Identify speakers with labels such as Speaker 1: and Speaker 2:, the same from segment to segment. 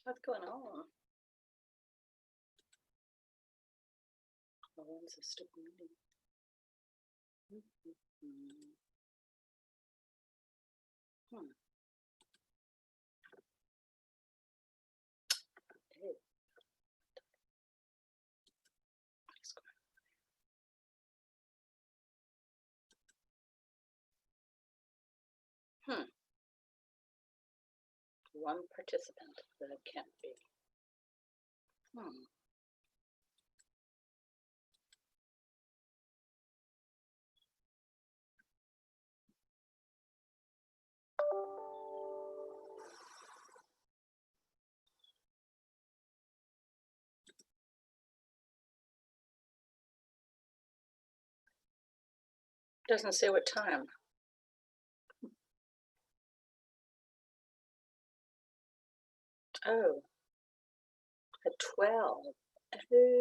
Speaker 1: What's going on? Oh, when's this stupid meeting? Hey. One participant that it can't be. Doesn't say what time. Oh, at 12. Okay.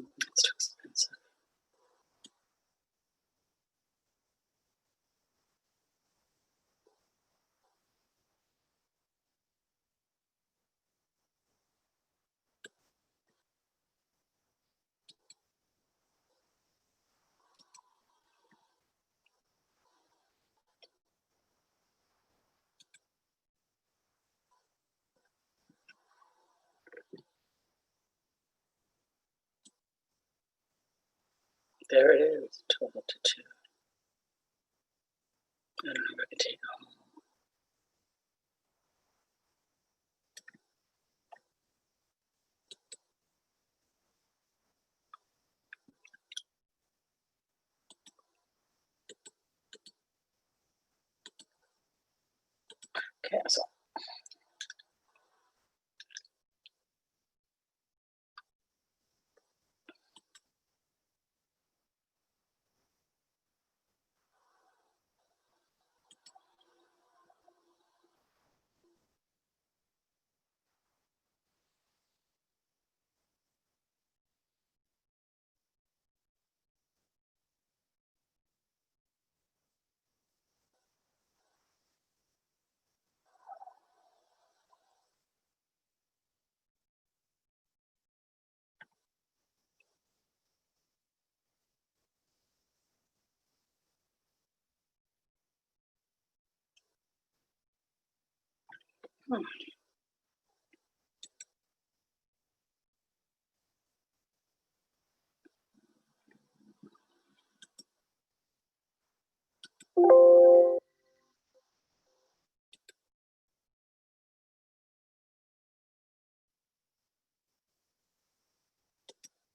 Speaker 1: It's too expensive. There it is, 12 to 2. I don't know if I can take it home. Cancel.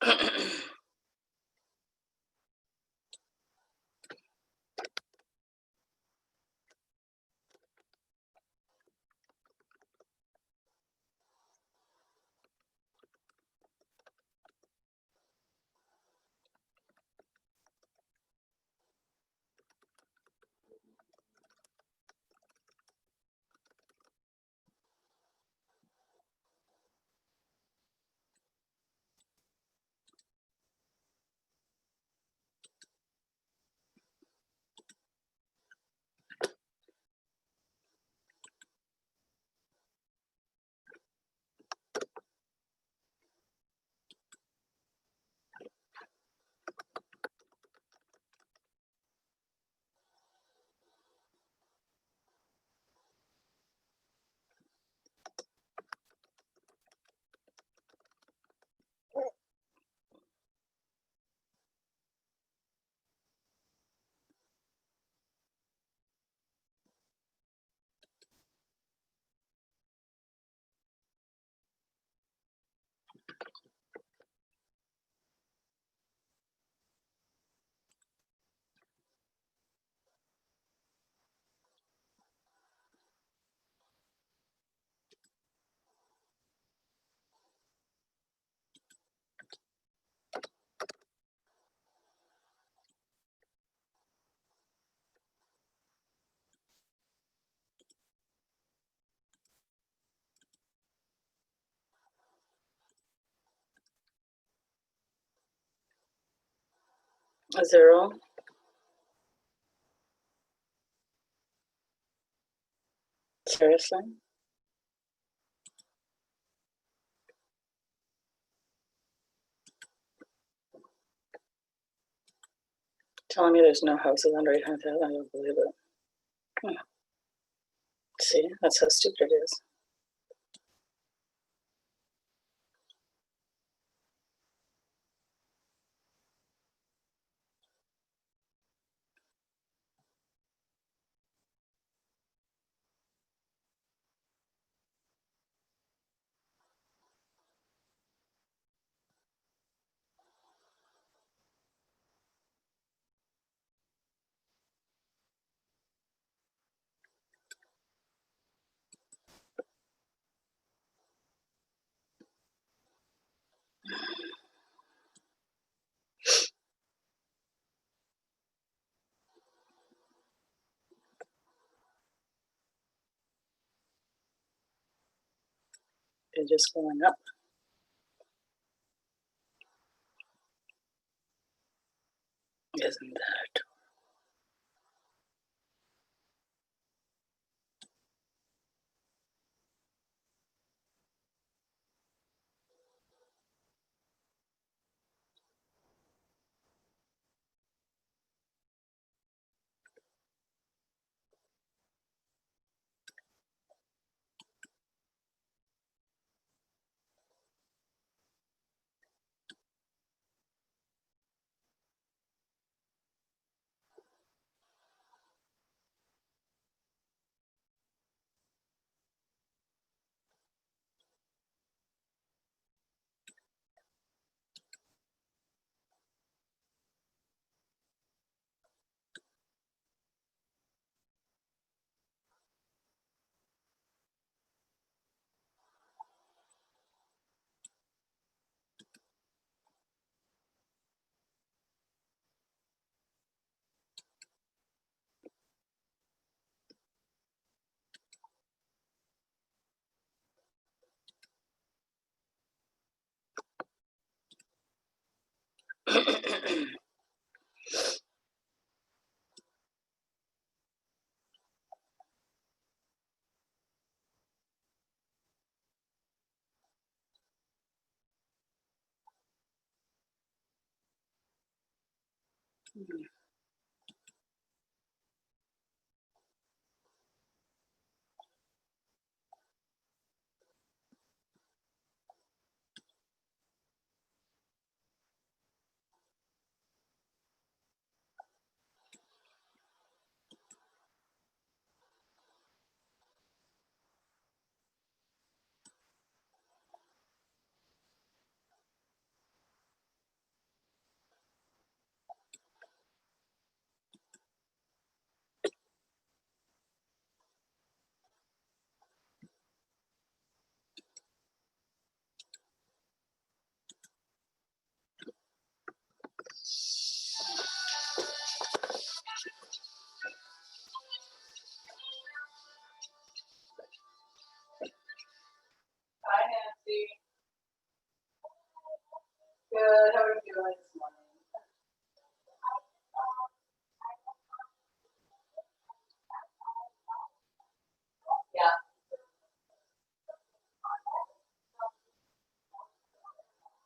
Speaker 1: A 0. Seriously? Telling me there's no houses under 800,000? I don't believe it. See, that's how stupid it is. They're just going up. Isn't that?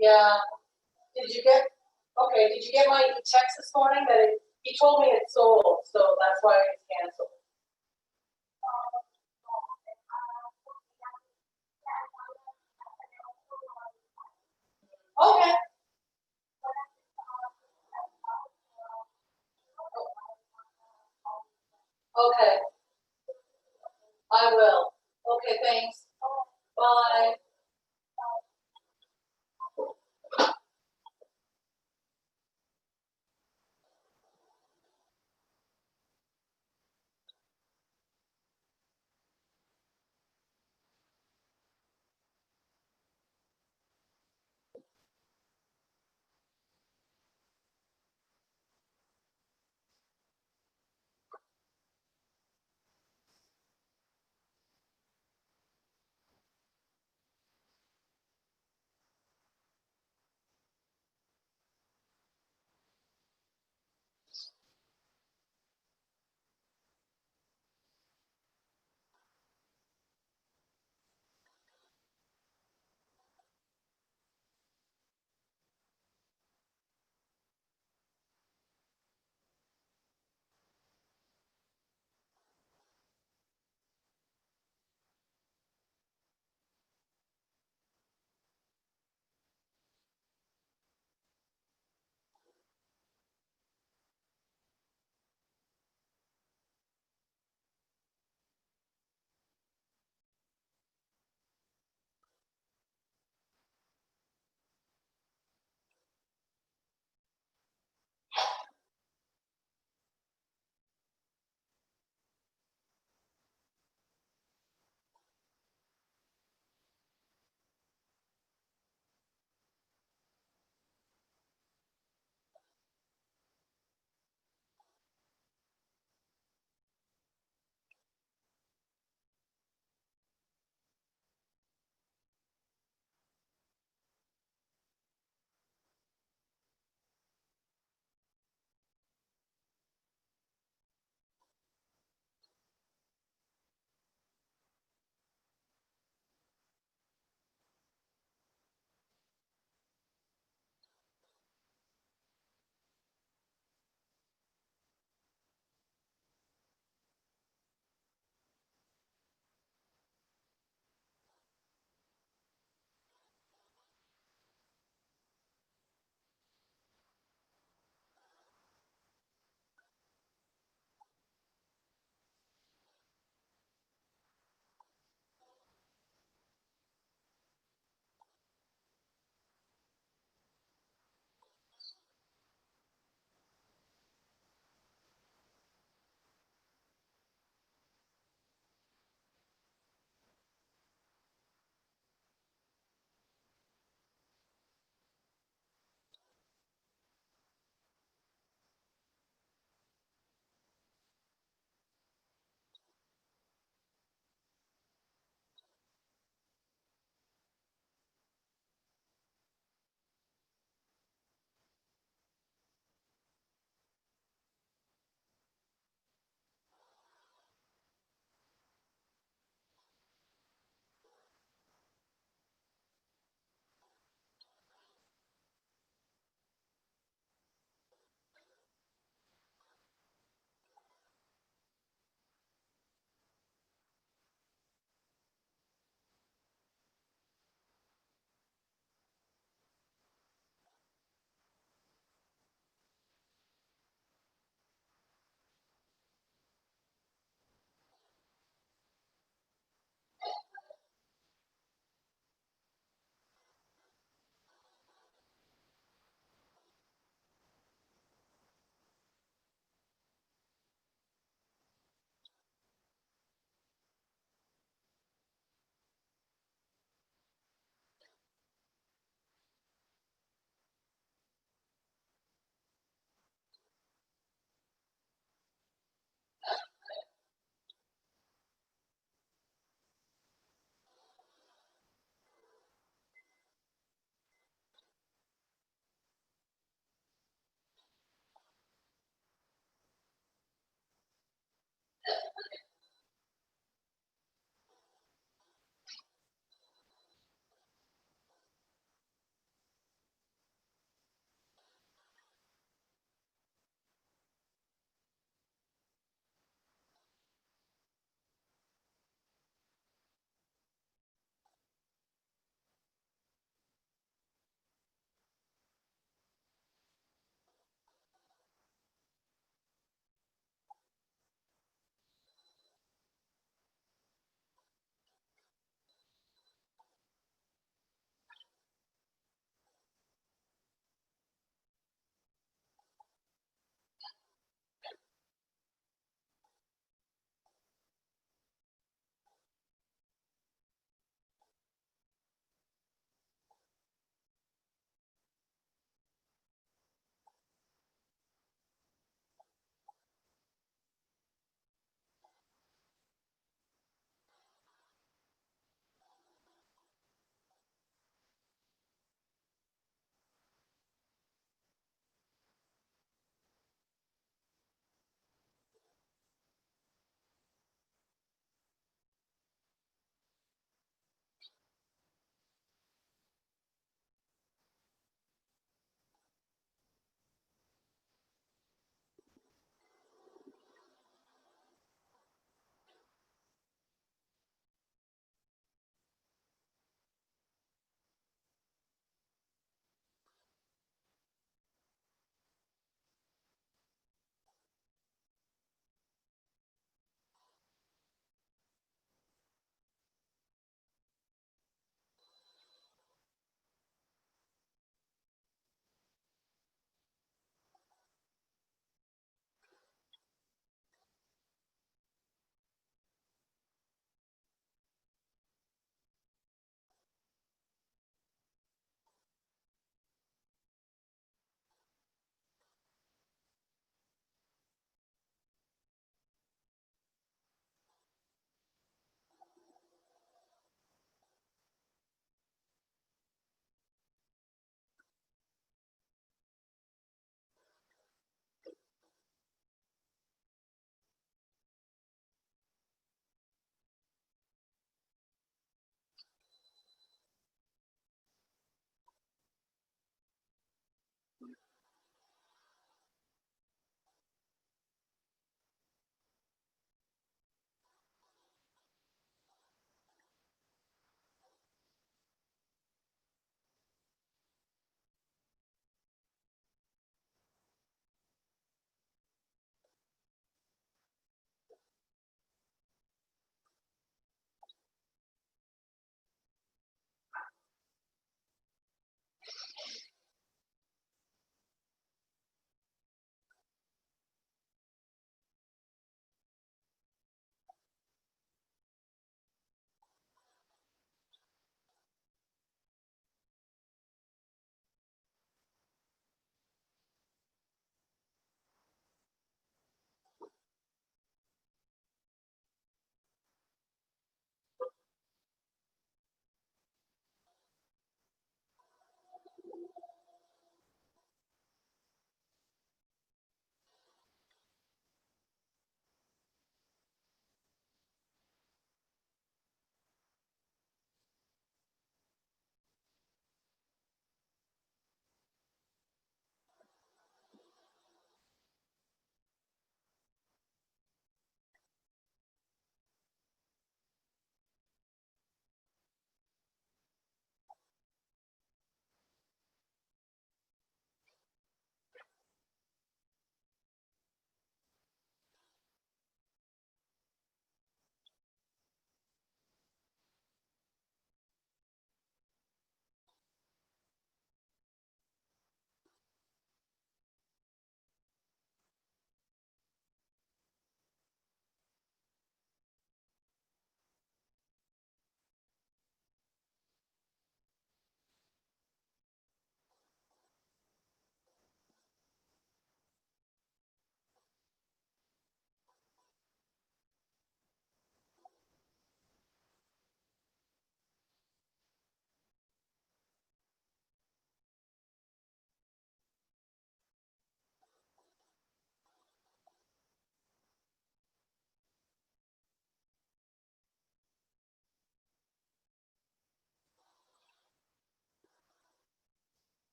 Speaker 2: Yeah. Did you get, okay, did you get my text this morning that he told me it's sold, so that's why it's canceled. Okay. Okay. I will. Okay, thanks. Bye.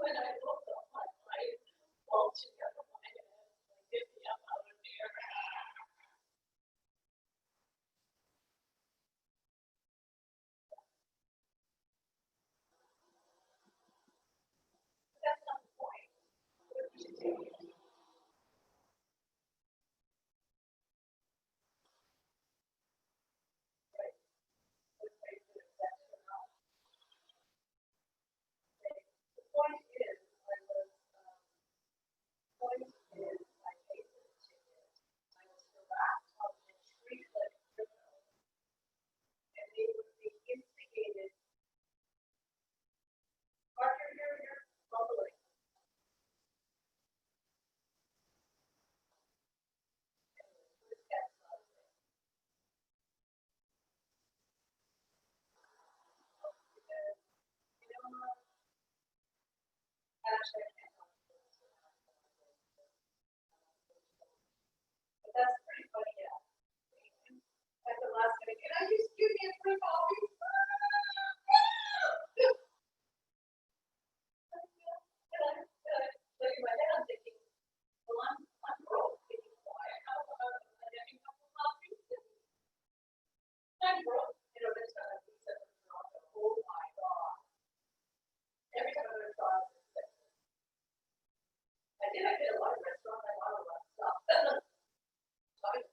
Speaker 2: when I looked up my life, all together, my head, like, get me up out of there. That's not the point. What we should do. Right. What they do, that's not. The point is, point is, I hate this ticket. I was harassed on the street like a criminal, and they would be instigated. Parker, you're bubbling. This guy's not there. Because, you know, actually, I can't talk to this one. But that's pretty funny, yeah. At the last minute, can I just give me a free coffee? Like in my head, I'm thinking, well, I'm broke. How about getting a cup of coffee? I'm broke. You know, this time he said, oh my God. Every time I go to restaurant, I did a lot of restaurants, I bought a lot of stuff. Sorry,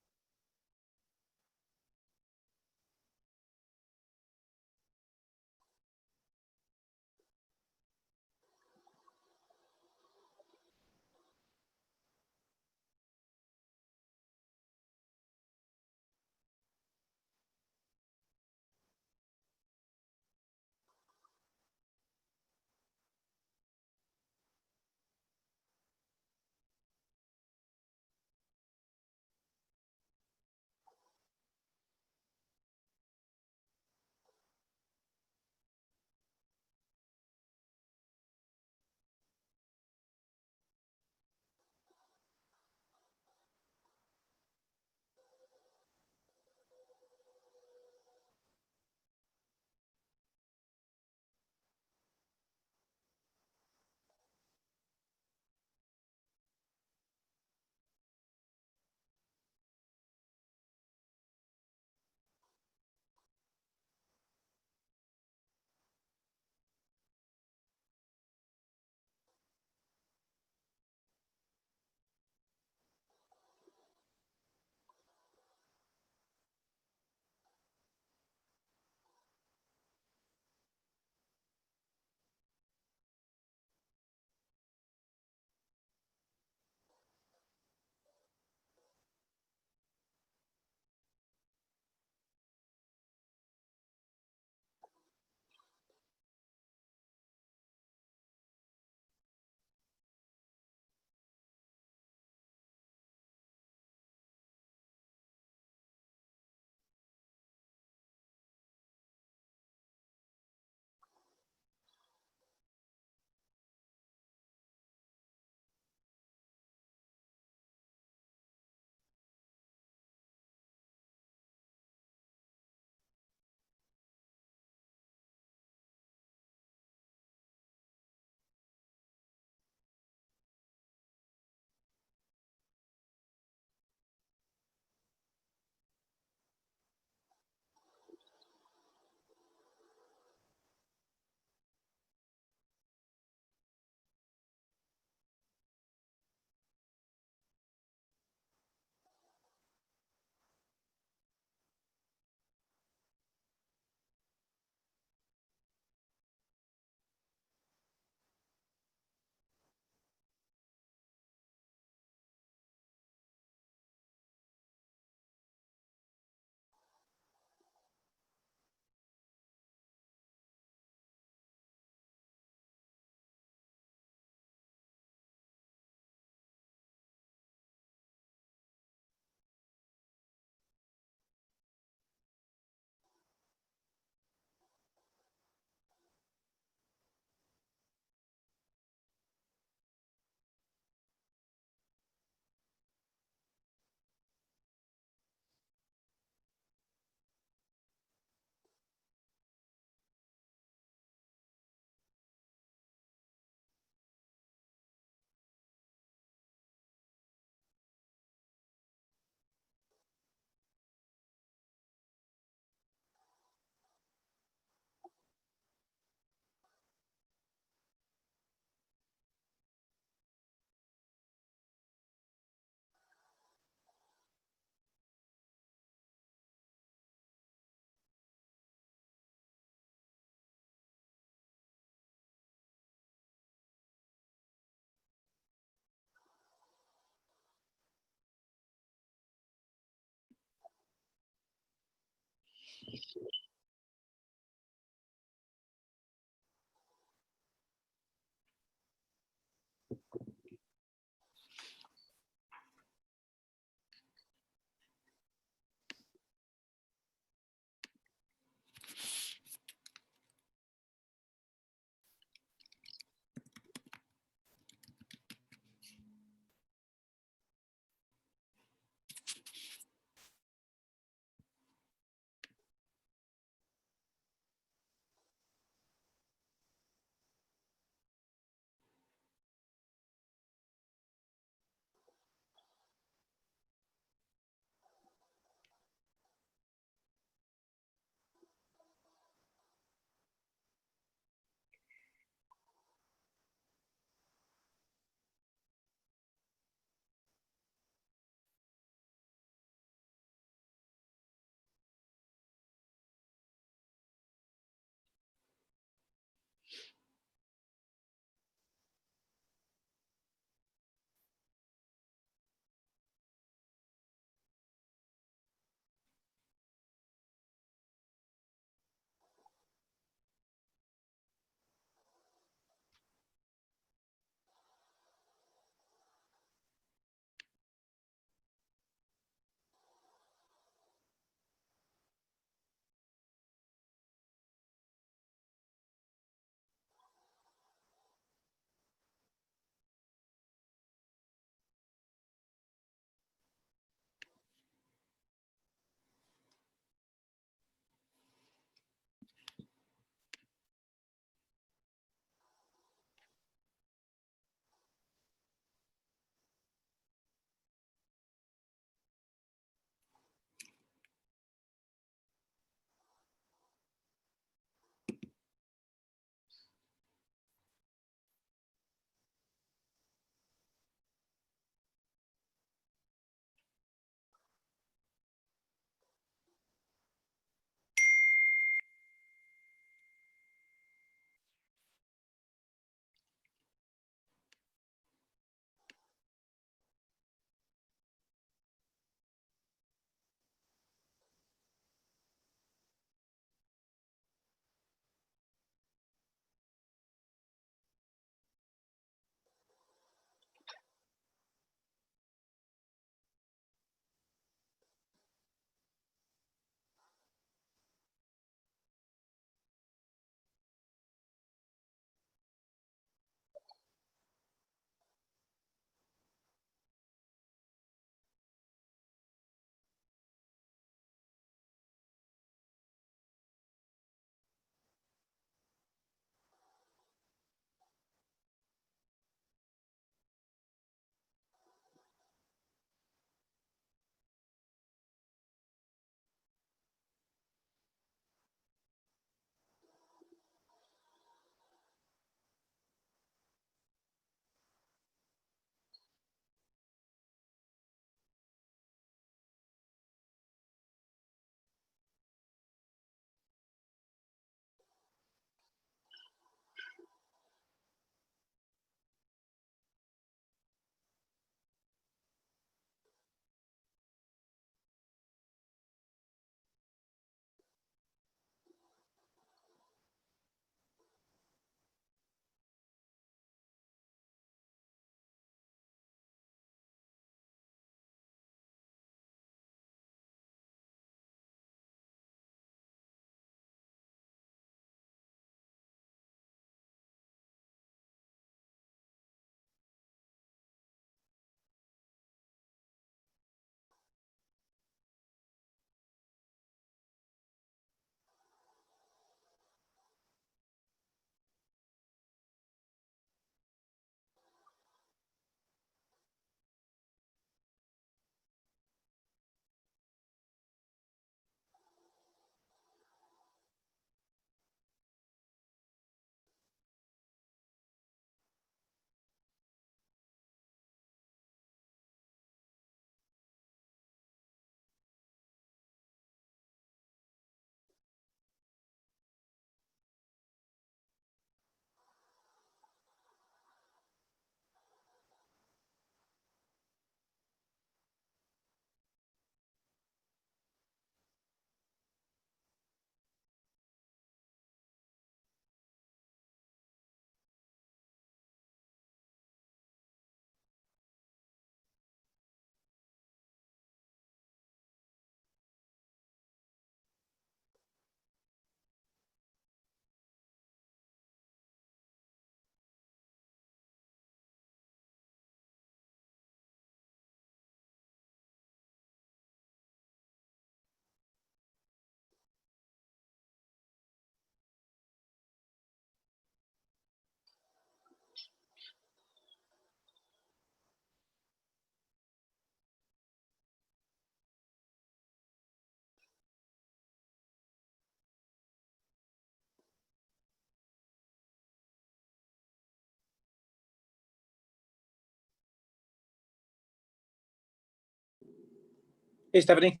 Speaker 3: Hey, Stephanie.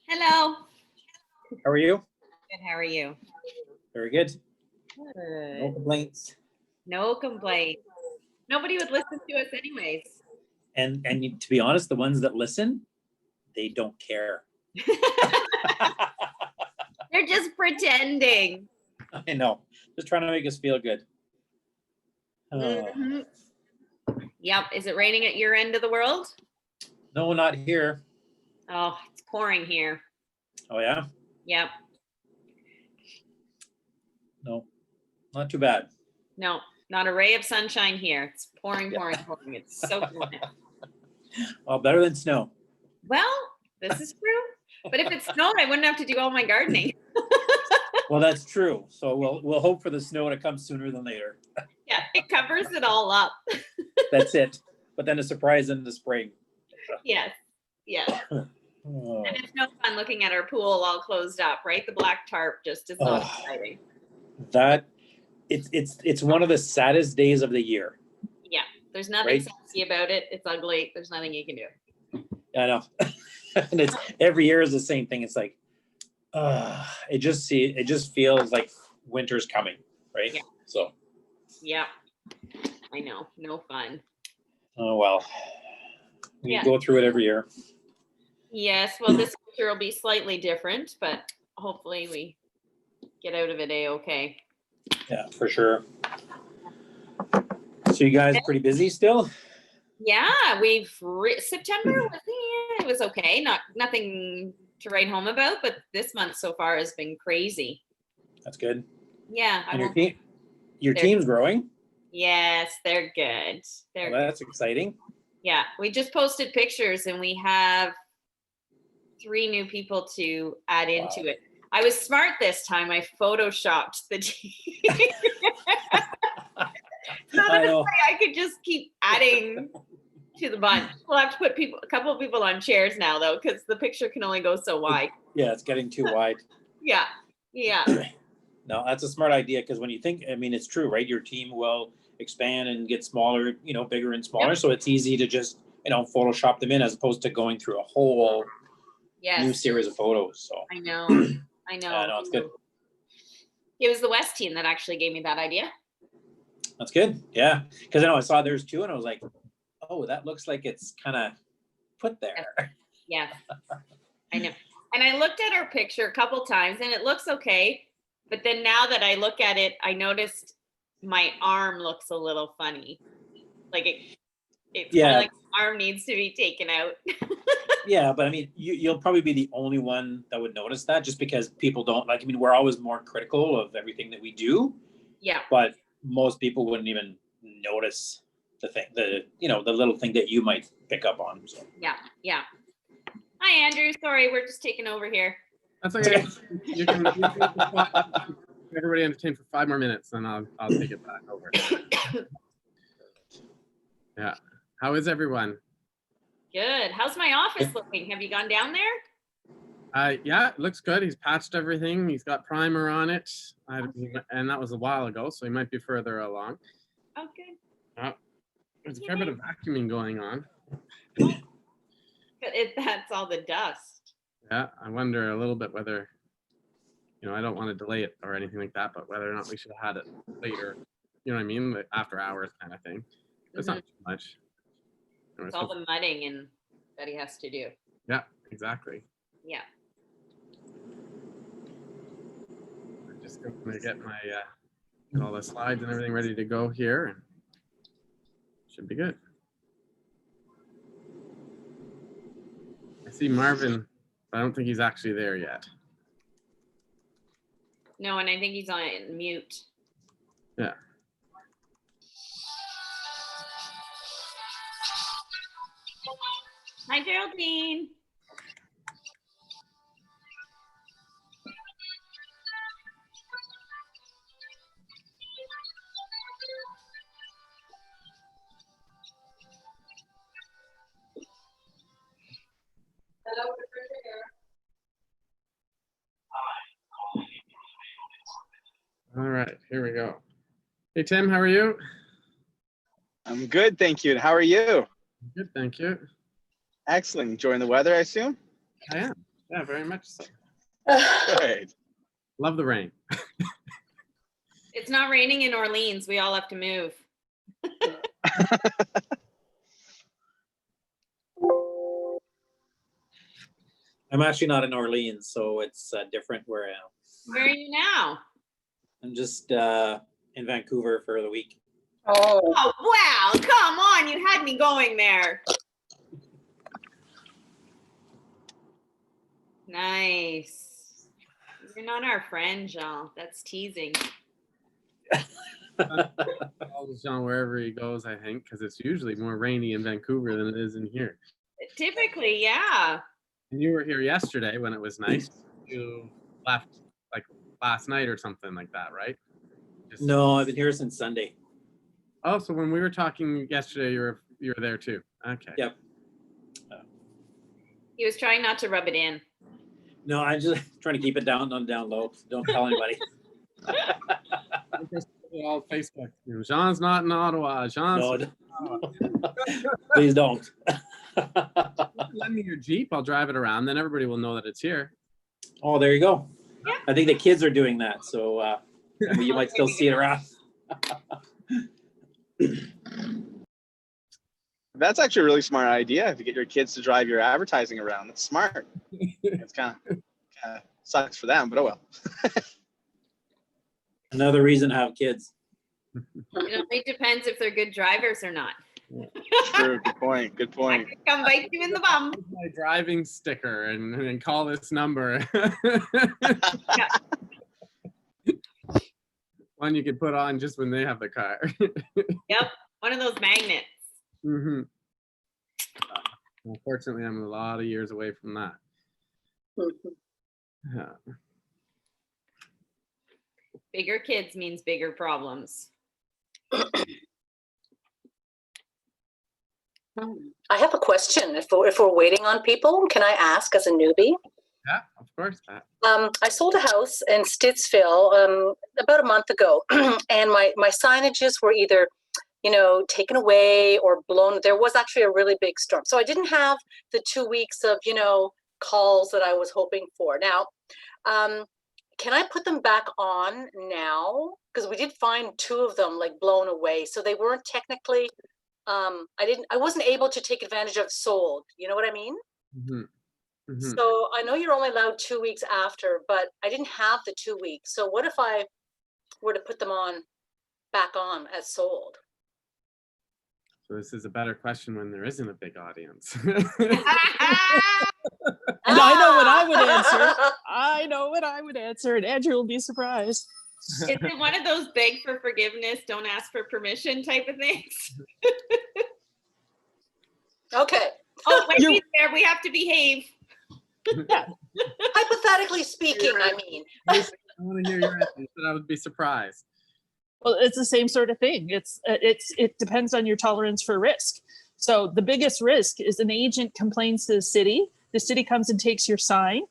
Speaker 4: Hello.
Speaker 3: How are you?
Speaker 4: Good. How are you?
Speaker 3: Very good. No
Speaker 4: Good.
Speaker 3: complaints.
Speaker 4: No complaints. Nobody would listen to us anyways.
Speaker 3: And to be honest, the ones that listen, they don't care.
Speaker 4: They're just pretending.
Speaker 3: I know. Just trying to make us feel good.
Speaker 4: Mhm. Yep. Is it raining at your end of the world?
Speaker 3: No, not here.
Speaker 4: Oh, it's pouring here.
Speaker 3: Oh, yeah?
Speaker 4: Yep.
Speaker 3: No, not too bad.
Speaker 4: No, not a ray of sunshine here. It's pouring,
Speaker 3: Yeah.
Speaker 4: pouring. It's so cool.
Speaker 3: Well, better than snow.
Speaker 4: Well, this is true. But if it snowed, I wouldn't have to do all my gardening.
Speaker 3: Well, that's true. So we'll hope for the snow to come sooner than later.
Speaker 4: Yeah, it covers it all up.
Speaker 3: That's it. But then a surprise in the spring.
Speaker 4: Yes. Yes.
Speaker 3: Oh.
Speaker 4: And it's no fun looking at our pool all closed up, right? The black tarp just is not exciting.
Speaker 3: That it's one of the saddest days of the year.
Speaker 4: Yeah, there's nothing
Speaker 3: Right?
Speaker 4: sexy about it. It's ugly. There's nothing you can do.
Speaker 3: I know. And it's every year is the same thing. It's like it just feels like winter's coming, right?
Speaker 4: Yeah.
Speaker 3: So
Speaker 4: Yeah, I know. No fun.
Speaker 3: oh well. We
Speaker 4: Yeah.
Speaker 3: go through it every year.
Speaker 4: Yes, well, this winter will be slightly different, but hopefully we get out of it a-okay.
Speaker 3: Yeah, for sure. So you guys pretty busy still?
Speaker 4: Yeah, September was it was okay. Nothing to write home about, but this month so far has been crazy.
Speaker 3: That's good.
Speaker 4: Yeah,
Speaker 3: And your
Speaker 4: They're-
Speaker 3: team's growing?
Speaker 4: yes, they're good. They're
Speaker 3: Well, that's exciting.
Speaker 4: Yeah, we just posted pictures and we have 3 new people to add into it. I was smart this time. I photoshopped the team. So
Speaker 3: I know.
Speaker 4: I could just keep adding to the bunch. We'll have to put a couple of people on chairs now though, because the picture can only go so wide.
Speaker 3: Yeah, it's getting too wide.
Speaker 4: Yeah.
Speaker 3: No, that's a smart idea because when you think, I mean, it's true, right? Your team will expand and get smaller, bigger and smaller.
Speaker 4: Yep.
Speaker 3: So it's easy to just, Photoshop them in as opposed to going through a whole new series of photos. So
Speaker 4: I know.
Speaker 3: yeah, no, it's good.
Speaker 4: It was the West team that actually gave me that idea.
Speaker 3: That's good. Yeah. Because I saw there's 2 and I was like, oh, that looks like it's kind of put there.
Speaker 4: Yeah. I know. And I looked at our picture a couple times and it looks okay. But then now that I look at it, I noticed my arm looks a little funny. Like it's kind of like the arm needs to be taken out.
Speaker 3: Yeah, but I mean, you'll probably be the only one that would notice that just because people don't we're always more critical of everything that we do.
Speaker 4: Yeah.
Speaker 3: But most people wouldn't even notice the little thing that you might pick up on. So.
Speaker 4: Yeah. Hi, Andrew. Sorry, we're just taking over here.
Speaker 5: That's okay. You can everybody entertain for 5 more minutes, and I'll take it back over. Yeah. How is everyone?
Speaker 4: Good. How's my office looking? Have you gone down there?
Speaker 5: Yeah, it looks good. He's patched everything. He's got primer on it, and that was a while ago, so he might be further along.
Speaker 4: Oh, good.
Speaker 5: There's a fair bit of vacuuming going on.
Speaker 4: That's all the dust.
Speaker 5: Yeah, I wonder a little bit whether, I don't want to delay it or anything like that, but whether or not we should have had it later, you know what I mean? Like after hours kind of thing. It's not too much.
Speaker 4: It's all the mudding and that he has to do.
Speaker 5: Yeah, exactly.
Speaker 4: Yeah.
Speaker 5: I'm just going to get my get all the slides and everything ready to go here, and should be good. I see Marvin, but I don't think he's actually there yet.
Speaker 4: No, and I think he's on mute.
Speaker 5: Yeah.
Speaker 4: Hi, Geraldine.
Speaker 2: Hello, Patricia here.
Speaker 5: All right, here we go. Hey, Tim, how are you?
Speaker 6: I'm good, thank you. And how are you?
Speaker 5: Good, thank you.
Speaker 6: Excellent. Enjoying the weather, I assume?
Speaker 5: I am. Yeah, very much so.
Speaker 6: Good.
Speaker 5: Love the rain.
Speaker 4: It's not raining in Orleans. We all have to move.
Speaker 3: I'm actually not in Orleans, so it's different where I am.
Speaker 4: Where are you now?
Speaker 3: I'm just in Vancouver for the week.
Speaker 1: Oh,
Speaker 4: Oh, wow. Come on. You had me going there. Nice. You're not our friend, Jean. That's teasing.
Speaker 5: Follows John wherever he goes, I think, because it's usually more rainy in Vancouver than it is in here.
Speaker 4: Typically, yeah.
Speaker 5: And you were here yesterday when it was nice. You left like last night or something like that, right? Just-
Speaker 3: No, I've been here since Sunday.
Speaker 5: Oh, so when we were talking yesterday, you were there too. Okay.
Speaker 3: Yep.
Speaker 4: He was trying not to rub it in.
Speaker 3: No, I'm just trying to keep it down low. Don't tell anybody.
Speaker 5: All Facebook. Jean's not in Ottawa. Jean's.
Speaker 3: No, please don't.
Speaker 5: Lend me your Jeep. I'll drive it around. Then everybody will know that it's here.
Speaker 3: Oh, there you go.
Speaker 4: Yeah.
Speaker 3: I think the kids are doing that, so you might still see it around.
Speaker 6: That's actually a really smart idea to get your kids to drive your advertising around. That's smart. It's kind of sucks for them, but oh well.
Speaker 3: Another reason to have kids.
Speaker 4: It depends if they're good drivers or not.
Speaker 6: True. Good point. Good
Speaker 4: I
Speaker 6: point.
Speaker 4: could come bite you in the bum.
Speaker 5: Here's my driving sticker and call this number. One you can put on just when they have the car.
Speaker 4: Yep, one of those magnets.
Speaker 5: Mm-hmm. Unfortunately, I'm a lot of years away from that. Yeah.
Speaker 4: Bigger kids means bigger problems.
Speaker 1: I have a question. If we're waiting on people, can I ask as a newbie?
Speaker 5: Yeah, of course, Pat.
Speaker 1: I sold a house in Stittsville about a month ago, and my signages were either, taken away or blown. There was actually a really big storm, so I didn't have the 2 weeks of calls that I was hoping for. Now, can I put them back on now? Because we did find 2 of them like blown away, so they weren't technically. I wasn't able to take advantage of sold. You know what I mean?
Speaker 5: Mm-hmm. Mm-hmm.
Speaker 1: So I know you're only allowed 2 weeks after, but I didn't have the 2 weeks. So what if I were to put them back on as sold?
Speaker 5: So this is a better question when there isn't a big audience.
Speaker 7: And I know what I would answer. I know what I would answer, and Andrew will be surprised.
Speaker 4: Is it one of those beg for forgiveness, don't ask for permission type of things?
Speaker 1: Okay.
Speaker 4: Oh, Wendy's there. We have to behave.
Speaker 1: Hypothetically speaking, I mean.
Speaker 5: I want to hear your answer, but I would be surprised.
Speaker 7: Well, it's the same sort of thing. It depends on your tolerance for risk. So the biggest risk is an agent complains to the city comes and takes your sign,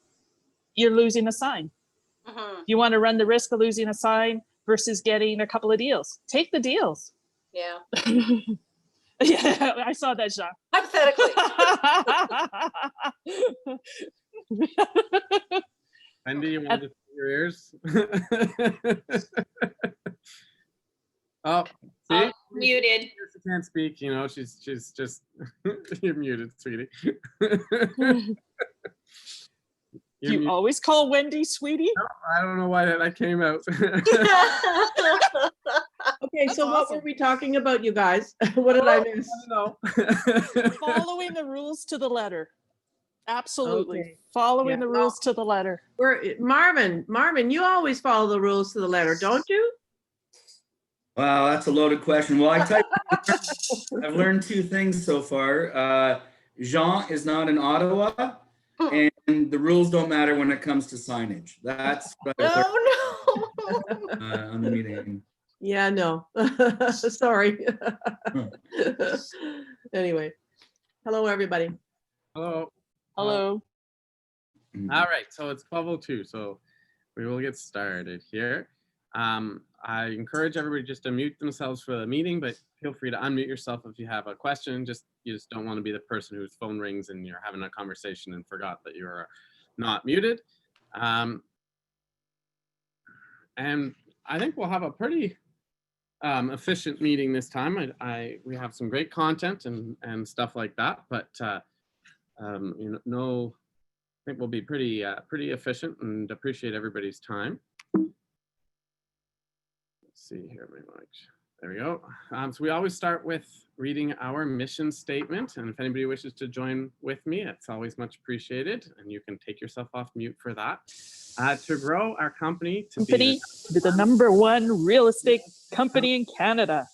Speaker 7: you're losing a sign.
Speaker 1: Mhm.
Speaker 7: You want to run the risk of losing a sign versus getting a couple of deals. Take the deals.
Speaker 1: Yeah.
Speaker 7: Yeah, I saw that, Jean.
Speaker 1: Hypothetically.
Speaker 5: Wendy, you want to put your ears? Oh, see?
Speaker 4: Oh, muted.
Speaker 5: She can't speak, she's just, you're muted, sweetie.
Speaker 7: You always call Wendy sweetie?
Speaker 5: I don't know why that came out.
Speaker 8: Okay,
Speaker 7: That's
Speaker 8: so what
Speaker 7: awesome.
Speaker 8: were we talking about, you guys? What did I miss?
Speaker 5: No.
Speaker 7: Following the rules to the letter. Absolutely.
Speaker 8: Okay.
Speaker 7: Following
Speaker 8: Yeah.
Speaker 7: the rules to the letter.
Speaker 8: Marvin, you always follow the rules to the letter, don't you?
Speaker 9: Wow, that's a loaded question. Well, I tell you, I've learned 2 things so far. Jean is not in Ottawa, and the rules don't matter when it comes to signage. That's what I learned,
Speaker 1: No.
Speaker 9: on the meeting.
Speaker 8: Yeah, no. Sorry. Anyway, hello, everybody.
Speaker 5: Hello.
Speaker 7: Hello.
Speaker 5: All right, so it's 12:02, so we will get started here. I encourage everybody just to mute themselves for the meeting, but feel free to unmute yourself if you have a question. You just don't want to be the person whose phone rings and you're having a conversation and forgot that you're not muted. And I think we'll have a pretty efficient meeting this time. We have some great content and stuff like that, but you know, I think we'll be pretty efficient and appreciate everybody's time. Let's see here, there we go. So we always start with reading our mission statement, and if anybody wishes to join with me, it's always much appreciated, and you can take yourself off mute for that. To grow our company to be
Speaker 7: the #1 real estate company in Canada.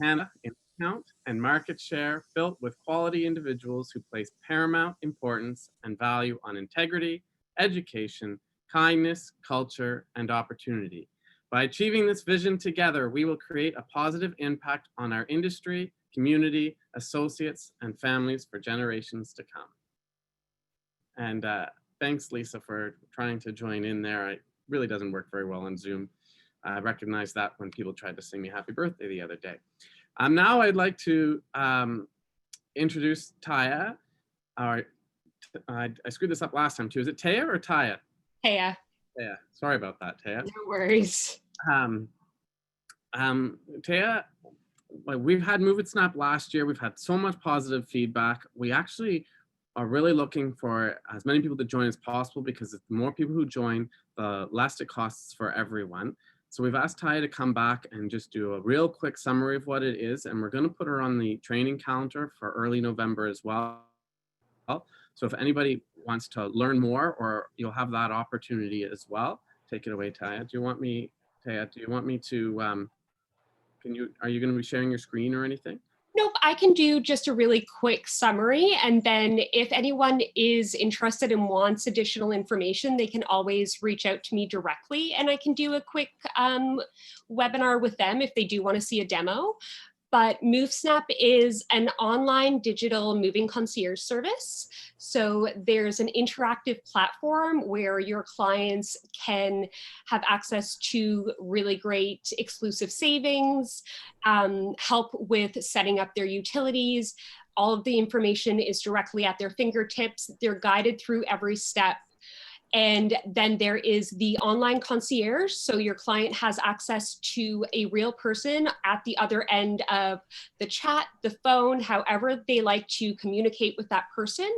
Speaker 5: In account and market share built with quality individuals who place paramount importance and value on integrity, education, kindness, culture, and opportunity. By achieving this vision together, we will create a positive impact on our industry, community, associates, and families for generations to come. And thanks, Lisa, for trying to join in there. It really doesn't work very well on Zoom. I recognized that when people tried to sing me happy birthday the other day. Now I'd like to introduce Taya. I screwed this up last time too. Is it Taya or Taya?
Speaker 10: Taya.
Speaker 5: Taya. Sorry about that, Taya.
Speaker 10: No worries.
Speaker 5: Taya, like, we've had Move It Snap last year. We've had so much positive feedback. We actually are really looking for as many people to join as possible, because the more people who join, the less it costs for everyone. So we've asked Taya to come back and just do a real quick summary of what it is. And we're going to put her on the training calendar for early November as well. So if anybody wants to learn more, or you'll have that opportunity as well. Take it away, Taya. Do you want me to, are you going to be sharing your screen or anything?
Speaker 10: Nope, I can do just a really quick summary, and then if anyone is interested and wants additional information, they can always reach out to me directly, and I can do a quick webinar with them if they do want to see a demo. But MoveSnap is an online digital moving concierge service. So there's an interactive platform where your clients can have access to really great exclusive savings, help with setting up their utilities. All of the information is directly at their fingertips. They're guided through every step. And then there is the online concierge. So your client has access to a real person at the other end of the chat, the phone, however they like to communicate with that person.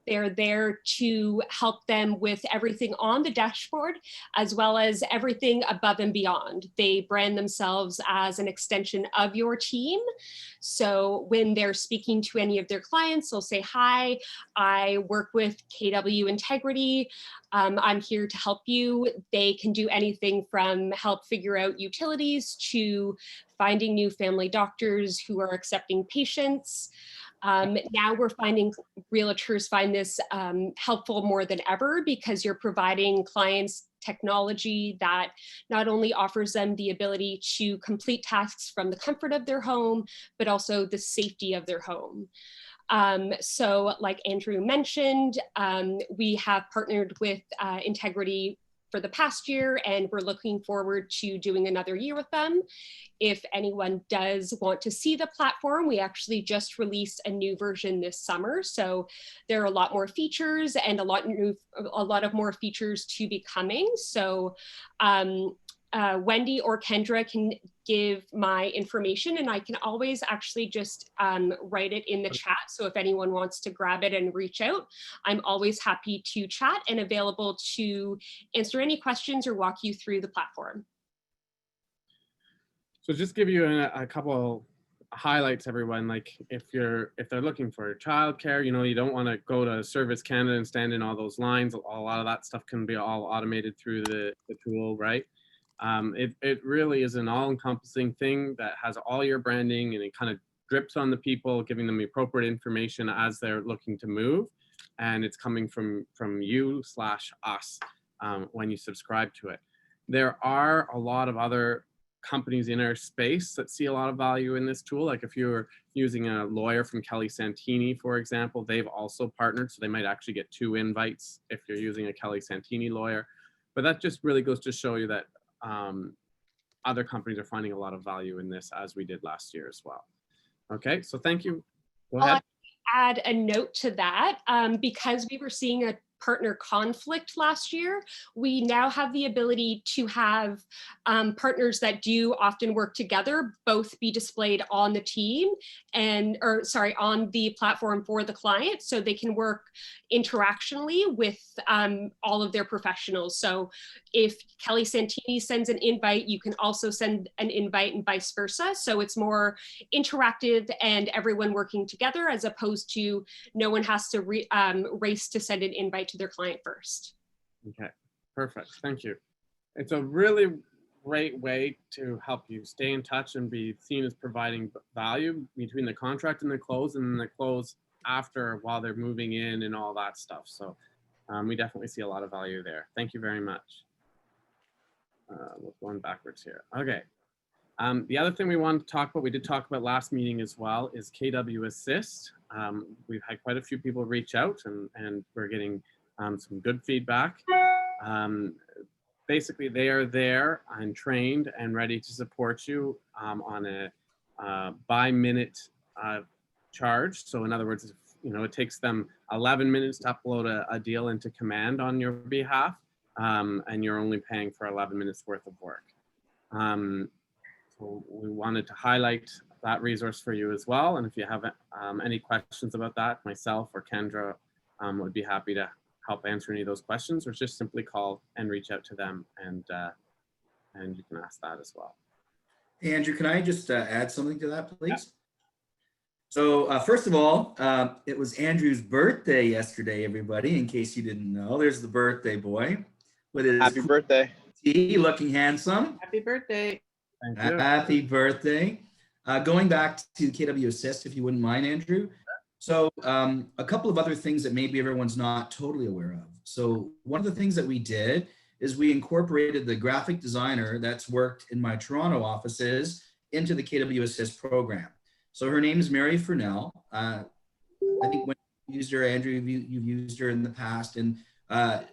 Speaker 10: They're there to help them with everything on the dashboard, as well as everything above and beyond. They brand themselves as an extension of your team. So when they're speaking to any of their clients, they'll say, "Hi, I work with KW Integrity. I'm here to help you." They can do anything from help figure out utilities to finding new family doctors who are accepting patients. Now we're finding realtors find this helpful more than ever, because you're providing clients technology that not only offers them the ability to complete tasks from the comfort of their home, but also the safety of their home. So like Andrew mentioned, we have partnered with Integrity for the past year, and we're looking forward to doing another year with them. If anyone does want to see the platform, we actually just released a new version this summer. So there are a lot more features and a lot of more features to be coming. So Wendy or Kendra can give my information, and I can always actually just write it in the chat. So if anyone wants to grab it and reach out, I'm always happy to chat and available to answer any questions or walk you through the platform.
Speaker 5: So just give you a couple highlights, everyone. Like if they're looking for childcare, you don't want to go to Service Canada and stand in all those lines. A lot of that stuff can be all automated through the tool, right? It really is an all-encompassing thing that has all your branding, and it kind of drips on the people, giving them the appropriate information as they're looking to move. And it's coming from you/us when you subscribe to it. There are a lot of other companies in our space that see a lot of value in this tool. Like if you're using a lawyer from Kelly Santini, for example, they've also partnered. So they might actually get 2 invites if you're using a Kelly Santini lawyer. But that just really goes to show you that other companies are finding a lot of value in this, as we did last year as well. Okay, so thank you. Go ahead.
Speaker 10: Add a note to that, because we were seeing a partner conflict last year, we now have the ability to have partners that do often work together both be displayed on the team on the platform for the client, so they can work interactionally with all of their professionals. So if Kelly Santini sends an invite, you can also send an invite and vice versa. So it's more interactive and everyone working together, as opposed to no one has to race to send an invite to their client first.
Speaker 5: Okay, perfect. Thank you. It's a really great way to help you stay in touch and be seen as providing value between the contract and the close, and then the close after while they're moving in and all that stuff. So we definitely see a lot of value there. Thank you very much. We're going backwards here. Okay. The other thing we wanted to talk about, we did talk about last meeting as well, is KW Assist. We've had quite a few people reach out, and we're getting some good feedback. Basically, they are there and trained and ready to support you on a by minute charge. So in other words, it takes them 11 minutes to upload a deal into Command on your behalf, and you're only paying for 11 minutes worth of work. So we wanted to highlight that resource for you as well. And if you have any questions about that, myself or Kendra would be happy to help answer any of those questions, or just simply call and reach out to them, and you can ask that as well.
Speaker 9: Hey, Andrew, can I just add something to that, please? Yeah. So first of all, it was Andrew's birthday yesterday, everybody, in case you didn't know. There's the birthday boy with his
Speaker 6: happy birthday.
Speaker 9: Tea, looking handsome.
Speaker 8: Happy birthday.
Speaker 5: Thank you.
Speaker 9: Happy birthday. Going back to KW Assist, if you wouldn't mind, Andrew. So a couple of other things that maybe everyone's not totally aware of. So one of the things that we did is we incorporated the graphic designer that's worked in my Toronto offices into the KW Assist program. So her name is Mary Furnell. I think when you used her, Andrew, you've used her in the past. And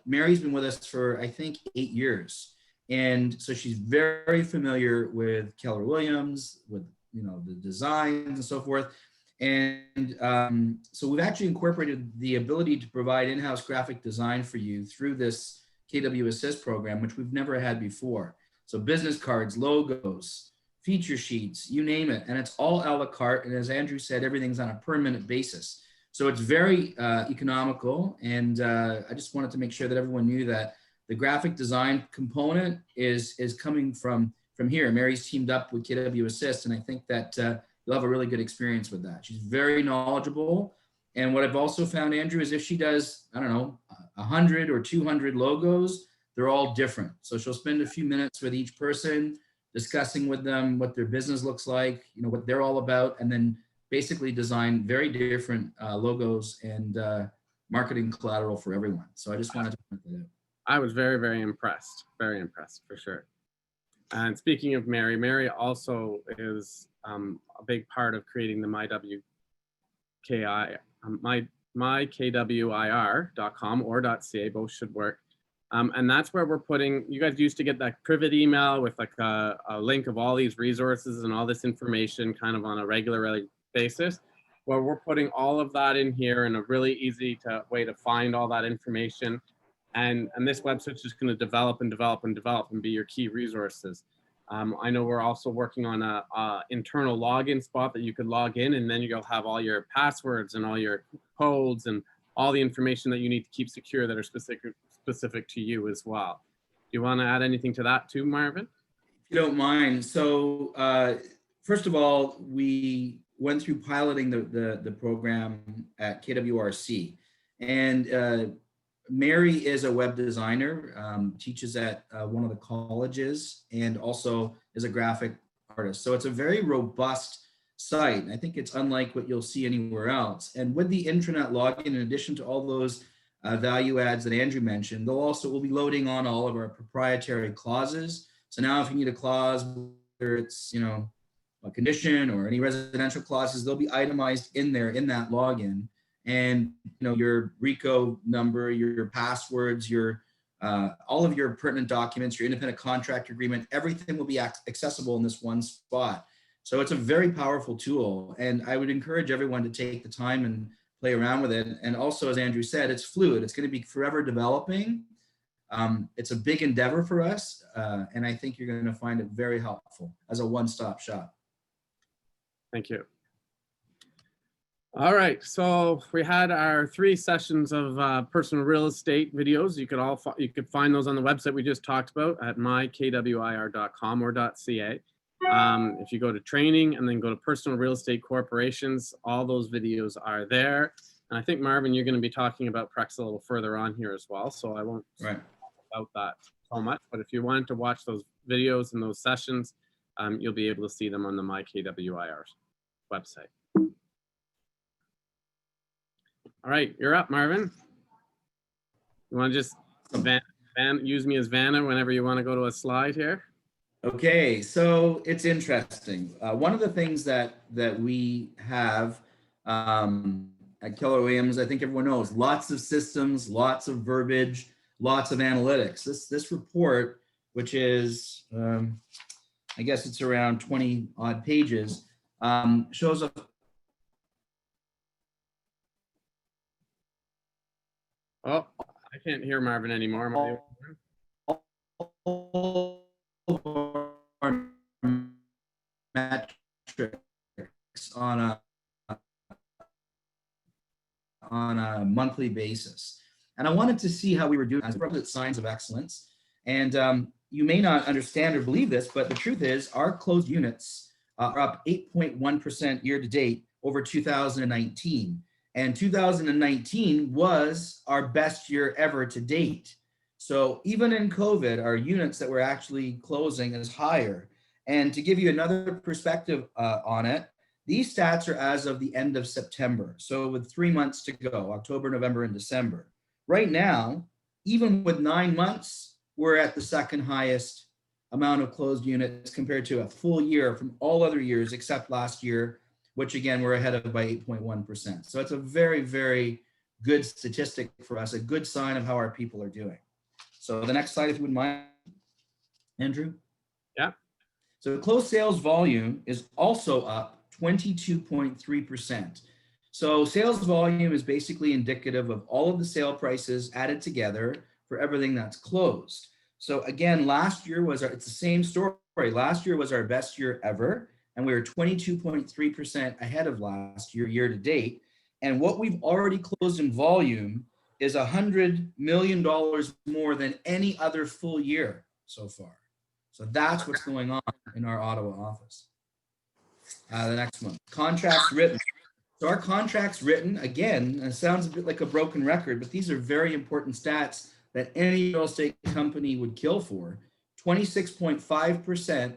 Speaker 9: Mary's been with us for, I think, 8 years. And so she's very familiar with Keller Williams, with the designs and so forth. And so we've actually incorporated the ability to provide in-house graphic design for you through this KW Assist program, which we've never had before. So business cards, logos, feature sheets, you name it. And it's all a la carte. And as Andrew said, everything's on a per minute basis. So it's very economical. And I just wanted to make sure that everyone knew that the graphic design component is coming from here. Mary's teamed up with KW Assist, and I think that you'll have a really good experience with that. She's very knowledgeable. And what I've also found, Andrew, is if she does, I don't know, 100 or 200 logos, they're all different. So she'll spend a few minutes with each person, discussing with them what their business looks like, what they're all about, and then basically design very different logos and marketing collateral for everyone. So I just wanted to point that out.
Speaker 5: I was very, very impressed for sure. And speaking of Mary, Mary also is a big part of creating the mykwir.com or .ca, both should work. And that's where we're putting, you guys used to get that private email with like a link of all these resources and all this information kind of on a regular basis. Well, we're putting all of that in here in a really easy way to find all that information. And this website's just going to develop and develop and develop and be your key resources. I know we're also working on a internal login spot that you could log in, and then you'll have all your passwords and all your codes and all the information that you need to keep secure that are specific to you as well. Do you want to add anything to that too, Marvin?
Speaker 9: If you don't mind. So first of all, we went through piloting the program at KWRC, and Mary is a web designer, teaches at one of the colleges, and also is a graphic artist. So it's a very robust site. I think it's unlike what you'll see anywhere else. And with the intranet login, in addition to all those value adds that Andrew mentioned, we'll be loading on all of our proprietary clauses. So now if you need a clause, whether it's, a condition or any residential clauses, they'll be itemized in there in that login. And your RICO number, your passwords, your all of your pertinent documents, your independent contract agreement, everything will be accessible in this one spot. So it's a very powerful tool, and I would encourage everyone to take the time and play around with it. And also, as Andrew said, it's fluid. It's going to be forever developing. It's a big endeavor for us, and I think you're going to find it very helpful as a one-stop shop.
Speaker 5: Thank you. All right, so we had our 3 sessions of personal real estate videos. You could find those on the website we just talked about at mykwir.com or .ca. If you go to training and then go to personal real estate corporations, all those videos are there. And I think, Marvin, you're going to be talking about Prex a little further on here as well, so I won't talk about that so much. But if you wanted to watch those videos and those sessions, you'll be able to see them on the MyKWIR website. All right, you're up, Marvin. You want to just use me as Vanna whenever you want to go to a slide here?
Speaker 9: Okay, so it's interesting. One of the things that we have at Keller Williams, I think everyone knows, lots of systems, lots of verbiage, lots of analytics. This report, which is, I guess it's around 20 odd pages, shows a
Speaker 5: Oh, I can't hear Marvin anymore.
Speaker 9: metrics on a monthly basis. And I wanted to see how we were doing as appropriate signs of excellence. And you may not understand or believe this, but the truth is our closed units are up 8.1% year to date over 2019. And 2019 was our best year ever to date. So even in COVID, our units that we're actually closing is higher. And to give you another perspective on it, these stats are as of the end of September. So with 3 months to go, October, November, and December. Right now, even with 9 months, we're at the second highest amount of closed units compared to a full year from all other years except last year, which again, we're ahead of by 8.1%. So it's a very, very good statistic for us, a good sign of how our people are doing. So the next slide, if you wouldn't mind, Andrew.
Speaker 5: Yeah.
Speaker 9: So closed sales volume is also up 22.3%. So sales volume is basically indicative of all of the sale prices added together for everything that's closed. So again, last year was it's the same story. Last year was our best year ever, and we were 22.3% ahead of last year, year to date. And what we've already closed in volume is $100 million more than any other full year so far. So that's what's going on in our Ottawa office. The next one, contracts written. So our contracts written, again, it sounds a bit like a broken record, but these are very important stats that any real estate company would kill for. 26.5%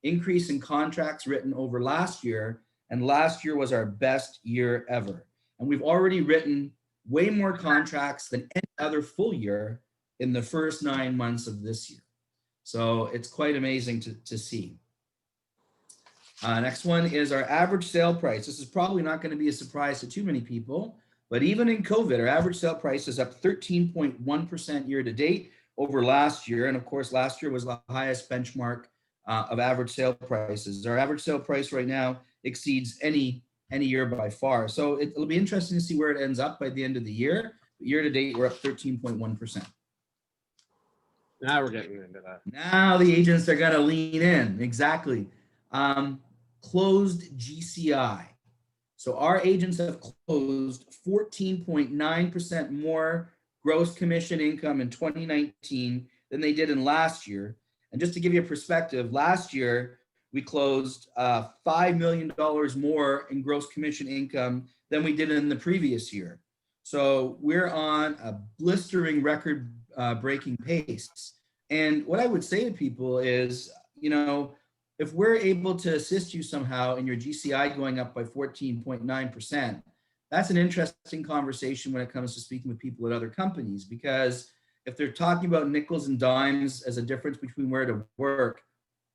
Speaker 9: increase in contracts written over last year, and last year was our best year ever. And we've already written way more contracts than any other full year in the first 9 months of this year. So it's quite amazing to see. Next one is our average sale price. This is probably not going to be a surprise to too many people, but even in COVID, our average sale price is up 13.1% year to date over last year. And of course, last year was the highest benchmark of average sale prices. Our average sale price right now exceeds any year by far. So it'll be interesting to see where it ends up by the end of the year. Year to date, we're up 13.1%.
Speaker 5: Now we're getting into that.
Speaker 9: Now the agents are going to lean in. Exactly. Closed GCI. So our agents have closed 14.9% more gross commission income in 2019 than they did in last year. And just to give you a perspective, last year we closed $5 million more in gross commission income than we did in the previous year. So we're on a blistering record breaking pace. And what I would say to people is, you know, if we're able to assist you somehow in your GCI going up by 14.9%, that's an interesting conversation when it comes to speaking with people at other companies, because if they're talking about nickels and dimes as a difference between where to work,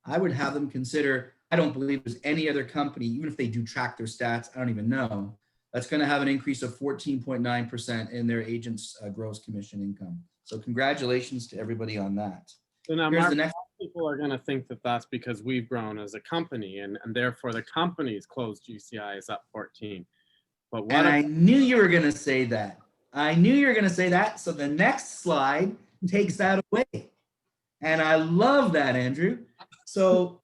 Speaker 9: I would have them consider, I don't believe there's any other company, even if they do track their stats, I don't even know, that's going to have an increase of 14.9% in their agents' gross commission income. So congratulations to everybody on that.
Speaker 5: So now,
Speaker 9: Here's
Speaker 5: Mark,
Speaker 9: the next.
Speaker 5: people are going to think that that's because we've grown as a company, and therefore the company's closed GCI is up 14. But what
Speaker 9: And I knew you were going to say that. I knew you were going to say that. So the next slide takes that away. And I love that, Andrew. So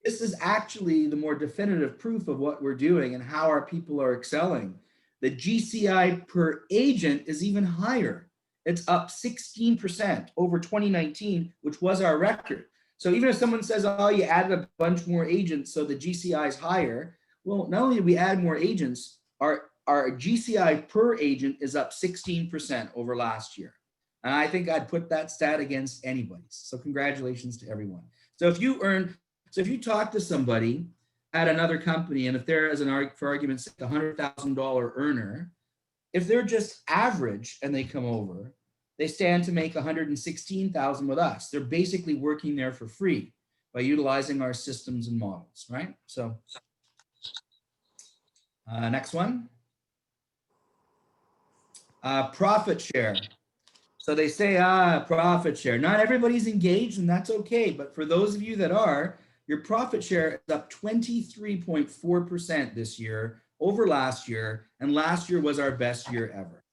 Speaker 9: this is actually the more definitive proof of what we're doing and how our people are excelling. The GCI per agent is even higher. It's up 16% over 2019, which was our record. So even if someone says, oh, you added a bunch more agents, so the GCI is higher. Well, not only did we add more agents, our GCI per agent is up 16% over last year. And I think I'd put that stat against anybody's. So congratulations to everyone. So if you talk to somebody at another company, and if they're, for argument's sake, $100,000 earner, if they're just average and they come over, they stand to make $116,000 with us. They're basically working there for free by utilizing our systems and models, right? So next one. Profit share. So they say, profit share. Not everybody's engaged, and that's okay. But for those of you that are, your profit share is up 23.4% this year over last year. And last year was our best year ever.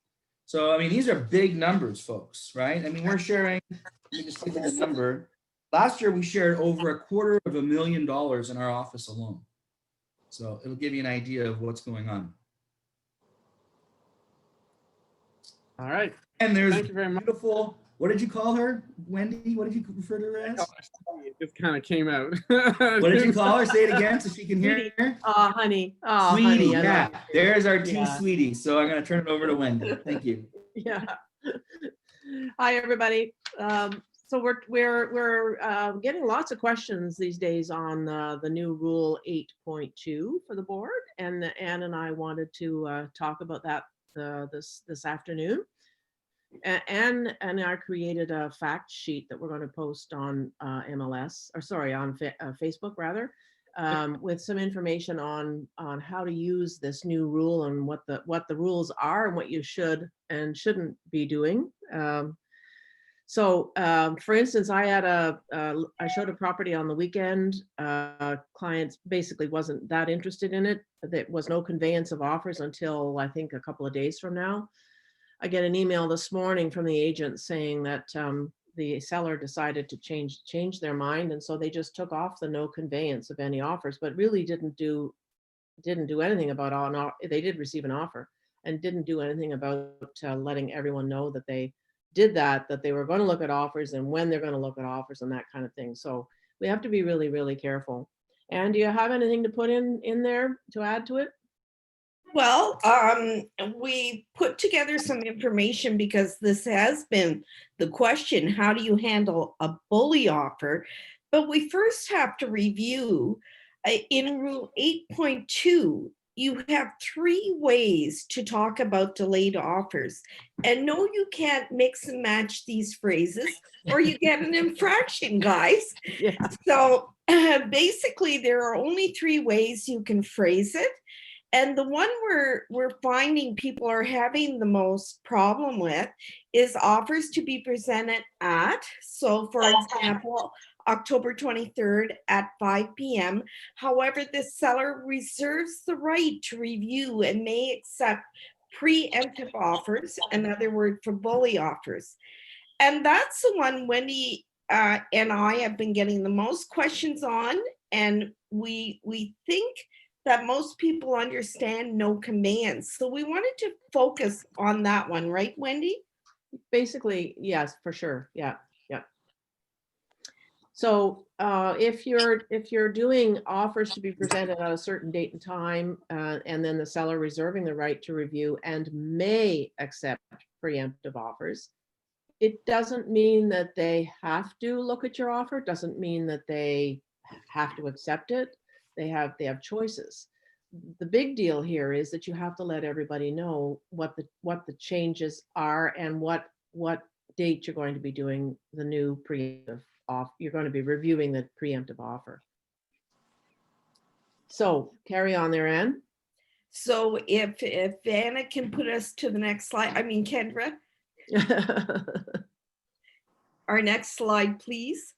Speaker 9: So, I mean, these are big numbers, folks, right? I mean, we're sharing, let me just give you the number. Last year, we shared over $250,000 in our office alone. So it'll give you an idea of what's going on.
Speaker 5: All right.
Speaker 9: And there's
Speaker 5: Thank you very much.
Speaker 9: Beautiful, what did you call her, Wendy? What did you refer to her as?
Speaker 5: It just kind of came out.
Speaker 9: What did you call her? Say it again so she can hear.
Speaker 8: Oh, honey. Oh,
Speaker 9: Sweetie,
Speaker 8: honey, I
Speaker 9: yeah.
Speaker 8: love you.
Speaker 9: There's our two
Speaker 8: Yeah.
Speaker 9: sweeties. So I'm going to turn it over to Wendy. Thank you.
Speaker 8: Yeah. Hi, everybody. So we're getting lots of questions these days on the new Rule 8.2 for the board, and Anne and I wanted to talk about that this afternoon. Anne and I created a fact sheet that we're going to post on MLS, or sorry, on Facebook rather, with some information on how to use this new rule and what the rules are and what you should and shouldn't be doing. So, for instance, I showed a property on the weekend. Clients basically wasn't that interested in it. There was no conveyance of offers until I think a couple of days from now. I get an email this morning from the agent saying that the seller decided to change their mind, and so they just took off the no conveyance of any offers, but really didn't do anything about they did receive an offer and didn't do anything about letting everyone know that they did that they were going to look at offers and when they're going to look at offers and that kind of thing. So we have to be really, really careful. And do you have anything to put in there to add to it?
Speaker 11: Well, we put together some information because this has been the question, how do you handle a bully offer? But we first have to review in Rule 8.2, you have 3 ways to talk about delayed offers. And no, you can't mix and match these phrases or you get an infraction, guys.
Speaker 8: Yeah.
Speaker 11: So basically, there are only 3 ways you can phrase it. And the one we're finding people are having the most problem with is offers to be presented at. So for example, October 23rd at 5 p.m. However, the seller reserves the right to review and may accept preemptive offers, another word for bully offers. And that's the one Wendy and I have been getting the most questions on. And we think that most people understand no conveyance. So we wanted to focus on that one, right, Wendy?
Speaker 8: Basically, yes, for sure. Yeah. So if you're doing offers to be presented at a certain date and time, and then the seller reserving the right to review and may accept preemptive offers, it doesn't mean that they have to look at your offer. It doesn't mean that they have to accept it. They have choices. The big deal here is that you have to let everybody know what the changes are and what date you're going to be doing the new preemptive off. You're going to be reviewing the preemptive offer. So carry on there, Anne.
Speaker 11: So if Anna can put us to the next slide, I mean Kendra. our next slide, please.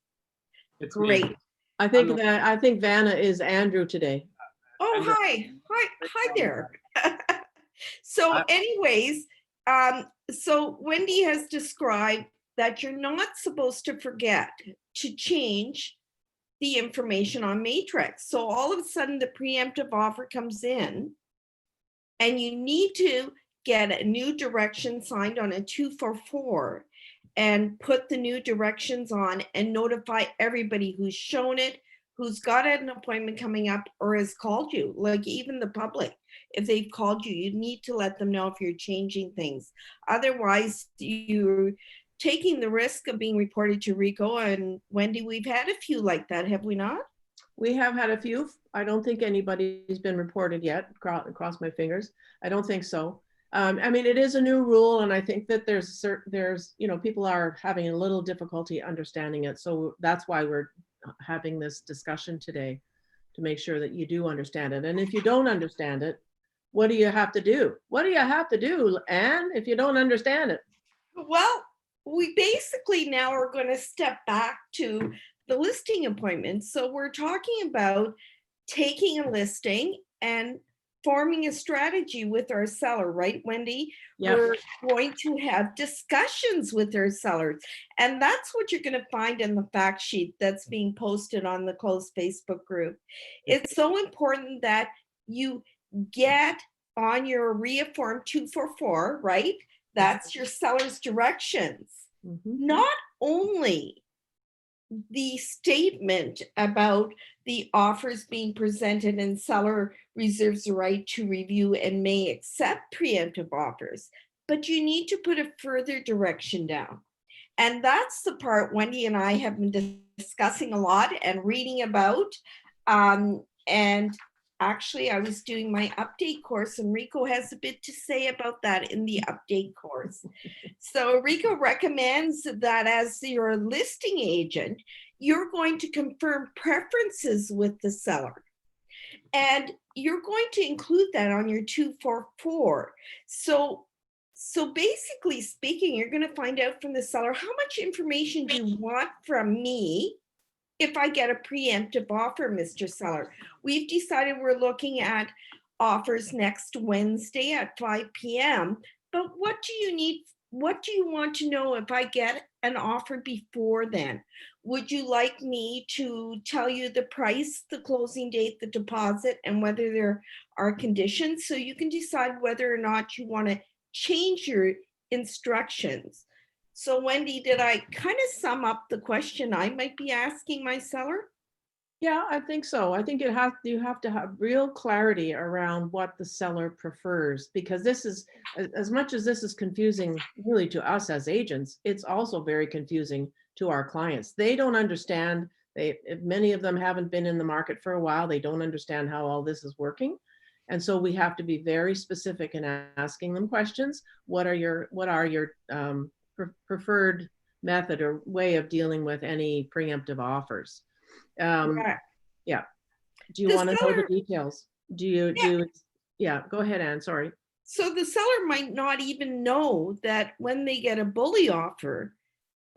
Speaker 5: It's me.
Speaker 11: Great.
Speaker 8: I think that, I think Vanna is Andrew today.
Speaker 11: Oh,
Speaker 5: Andrew.
Speaker 11: hi there. So anyways, so Wendy has described that you're not supposed to forget to change the information on matrix. So all of a sudden the preemptive offer comes in and you need to get a new direction signed on a 244 and put the new directions on and notify everybody who's shown it, who's got an appointment coming up or has called you, like even the public. If they've called you, you need to let them know if you're changing things. Otherwise, you're taking the risk of being reported to RICO. And Wendy, we've had a few like that, have we not?
Speaker 8: We have had a few. I don't think anybody's been reported yet. Cross my fingers. I don't think so. I mean, it is a new rule, and I think that there's people are having a little difficulty understanding it. So that's why we're having this discussion today, to make sure that you do understand it. And if you don't understand it, what do you have to do? What do you have to do, Anne, if you don't understand it?
Speaker 11: Well, we basically now are going to step back to the listing appointments. So we're talking about taking a listing and forming a strategy with our seller, right, Wendy?
Speaker 8: Yep.
Speaker 11: We're going to have discussions with our sellers. And that's what you're going to find in the fact sheet that's being posted on the closed Facebook group. It's so important that you get on your REA Form 244, right? That's your seller's directions. Not only the statement about the offers being presented and seller reserves the right to review and may accept preemptive offers, but you need to put a further direction down. And that's the part Wendy and I have been discussing a lot and reading about. And actually, I was doing my update course, and Rico has a bit to say about that in the update course. So Rico recommends that as your listing agent, you're going to confirm preferences with the seller. And you're going to include that on your 244. So basically speaking, you're going to find out from the seller, how much information do you want from me if I get a preemptive offer, Mr. Seller? We've decided we're looking at offers next Wednesday at 5 p.m. But what do you need? What do you want to know if I get an offer before then? Would you like me to tell you the price, the closing date, the deposit, and whether there are conditions, so you can decide whether or not you want to change your instructions? So Wendy, did I kind of sum up the question I might be asking my seller?
Speaker 8: Yeah, I think so. I think you have to have real clarity around what the seller prefers, because this is, as much as this is confusing really to us as agents, it's also very confusing to our clients. They don't understand. Many of them haven't been in the market for a while. They don't understand how all this is working. And so we have to be very specific in asking them questions. What are your preferred method or way of dealing with any preemptive offers? Yeah. Do you want to know the details? Yeah, go ahead, Anne, sorry.
Speaker 11: So the seller might not even know that when they get a bully offer,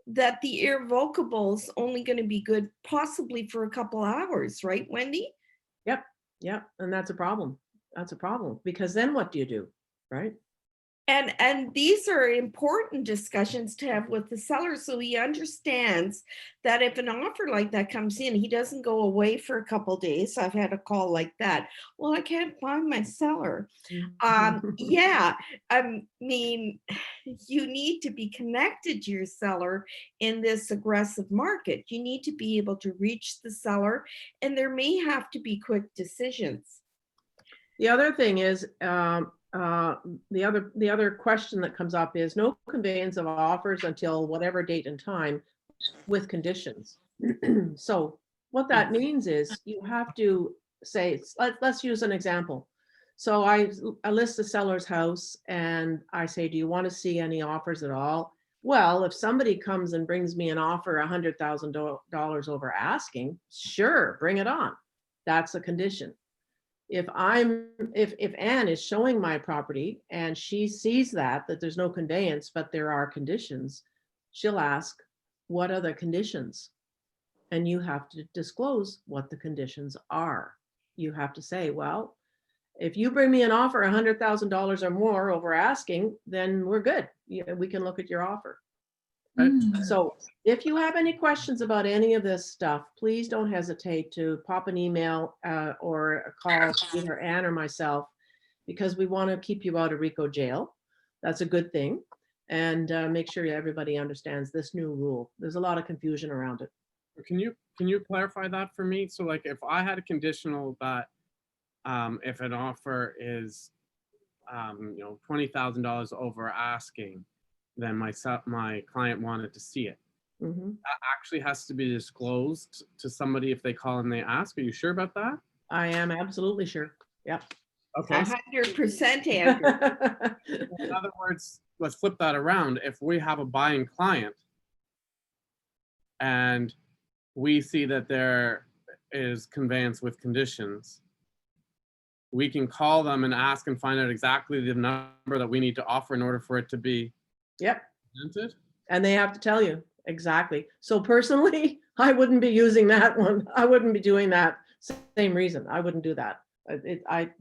Speaker 11: that the irrevocable is only going to be good possibly for a couple hours, right, Wendy?
Speaker 8: Yep. And that's a problem. That's a problem, because then what do you do, right?
Speaker 11: And these are important discussions to have with the seller, so he understands that if an offer like that comes in, he doesn't go away for a couple days. I've had a call like that. Well, I can't find my seller. Yeah, I mean, you need to be connected to your seller in this aggressive market. You need to be able to reach the seller, and there may have to be quick decisions.
Speaker 8: The other thing is, the other question that comes up is no conveyance of offers until whatever date and time with conditions. So what that means is you have to say, let's use an example. So I list the seller's house and I say, do you want to see any offers at all? Well, if somebody comes and brings me an offer $100,000 over asking, sure, bring it on. That's a condition. If Anne is showing my property and she sees that there's no conveyance, but there are conditions, she'll ask, what are the conditions? And you have to disclose what the conditions are. You have to say, well, if you bring me an offer $100,000 or more over asking, then we're good. We can look at your offer.
Speaker 5: Right.
Speaker 8: So if you have any questions about any of this stuff, please don't hesitate to pop an email or a call to either Ann or myself, because we want to keep you out of RICO jail. That's a good thing. And make sure everybody understands this new rule. There's a lot of confusion around it.
Speaker 5: Can you clarify that for me? So like if I had a conditional that if an offer is $20,000 over asking, then my client wanted to see it.
Speaker 8: Mhm.
Speaker 5: That actually has to be disclosed to somebody if they call and they ask. Are you sure about that?
Speaker 8: I am absolutely sure. Yep.
Speaker 5: Okay.
Speaker 11: 100%, Andrew.
Speaker 5: In other words, let's flip that around. If we have a buying client and we see that there is conveyance with conditions, we can call them and ask and find out exactly the number that we need to offer in order for it to be
Speaker 8: Yep.
Speaker 5: presented.
Speaker 8: And they have to tell you exactly. So personally, I wouldn't be using that one. I wouldn't be doing that. Same reason. I wouldn't do that.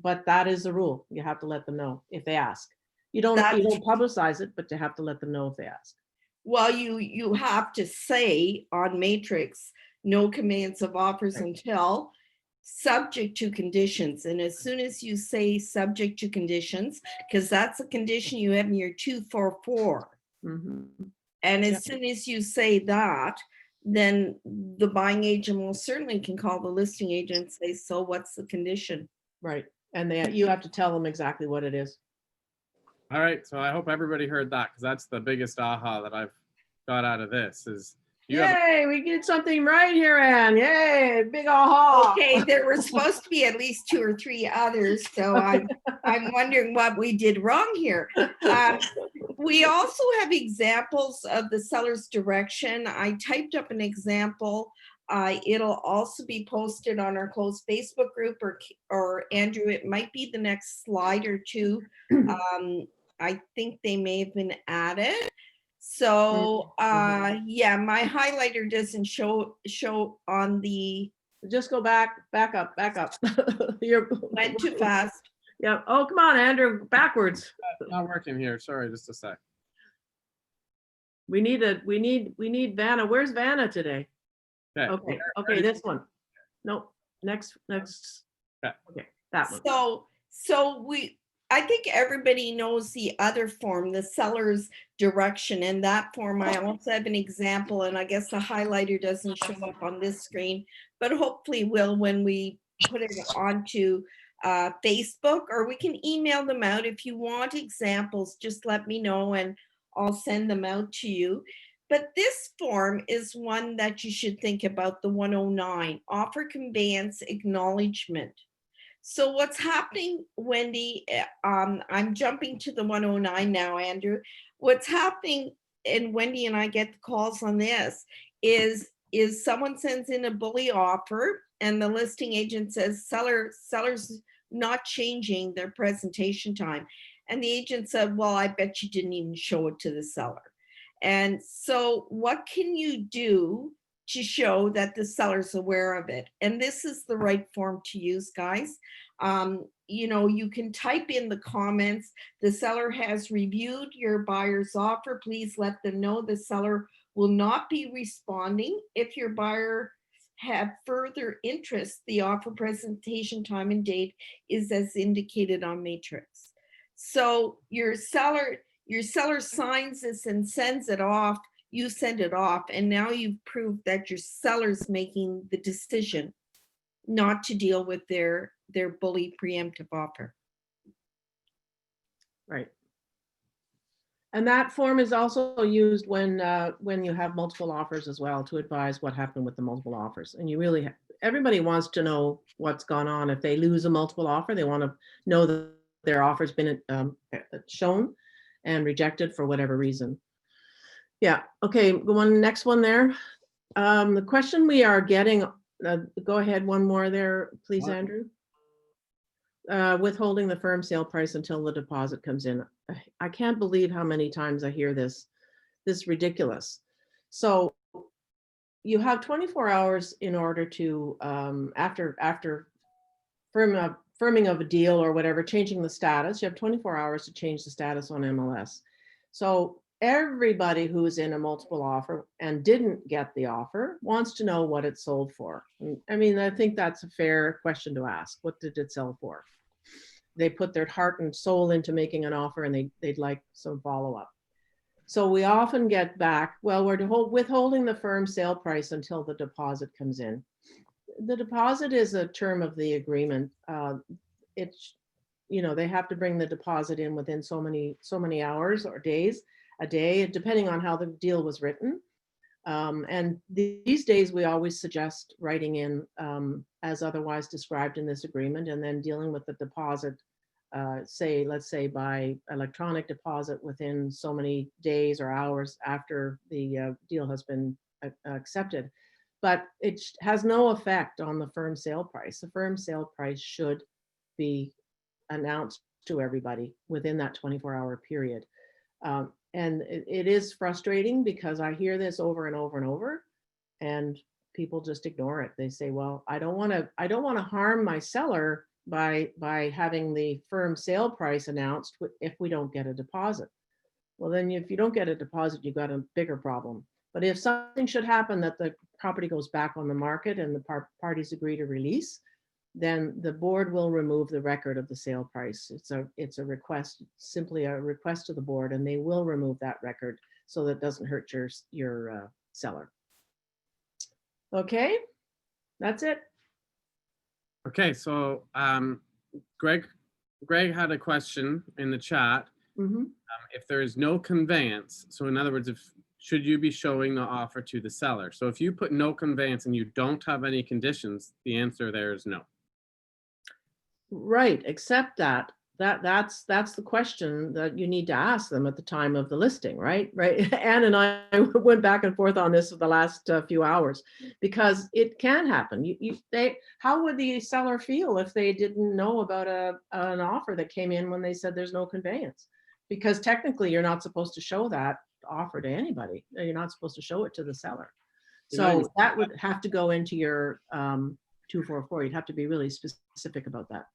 Speaker 8: But that is the rule. You have to let them know if they ask. You don't publicize it, but you have to let them know if they ask.
Speaker 11: Well, you have to say on Matrix, no conveyance of offers until subject to conditions. And as soon as you say subject to conditions, because that's a condition you have in your 244.
Speaker 8: Mhm.
Speaker 11: And as
Speaker 8: Yep.
Speaker 11: soon as you say that, then the buying agent will certainly can call the listing agent and say, so what's the condition?
Speaker 8: Right. And you have to tell them exactly what it is.
Speaker 5: All right. So I hope everybody heard that, because that's the biggest aha that I've got out of this is
Speaker 8: Yay, we did something right here, Ann. Yay, big aha.
Speaker 11: Okay, there were supposed to be at least 2 or 3 others, so I'm wondering what we did wrong here. We also have examples of the seller's direction. I typed up an example. It'll also be posted on our closed Facebook group, or Andrew, it might be the next slide or two. I think they may have been added. So yeah, my highlighter doesn't show on the.
Speaker 8: Just go back up. You
Speaker 11: went too fast.
Speaker 8: Yeah. Oh, come on, Andrew, backwards.
Speaker 5: It's not working here. Sorry, just a sec.
Speaker 8: We need Vanna. Where's Vanna today?
Speaker 5: Okay.
Speaker 8: Okay, this one. No, next.
Speaker 5: Okay.
Speaker 8: Okay, that one.
Speaker 11: So I think everybody knows the other form, the seller's direction. And that form, I also have an example, and I guess the highlighter doesn't show up on this screen, but hopefully will when we put it onto Facebook, or we can email them out. If you want examples, just let me know and I'll send them out to you. But this form is one that you should think about, the 109, offer conveyance acknowledgement. So what's happening, Wendy, I'm jumping to the 109 now, Andrew. What's happening, and Wendy and I get the calls on this, is someone sends in a bully offer and the listing agent says, seller's not changing their presentation time. And the agent said, well, I bet you didn't even show it to the seller. And so what can you do to show that the seller's aware of it? And this is the right form to use, guys. You can type in the comments, the seller has reviewed your buyer's offer. Please let them know the seller will not be responding. If your buyer have further interest, the offer presentation time and date is as indicated on Matrix. So your seller signs this and sends it off. You send it off, and now you've proved that your seller's making the decision not to deal with their bully preemptive offer.
Speaker 8: Right. And that form is also used when you have multiple offers as well, to advise what happened with the multiple offers. And you really, everybody wants to know what's gone on. If they lose a multiple offer, they want to know that their offer's been shown and rejected for whatever reason. Yeah, okay, next one there. The question we are getting, go ahead, one more there, please, Andrew. Withholding the firm sale price until the deposit comes in. I can't believe how many times I hear this. This is ridiculous. So you have 24 hours in order to, after firming of a deal or whatever, changing the status, you have 24 hours to change the status on MLS. So everybody who's in a multiple offer and didn't get the offer wants to know what it sold for. I mean, I think that's a fair question to ask. What did it sell for? They put their heart and soul into making an offer, and they'd like some follow-up. So we often get back, well, we're withholding the firm sale price until the deposit comes in. The deposit is a term of the agreement. It's, they have to bring the deposit in within so many hours or days, a day, depending on how the deal was written. And these days, we always suggest writing in as otherwise described in this agreement, and then dealing with the deposit, let's say by electronic deposit within so many days or hours after the deal has been accepted. But it has no effect on the firm sale price. The firm sale price should be announced to everybody within that 24-hour period. And it is frustrating because I hear this over and over and over, and people just ignore it. They say, well, I don't want to harm my seller by having the firm sale price announced if we don't get a deposit. Well, then if you don't get a deposit, you've got a bigger problem. But if something should happen that the property goes back on the market and the parties agree to release, then the board will remove the record of the sale price. It's a request, simply a request to the board, and they will remove that record so that it doesn't hurt your seller. Okay, that's it.
Speaker 5: Okay, so Greg had a question in the chat.
Speaker 8: Mm-hmm.
Speaker 5: If there is no conveyance, so in other words, should you be showing the offer to the seller? So if you put no conveyance and you don't have any conditions, the answer there is no.
Speaker 8: Right, except that's the question that you need to ask them at the time of the listing, right? Anne and I went back and forth on this for the last few hours, because it can happen. How would the seller feel if they didn't know about an offer that came in when they said there's no conveyance? Because technically you're not supposed to show that offer to anybody. You're not supposed to show it to the seller. So that would have to go into your 244. You'd have to be really specific about that.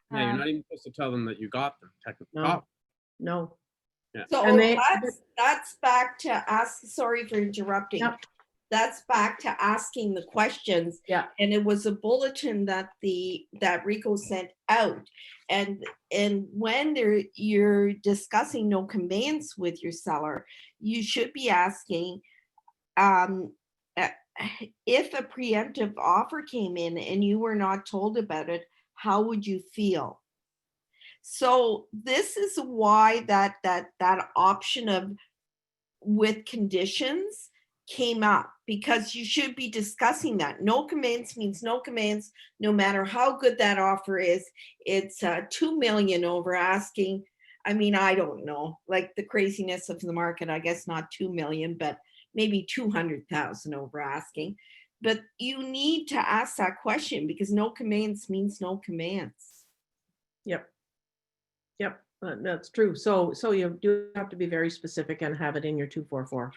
Speaker 5: Yeah, you're not even supposed to tell them that you got them, technically.
Speaker 8: No.
Speaker 5: Yeah.
Speaker 11: So that's back to ask, sorry for interrupting.
Speaker 8: Yep.
Speaker 11: That's back to asking the questions.
Speaker 8: Yeah.
Speaker 11: And it was a bulletin that Rico sent out. And when you're discussing no conveyance with your seller, you should be asking if a preemptive offer came in and you were not told about it, how would you feel? So this is why that option of with conditions came up, because you should be discussing that. No conveyance means no conveyance, no matter how good that offer is. It's 2 million over asking. I mean, I don't know, like the craziness of the market, I guess not 2 million, but maybe 200,000 over asking. But you need to ask that question, because no conveyance means no conveyance.
Speaker 8: Yep. That's true. So you do have to be very specific and have it in your 244.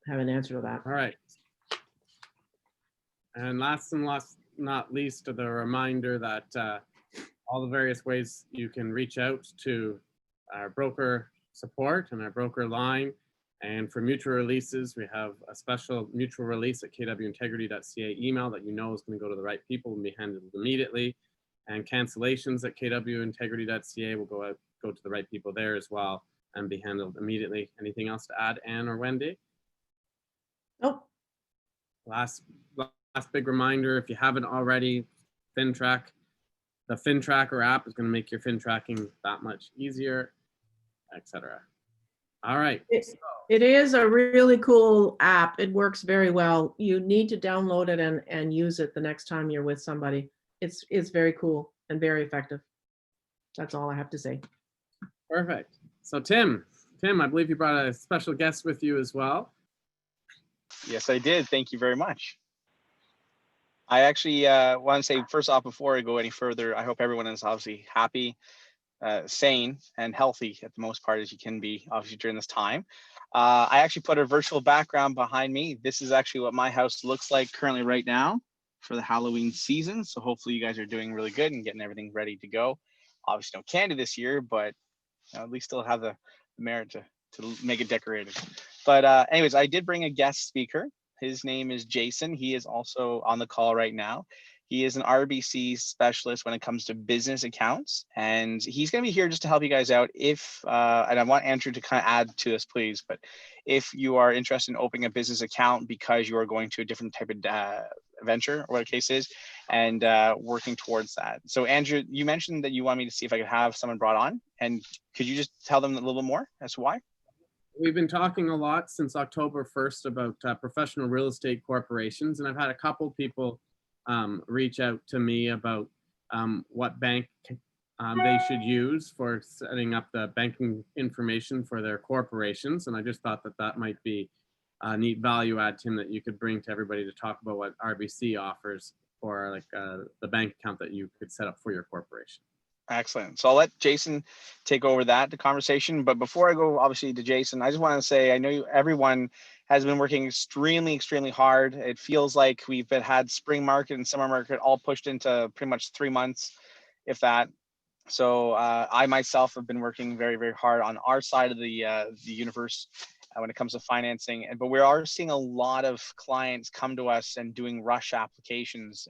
Speaker 8: Have an answer to that.
Speaker 5: All right. And last not least, the reminder that all the various ways you can reach out to our broker support and our broker line. And for mutual releases, we have a special mutual release at kwintegrity.ca email that you know is going to go to the right people and be handled immediately. And cancellations at kwintegrity.ca will go to the right people there as well and be handled immediately. Anything else to add, Anne or Wendy?
Speaker 8: Nope.
Speaker 5: Last big reminder, if you haven't already, FinTrack. The FinTracker app is going to make your fin tracking that much easier, etc. All right.
Speaker 8: It is a really cool app. It works very well. You need to download it and use it the next time you're with somebody. It's very cool and very effective. That's all I have to say.
Speaker 5: Perfect. So Tim, I believe you brought a special guest with you as well.
Speaker 6: Yes, I did. Thank you very much. I actually want to say, first off, before I go any further, I hope everyone is obviously happy sane and healthy at the most part as you can be, obviously, during this time. I actually put a virtual background behind me. This is actually what my house looks like currently right now for the Halloween season. So hopefully you guys are doing really good and getting everything ready to go. Obviously no candy this year, but at least still have the merit to make it decorated. But anyways, I did bring a guest speaker. His name is Jason. He is also on the call right now. He is an RBC specialist when it comes to business accounts, and he's going to be here just to help you guys out. If and I want Andrew to kind of add to this, please. But if you are interested in opening a business account because you are going to a different type of venture, or what the case is, and working towards that. So, Andrew, you mentioned that you want me to see if I could have someone brought on, and could you just tell them a little bit more as to why?
Speaker 5: We've been talking a lot since October 1st about professional real estate corporations, and I've had a couple people reach out to me about what bank they should use for setting up the banking information for their corporations. And I just thought that that might be a neat value add, Tim, that you could bring to everybody to talk about what RBC offers for like the bank account that you could set up for your corporation.
Speaker 6: Excellent. So I'll let Jason take over the conversation. But before I go, obviously, to Jason, I just want to say, I know everyone has been working extremely, extremely hard. It feels like we've had spring market and summer market all pushed into pretty much 3 months, if that. So I myself have been working very, very hard on our side of the universe when it comes to financing. But we are seeing a lot of clients come to us and doing rush applications,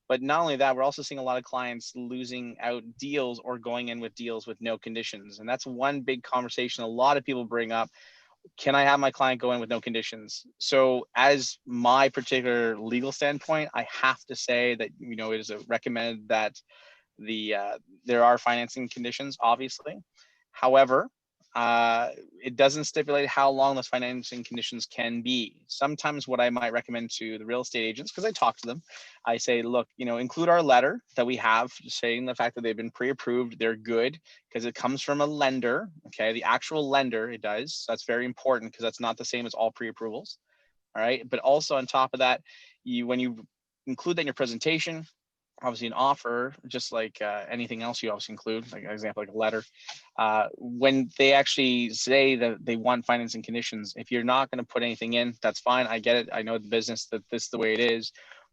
Speaker 6: But not only that, we're also seeing a lot of clients losing out deals or going in with deals with no conditions. And that's one big conversation a lot of people bring up. Can I have my client go in with no conditions? So as my particular legal standpoint, I have to say that, it is recommended that there are financing conditions, obviously. However, it doesn't stipulate how long those financing conditions can be. Sometimes what I might recommend to the real estate agents, because I talk to them, I say, look, include our letter that we have saying the fact that they've been pre-approved, they're good, because it comes from a lender, okay? The actual lender, it does. So that's very important because that's not the same as all pre-approvals, all right? But also on top of that, when you include that in your presentation, obviously an offer, just like anything else you obviously include, like an example, like a letter, when they actually say that they want financing conditions, if you're not going to put anything in, that's fine. I get it. I know the business that this is the way it is.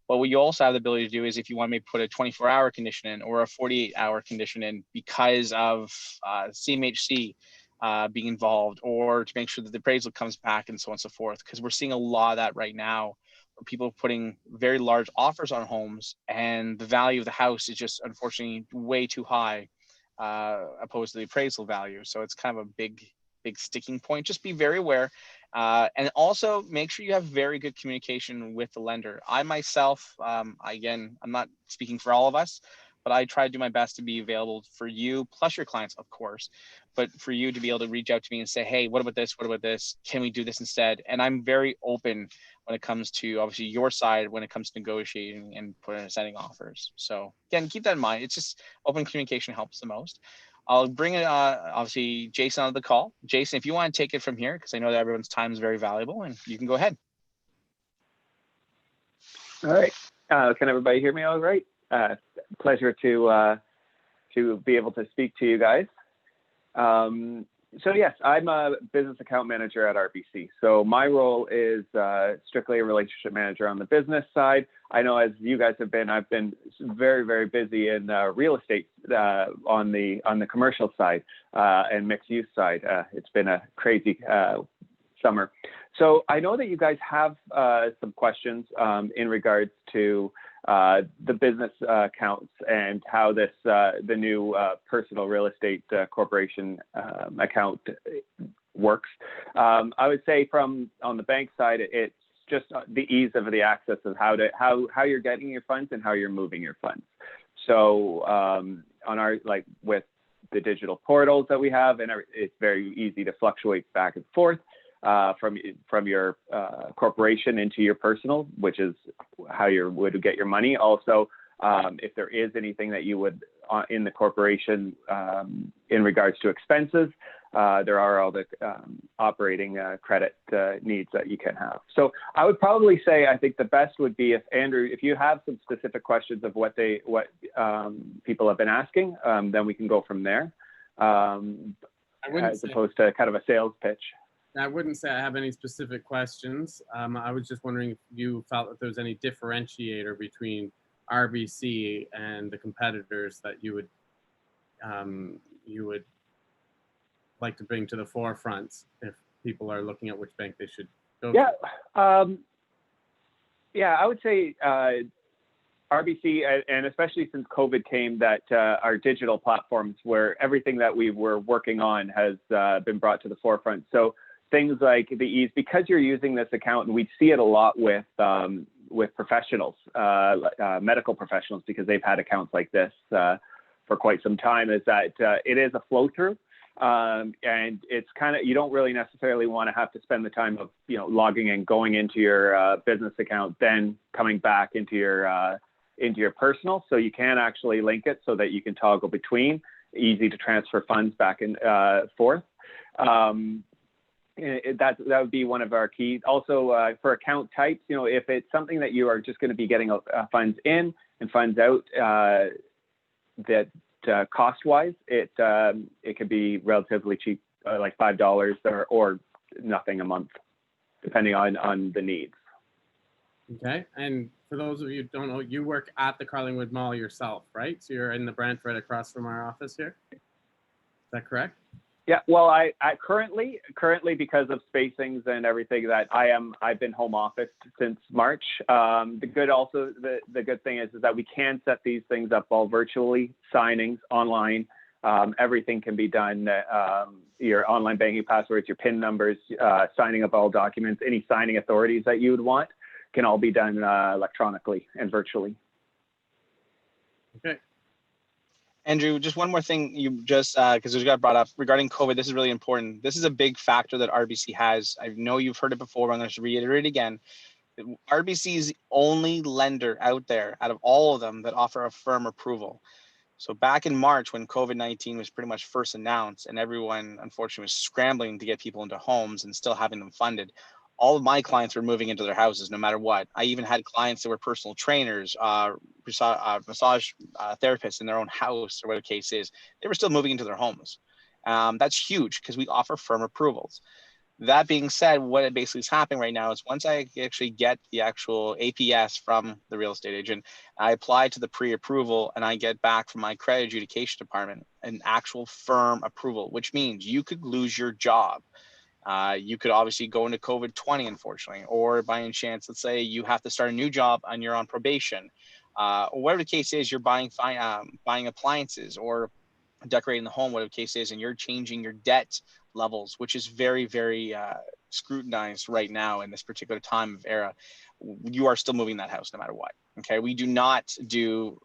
Speaker 6: But what you also have the ability to do is if you want me to put a 24-hour condition in or a 48-hour condition in because of CMHC being involved, or to make sure that the appraisal comes back and so on and so forth, because we're seeing a lot of that right now. People putting very large offers on homes and the value of the house is just unfortunately way too high opposed to the appraisal value. So it's kind of a big sticking point. Just be very aware, and also make sure you have very good communication with the lender. I myself, again, I'm not speaking for all of us, but I try to do my best to be available for you, plus your clients, of course, but for you to be able to reach out to me and say, hey, what about this? What about this? Can we do this instead? And I'm very open when it comes to obviously your side, when it comes to negotiating and setting offers. So again, keep that in mind. It's just open communication helps the most. I'll bring obviously Jason on the call. Jason, if you want to take it from here, because I know that everyone's time is very valuable, and you can go ahead.
Speaker 12: All right. Can everybody hear me all right? Pleasure to be able to speak to you guys. So yes, I'm a business account manager at RBC. So my role is strictly a relationship manager on the business side. I know as you guys have been, I've been very, very busy in real estate on the commercial side and mixed use side. It's been a crazy summer. So I know that you guys have some questions in regards to the business accounts and how this the new personal real estate corporation account works. I would say from on the bank side, it's just the ease of the access of how you're getting your funds and how you're moving your funds. So on our with the digital portals that we have, and it's very easy to fluctuate back and forth from your corporation into your personal, which is how you would get your money. Also, if there is anything that you would in the corporation in regards to expenses, there are all the operating credit needs that you can have. So I would probably say, I think the best would be if Andrew, if you have some specific questions of what people have been asking, then we can go from there, as opposed to kind of a sales pitch.
Speaker 5: I wouldn't say I have any specific questions. I was just wondering if you felt that there was any differentiator between RBC and the competitors that you would like to bring to the forefront if people are looking at which bank they should go to.
Speaker 12: Yeah, I would say RBC, and especially since COVID came, that our digital platforms, where everything that we were working on has been brought to the forefront. So things like the ease, because you're using this account, and we see it a lot with professionals, medical professionals, because they've had accounts like this for quite some time, is that it is a flow through. And it's kind of, you don't really necessarily want to have to spend the time of, logging in, going into your business account, then coming back into your personal. So you can actually link it so that you can toggle between, easy to transfer funds back and forth. That would be one of our keys. Also, for account types, if it's something that you are just going to be getting funds in and funds out, that cost-wise, it could be relatively cheap, like $5 or nothing a month, depending on the needs.
Speaker 5: Okay, and for those of you who don't know, you work at the Carlingwood Mall yourself, right? So you're in the branch right across from our office here. Is that correct?
Speaker 12: Yeah, well, I currently because of spacings and everything that I've been home office since March. The good thing is that we can set these things up all virtually, signings online. Everything can be done. Your online banking passwords, your PIN numbers, signing up all documents, any signing authorities that you would want can all be done electronically and virtually.
Speaker 5: Okay.
Speaker 6: Andrew, just one more thing you just, because it got brought up regarding COVID, this is really important. This is a big factor that RBC has. I know you've heard it before, but I'm going to reiterate it again. RBC is the only lender out there out of all of them that offer a firm approval. So back in March, when COVID-19 was pretty much first announced and everyone unfortunately was scrambling to get people into homes and still having them funded, all of my clients were moving into their houses no matter what. I even had clients that were personal trainers, massage therapists in their own house, or whatever the case is. They were still moving into their homes. That's huge because we offer firm approvals. That being said, what basically is happening right now is once I actually get the actual APS from the real estate agent, I apply to the pre-approval and I get back from my credit adjudication department an actual firm approval, which means you could lose your job. You could obviously go into COVID-20, unfortunately, or by any chance, let's say you have to start a new job and you're on probation, or whatever the case is, you're buying appliances or decorating the home, whatever the case is, and you're changing your debt levels, which is very, very scrutinized right now in this particular time of era. You are still moving that house no matter what. Okay, we do not do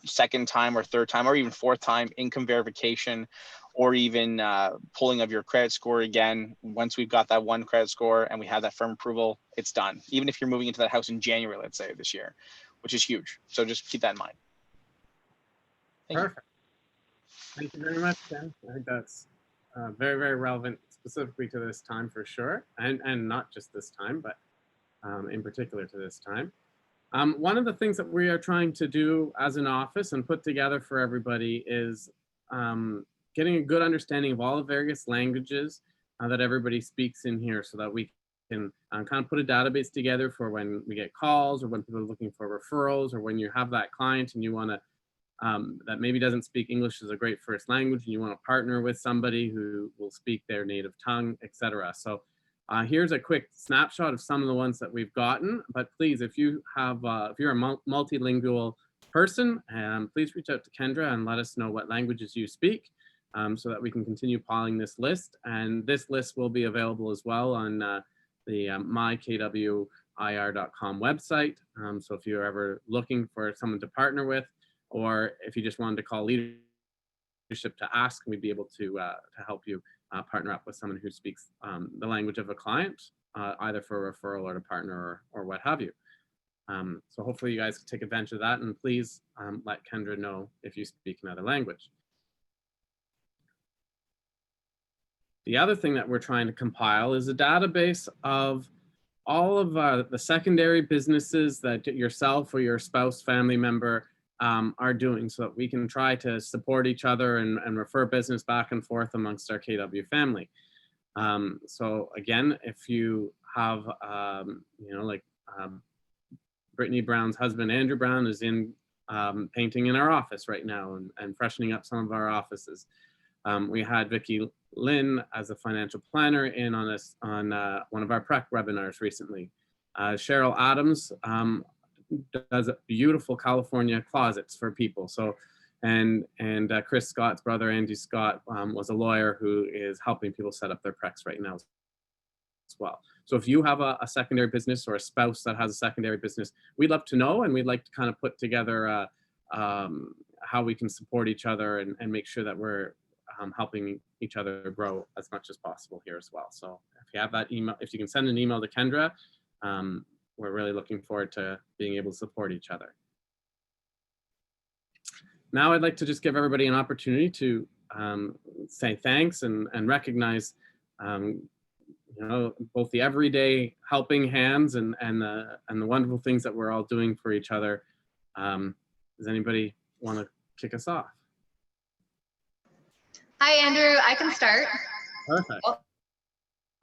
Speaker 6: second time or third time or even fourth time income verification, or even pulling of your credit score again. Once we've got that one credit score and we have that firm approval, it's done. Even if you're moving into that house in January, let's say this year, which is huge. So just keep that in mind.
Speaker 5: Perfect. Thank you very much, Ken. I think that's very, very relevant specifically to this time for sure. And not just this time, but in particular to this time. One of the things that we are trying to do as an office and put together for everybody is getting a good understanding of all the various languages that everybody speaks in here, so that we can kind of put a database together for when we get calls, or when people are looking for referrals, or when you have that client and you want to that maybe doesn't speak English as a great first language and you want to partner with somebody who will speak their native tongue, etc. So here's a quick snapshot of some of the ones that we've gotten. But please, if you have, if you're a multilingual person, please reach out to Kendra and let us know what languages you speak, so that we can continue polling this list. And this list will be available as well on the mykwir.com website. So if you're ever looking for someone to partner with, or if you just wanted to call leadership to ask, we'd be able to help you partner up with someone who speaks the language of a client, either for a referral or to partner or what have you. So hopefully you guys can take advantage of that, and please let Kendra know if you speak another language. The other thing that we're trying to compile is a database of all of the secondary businesses that yourself or your spouse, family member are doing, so that we can try to support each other and refer business back and forth amongst our KW family. So again, if you have, Brittany Brown's husband, Andrew Brown, is in painting in our office right now and freshening up some of our offices. We had Vicki Lynn as a financial planner in on us on one of our prep webinars recently. Cheryl Adams does beautiful California closets for people. So, and Chris Scott's brother, Andy Scott, was a lawyer who is helping people set up their preps right now as well. So if you have a secondary business or a spouse that has a secondary business, we'd love to know, and we'd like to kind of put together how we can support each other and make sure that we're helping each other grow as much as possible here as well. So if you have that email, if you can send an email to Kendra, we're really looking forward to being able to support each other. Now I'd like to just give everybody an opportunity to say thanks and recognize both the everyday helping hands and the wonderful things that we're all doing for each other. Does anybody want to kick us off?
Speaker 13: Hi, Andrew. I can start.
Speaker 5: Perfect.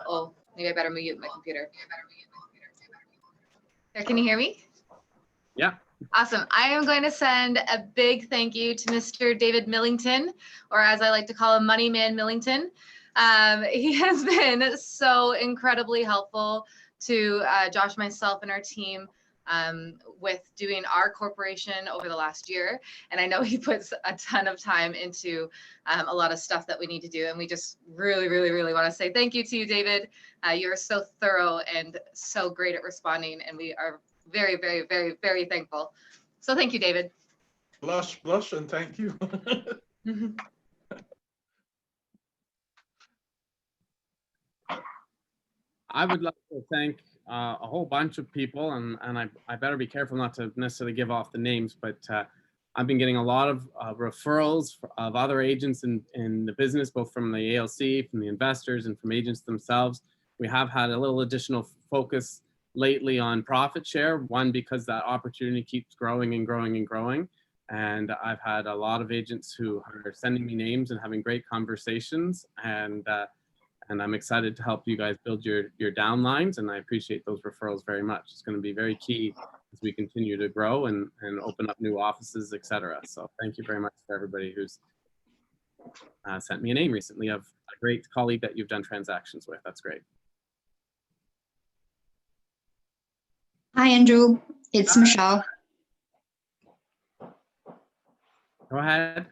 Speaker 13: Oh, maybe I better mute my computer. There, can you hear me?
Speaker 5: Yeah.
Speaker 13: Awesome. I am going to send a big thank you to Mr. David Millington, or as I like to call him, Money Man Millington. He has been so incredibly helpful to Josh, myself, and our team with doing our corporation over the last year. And I know he puts a ton of time into a lot of stuff that we need to do. And we just really, really, really want to say thank you to you, David. You're so thorough and so great at responding. And we are very, very, very, very thankful. So thank you, David.
Speaker 14: Blush, and thank you.
Speaker 5: I would like to thank a whole bunch of people, and I better be careful not to necessarily give off the names, but I've been getting a lot of referrals of other agents in the business, both from the ALC, from the investors, and from agents themselves. We have had a little additional focus lately on profit share, one, because that opportunity keeps growing and growing and growing. And I've had a lot of agents who are sending me names and having great conversations, and I'm excited to help you guys build your downlines, and I appreciate those referrals very much. It's going to be very key as we continue to grow and open up new offices, etc. So thank you very much for everybody who's sent me a name recently of a great colleague that you've done transactions with. That's great.
Speaker 15: Hi, Andrew. It's Michelle.
Speaker 5: Go ahead.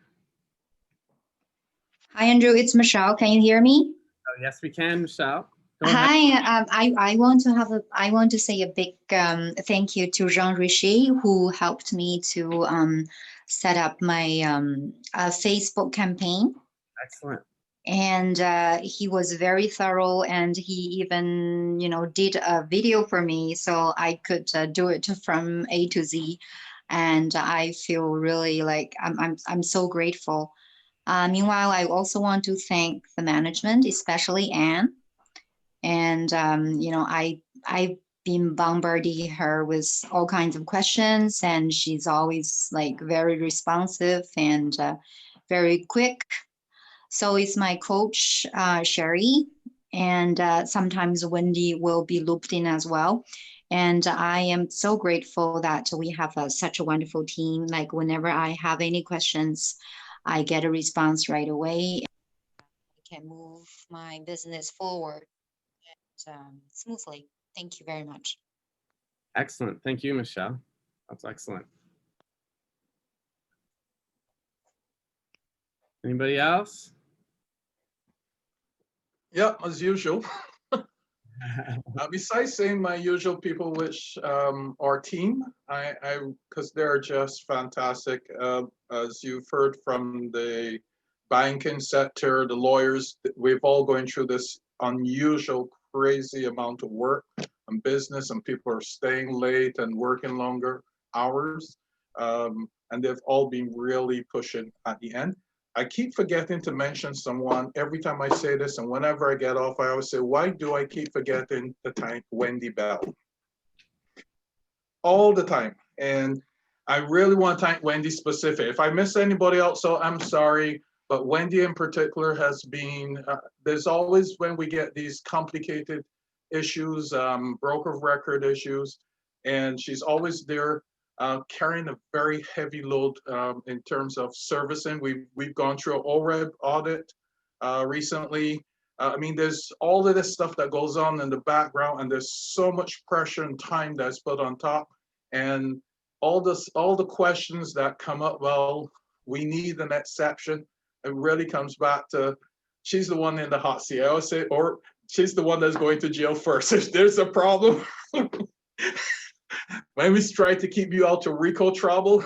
Speaker 15: Hi, Andrew. It's Michelle. Can you hear me?
Speaker 5: Oh, yes, we can, Michelle. Go ahead.
Speaker 15: Hi. I want to say a big thank you to Jean Richer, who helped me to set up my Facebook campaign.
Speaker 5: Excellent.
Speaker 15: And he was very thorough, and he even, did a video for me so I could do it from A to Z. And I feel really like I'm so grateful. Meanwhile, I also want to thank the management, especially Anne. And, I've been bombarding her with all kinds of questions, and she's always like very responsive and very quick. So is my coach, Sherry, and sometimes Wendy will be looped in as well. And I am so grateful that we have such a wonderful team. Like whenever I have any questions, I get a response right away. I can move my business forward smoothly. Thank you very much.
Speaker 5: Excellent. Thank you, Michelle. That's excellent. Anybody else?
Speaker 14: Yeah, as usual. Besides saying my usual people, which our team, because they're just fantastic. As you've heard from the banking sector, the lawyers, we've all going through this unusual, crazy amount of work and business, and people are staying late and working longer hours. And they've all been really pushing at the end. I keep forgetting to mention someone every time I say this, and whenever I get off, I always say, why do I keep forgetting to thank Wendy Bell? All the time. And I really want to thank Wendy specific. If I miss anybody else, so I'm sorry, but Wendy in particular has been, there's always when we get these complicated issues, broker of record issues, and she's always there carrying a very heavy load in terms of servicing. We've gone through an OREB audit recently. I mean, there's all of this stuff that goes on in the background, and there's so much pressure and time that's put on top. And all the questions that come up, well, we need an exception. It really comes back to, she's the one in the hot seat. I always say, or she's the one that's going to jail first. If there's a problem, when we try to keep you out of RICO trouble,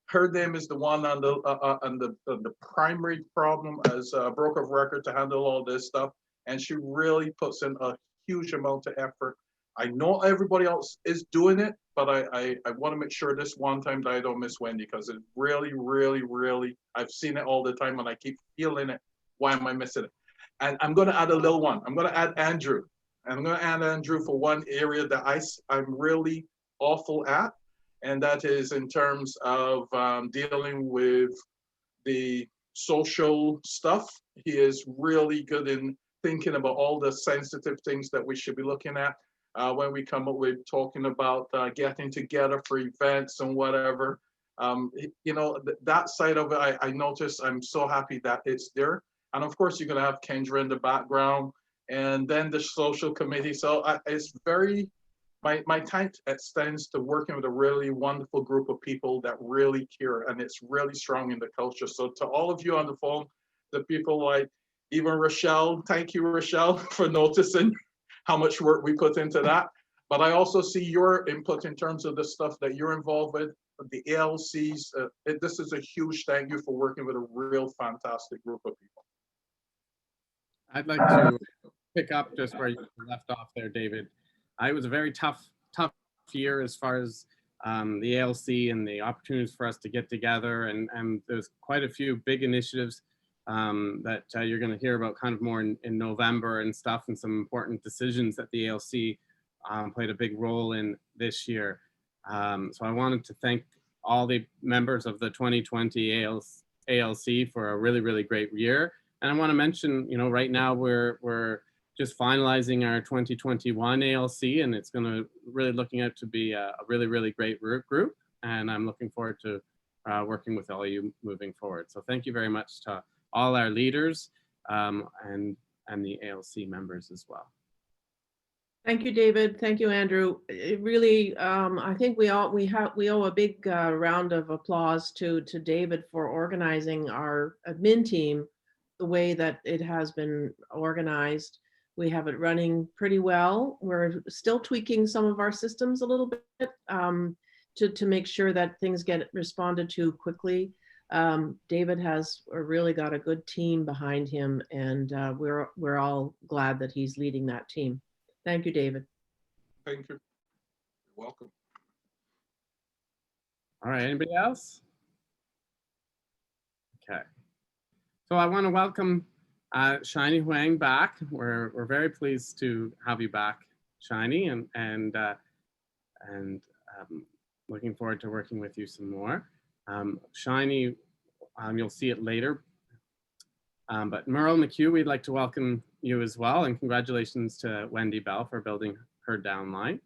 Speaker 14: her name is the one on the primary problem as a broker of record to handle all this stuff. And she really puts in a huge amount of effort. I know everybody else is doing it, but I want to make sure this one time that I don't miss Wendy, because it really, really, really, I've seen it all the time and I keep feeling it. Why am I missing it? And I'm going to add a little one. I'm going to add Andrew. And I'm going to add Andrew for one area that I'm really awful at. And that is in terms of dealing with the social stuff. He is really good in thinking about all the sensitive things that we should be looking at when we come up with talking about getting together for events and whatever. You know, that side of it, I noticed. I'm so happy that it's there. And of course, you're going to have Kendra in the background and then the social committee. So it's very, my time extends to working with a really wonderful group of people that really care, and it's really strong in the culture. So to all of you on the phone, the people like even Rochelle, thank you, Rochelle, for noticing how much work we put into that. But I also see your input in terms of the stuff that you're involved with, the ALCs. This is a huge thank you for working with a real fantastic group of people.
Speaker 5: I'd like to pick up just where you left off there, David. It was a very tough year as far as the ALC and the opportunities for us to get together. And there's quite a few big initiatives that you're going to hear about kind of more in November and stuff, and some important decisions that the ALC played a big role in this year. So I wanted to thank all the members of the 2020 ALC for a really, really great year. And I want to mention, you know, right now we're just finalizing our 2021 ALC, and it's going to really looking out to be a really, really great group. And I'm looking forward to working with all of you moving forward. So thank you very much to all our leaders and the ALC members as well.
Speaker 8: Thank you, David. Thank you, Andrew. It really, I think we owe a big round of applause to David for organizing our admin team the way that it has been organized. We have it running pretty well. We're still tweaking some of our systems a little bit to make sure that things get responded to quickly. David has really got a good team behind him, and we're all glad that he's leading that team. Thank you, David.
Speaker 14: Thank you. You're welcome.
Speaker 5: All right, anybody else? Okay. So I want to welcome Shiny Huang back. We're very pleased to have you back, Shiny, and looking forward to working with you some more. Shiny, you'll see it later. But Merle McHugh, we'd like to welcome you as well, and congratulations to Wendy Bell for building her downline.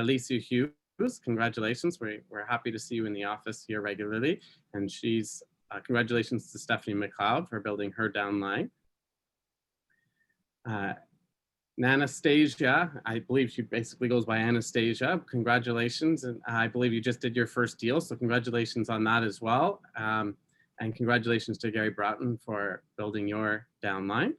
Speaker 5: Lisa Hughes, congratulations. We're happy to see you in the office here regularly, and she's congratulations to Stephanie McLeod for building her downline. Anastasia, I believe she basically goes by Anastasia. Congratulations, and I believe you just did your first deal, so congratulations on that as well. And congratulations to Gary Broughton for building your downline.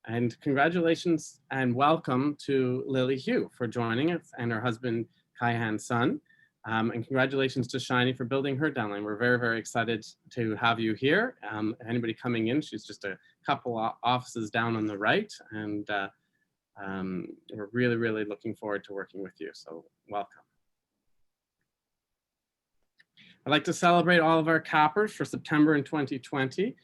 Speaker 5: And congratulations and welcome to Lily Hugh for joining us, and her husband, Kai-Han Sun. And congratulations to Shiny for building her downline. We're very, very excited to have you here. Anybody coming in, she's just a couple offices down on the right. And we're really, really looking forward to working with you. So welcome. I'd like to celebrate all of our cappers for September in 2020.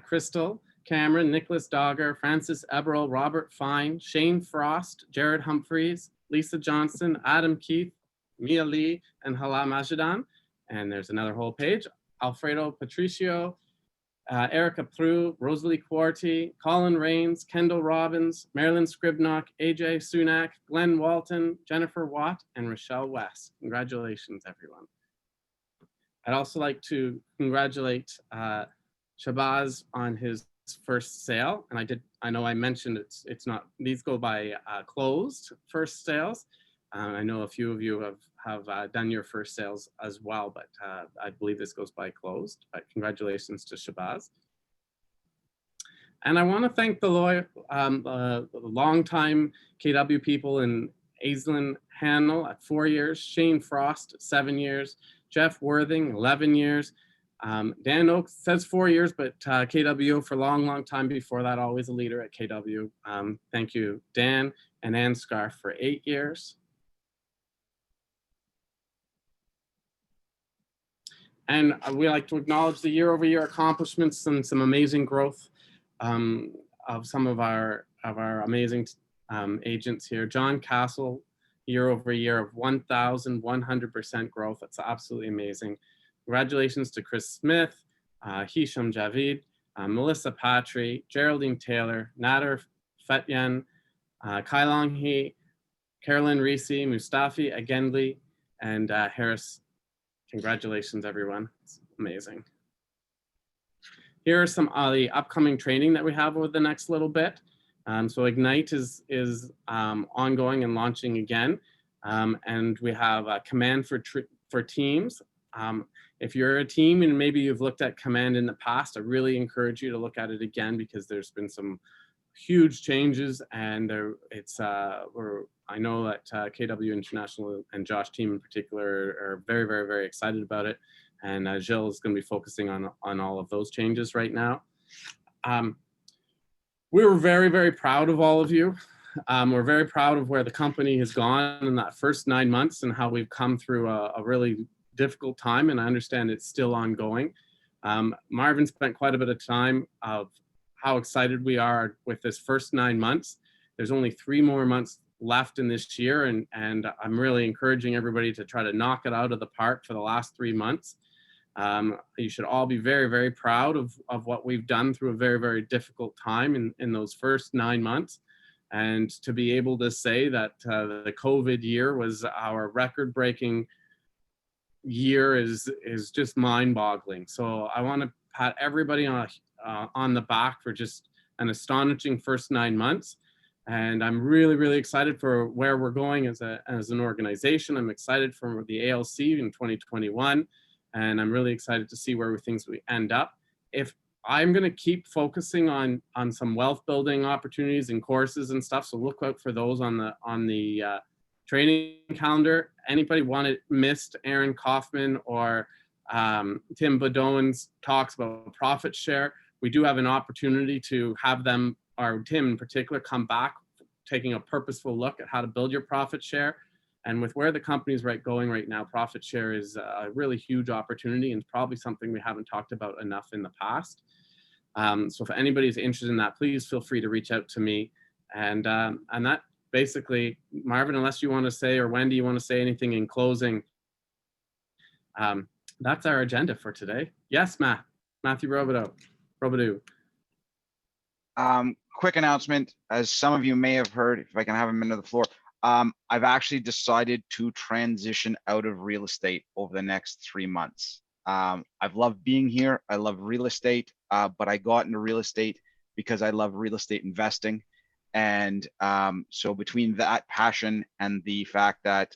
Speaker 5: Crystal, Cameron, Nicholas Dogger, Francis Eberl, Robert Fine, Shane Frost, Jared Humphreys, Lisa Johnson, Adam Keith, Mia Lee, and Hala Majidan. And there's another whole page. Alfredo Patricio, Erica Prue, Rosalie Quarty, Colin Rains, Kendall Robbins, Marilyn Scribnock, AJ Sunak, Glenn Walton, Jennifer Watt, and Rochelle West. Congratulations, everyone. I'd also like to congratulate Shabazz on his first sale. And I know I mentioned it's not, these go by closed first sales. I know a few of you have done your first sales as well, but I believe this goes by closed. But congratulations to Shabazz. And I want to thank the longtime KW people in Aislinn Hannell at 4 years, Shane Frost 7 years, Jeff Worthing 11 years, Dan Oaks says 4 years, but KW for a long time before that, always a leader at KW. Thank you, Dan, and Ann Scarf for 8 years. And we like to acknowledge the year-over-year accomplishments and some amazing growth of some of our amazing agents here. John Castle, year-over-year of 1,100% growth. That's absolutely amazing. Congratulations to Chris Smith, Hisham Javid, Melissa Patry, Geraldine Taylor, Nader Fetyan, Kailong He, Carolyn Reese, Mustafi Agendli, and Harris. Congratulations, everyone. It's amazing. Here are some of the upcoming training that we have over the next little bit. So Ignite is ongoing and launching again. And we have Command for Teams. If you're a team and maybe you've looked at Command in the past, I really encourage you to look at it again because there's been some huge changes, and I know that KW International and Josh team in particular are very excited about it, and Jill is going to be focusing on all of those changes right now. We were very proud of all of you. We're very proud of where the company has gone in that first 9 months and how we've come through a really difficult time, and I understand it's still ongoing. Marvin spent quite a bit of time of how excited we are with this first 9 months. There's only 3 more months left in this year, and I'm really encouraging everybody to try to knock it out of the park for the last 3 months. You should all be very proud of what we've done through a very difficult time in those first 9 months. And to be able to say that the COVID year was our record-breaking year is just mind-boggling. So I want to pat everybody on the back for just an astonishing first 9 months. And I'm really excited for where we're going as an organization. I'm excited for the ALC in 2021, and I'm really excited to see where we end up. If I'm going to keep focusing on some wealth building opportunities and courses and stuff, so look out for those on the training calendar. Anybody missed Aaron Kaufman or Tim Badowan's talks about profit share? We do have an opportunity to have them, or Tim in particular, come back taking a purposeful look at how to build your profit share. And with where the company's going right now, profit share is a really huge opportunity and probably something we haven't talked about enough in the past. So if anybody's interested in that, please feel free to reach out to me. And that basically, Marvin, unless you want to say, or Wendy, you want to say anything in closing, that's our agenda for today. Yes, Matthew Robidoux.
Speaker 6: Quick announcement, as some of you may have heard, if I can have a minute of the floor, I've actually decided to transition out of real estate over the next 3 months. I've loved being here. I love real estate, but I got into real estate because I love real estate investing. And so between that passion and the fact that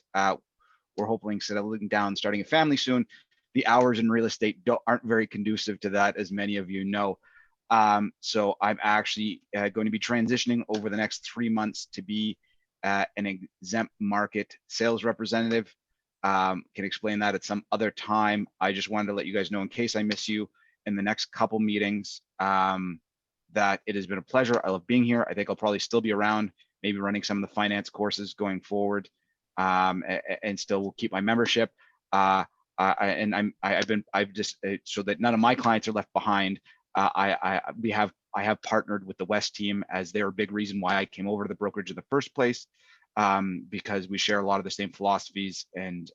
Speaker 6: we're hoping settling down, starting a family soon, the hours in real estate aren't very conducive to that, as many of you know. So I'm actually going to be transitioning over the next 3 months to be an exempt market sales representative. Can explain that at some other time. I just wanted to let you guys know, in case I miss you in the next couple meetings, that it has been a pleasure. I love being here. I think I'll probably still be around, maybe running some of the finance courses going forward, and still will keep my membership. I've just so that none of my clients are left behind. I have partnered with the West team, as they're a big reason why I came over to the brokerage in the first place, because we share a lot of the same philosophies, and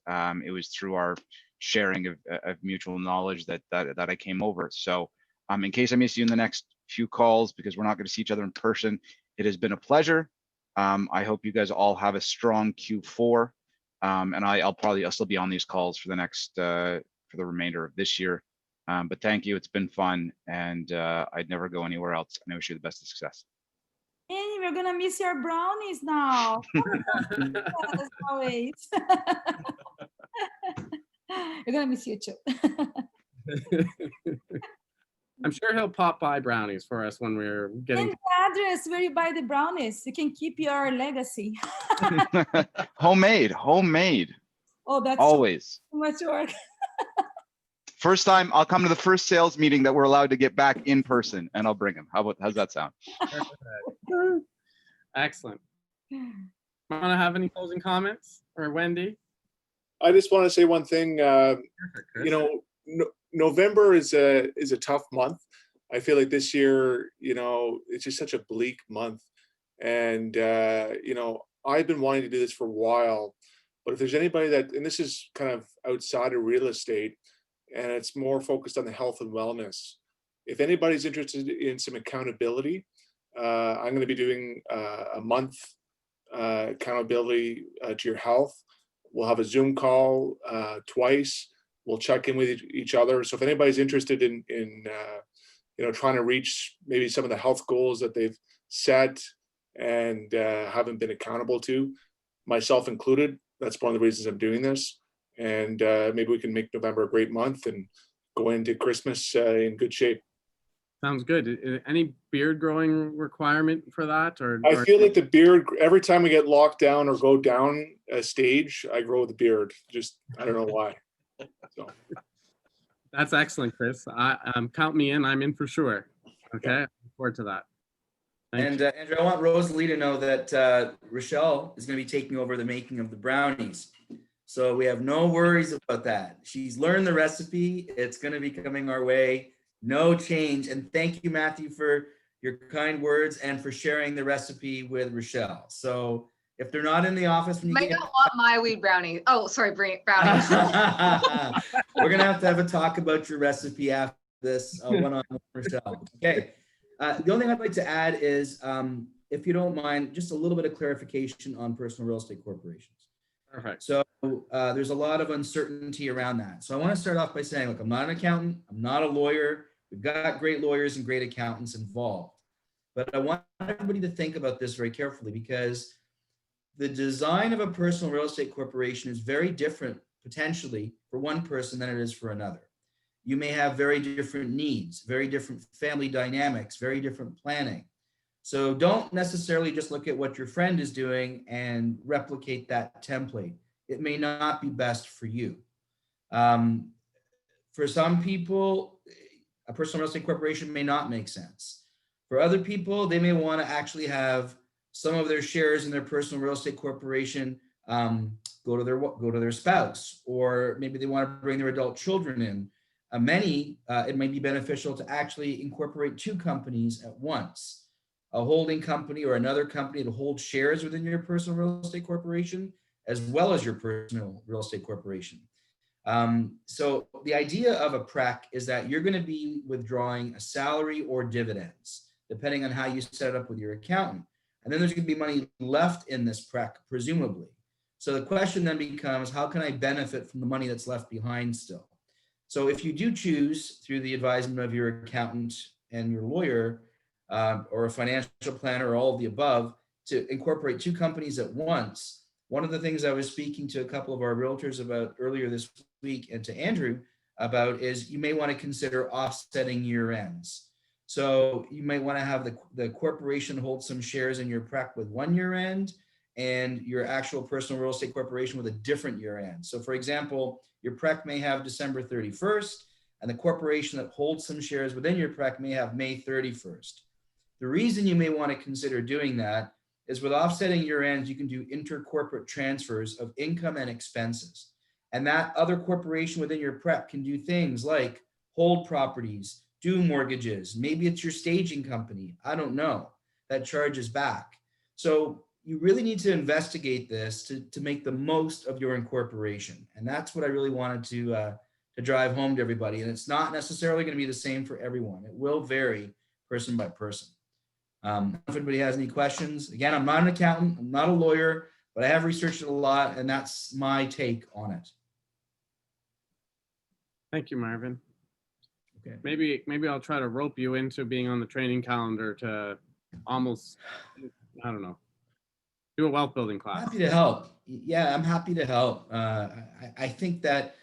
Speaker 6: it was through our sharing of mutual knowledge that I came over. So in case I miss you in the next few calls, because we're not going to see each other in person, it has been a pleasure. I hope you guys all have a strong Q4, and I'll still be on these calls for the next for the remainder of this year. But thank you, it's been fun, and I'd never go anywhere else, and I wish you the best of success.
Speaker 2: Annie, we're gonna miss your brownies now. As always. We're gonna miss you too.
Speaker 5: I'm sure he'll pop by brownies for us when we're getting.
Speaker 2: And the address where you buy the brownies, you can keep your legacy.
Speaker 6: Homemade.
Speaker 2: Oh, that's
Speaker 6: always
Speaker 2: too much work.
Speaker 6: First time, I'll come to the first sales meeting that we're allowed to get back in person, and I'll bring him. How's that sound?
Speaker 5: Excellent. Want to have any closing comments, or Wendy?
Speaker 16: I just want to say one thing. You know, November is a tough month. I feel like this year, you know, it's just such a bleak month, and you know, I've been wanting to do this for a while. But if there's anybody that, and this is kind of outside of real estate, and it's more focused on the health and wellness. If anybody's interested in some accountability, I'm going to be doing a month accountability to your health. We'll have a Zoom call twice. We'll check in with each other. So if anybody's interested in you know, trying to reach maybe some of the health goals that they've set and haven't been accountable to, myself included, that's one of the reasons I'm doing this. And maybe we can make November a great month and go into Christmas in good shape.
Speaker 5: Sounds good. Any beard growing requirement for that? Or
Speaker 16: I feel like the beard, every time we get locked down or go down a stage, I grow the beard. Just, I don't know why. So.
Speaker 5: That's excellent, Chris. Count me in. I'm in for sure. Okay, yeah. Look forward to that.
Speaker 9: Andrew, I want Rosalie to know that Rochelle is going to be taking over the making of the brownies. So we have no worries about that. She's learned the recipe. It's going to be coming our way. No change. And thank you, Matthew, for your kind words and for sharing the recipe with Rochelle. So if they're not in the office, when you
Speaker 13: might not want my weed brownie. Oh, sorry, brownies.
Speaker 9: We're going to have a talk about your recipe after this one-on-one, Rochelle. Okay. The only thing I'd like to add is, if you don't mind, just a little bit of clarification on personal real estate corporations.
Speaker 5: Perfect.
Speaker 9: So there's a lot of uncertainty around that. So I want to start off by saying, look, I'm not an accountant. I'm not a lawyer. We've got great lawyers and great accountants involved. But I want everybody to think about this very carefully, because the design of a personal real estate corporation is very different potentially for one person than it is for another. You may have very different needs, very different family dynamics, very different planning. So don't necessarily just look at what your friend is doing and replicate that template. It may not be best for you. For some people, a personal real estate corporation may not make sense. For other people, they may want to actually have some of their shares in their personal real estate corporation go to their spouse, or maybe they want to bring their adult children in. Many, it might be beneficial to actually incorporate two companies at once. A holding company or another company to hold shares within your personal real estate corporation, as well as your personal real estate corporation. So the idea of a PREC is that you're going to be withdrawing a salary or dividends, depending on how you set it up with your accountant. And then there's going to be money left in this PREC, presumably. So the question then becomes, how can I benefit from the money that's left behind still? So if you do choose, through the advisement of your accountant and your lawyer, or a financial planner, or all of the above, to incorporate two companies at once, one of the things I was speaking to a couple of our realtors about earlier this week, and to Andrew about, is you may want to consider offsetting year ends. So you might want to have the corporation hold some shares in your PREC with one year end, and your actual personal real estate corporation with a different year end. So for example, your PREC may have December 31st, and the corporation that holds some shares within your PREC may have May 31st. The reason you may want to consider doing that is, with offsetting year ends, you can do intercorporate transfers of income and expenses. And that other corporation within your prep can do things like hold properties, do mortgages. Maybe it's your staging company. I don't know, that charges back. So you really need to investigate this to make the most of your incorporation. And that's what I really wanted to drive home to everybody. And it's not necessarily going to be the same for everyone. It will vary person by person. If anybody has any questions, again, I'm not an accountant, I'm not a lawyer, but I have researched it a lot, and that's my take on it.
Speaker 5: Thank you, Marvin.
Speaker 9: Okay.
Speaker 5: Maybe I'll try to rope you into being on the training calendar to almost, I don't know, do a wealth building class.
Speaker 9: Happy to help. Yeah, I'm happy to help. I think that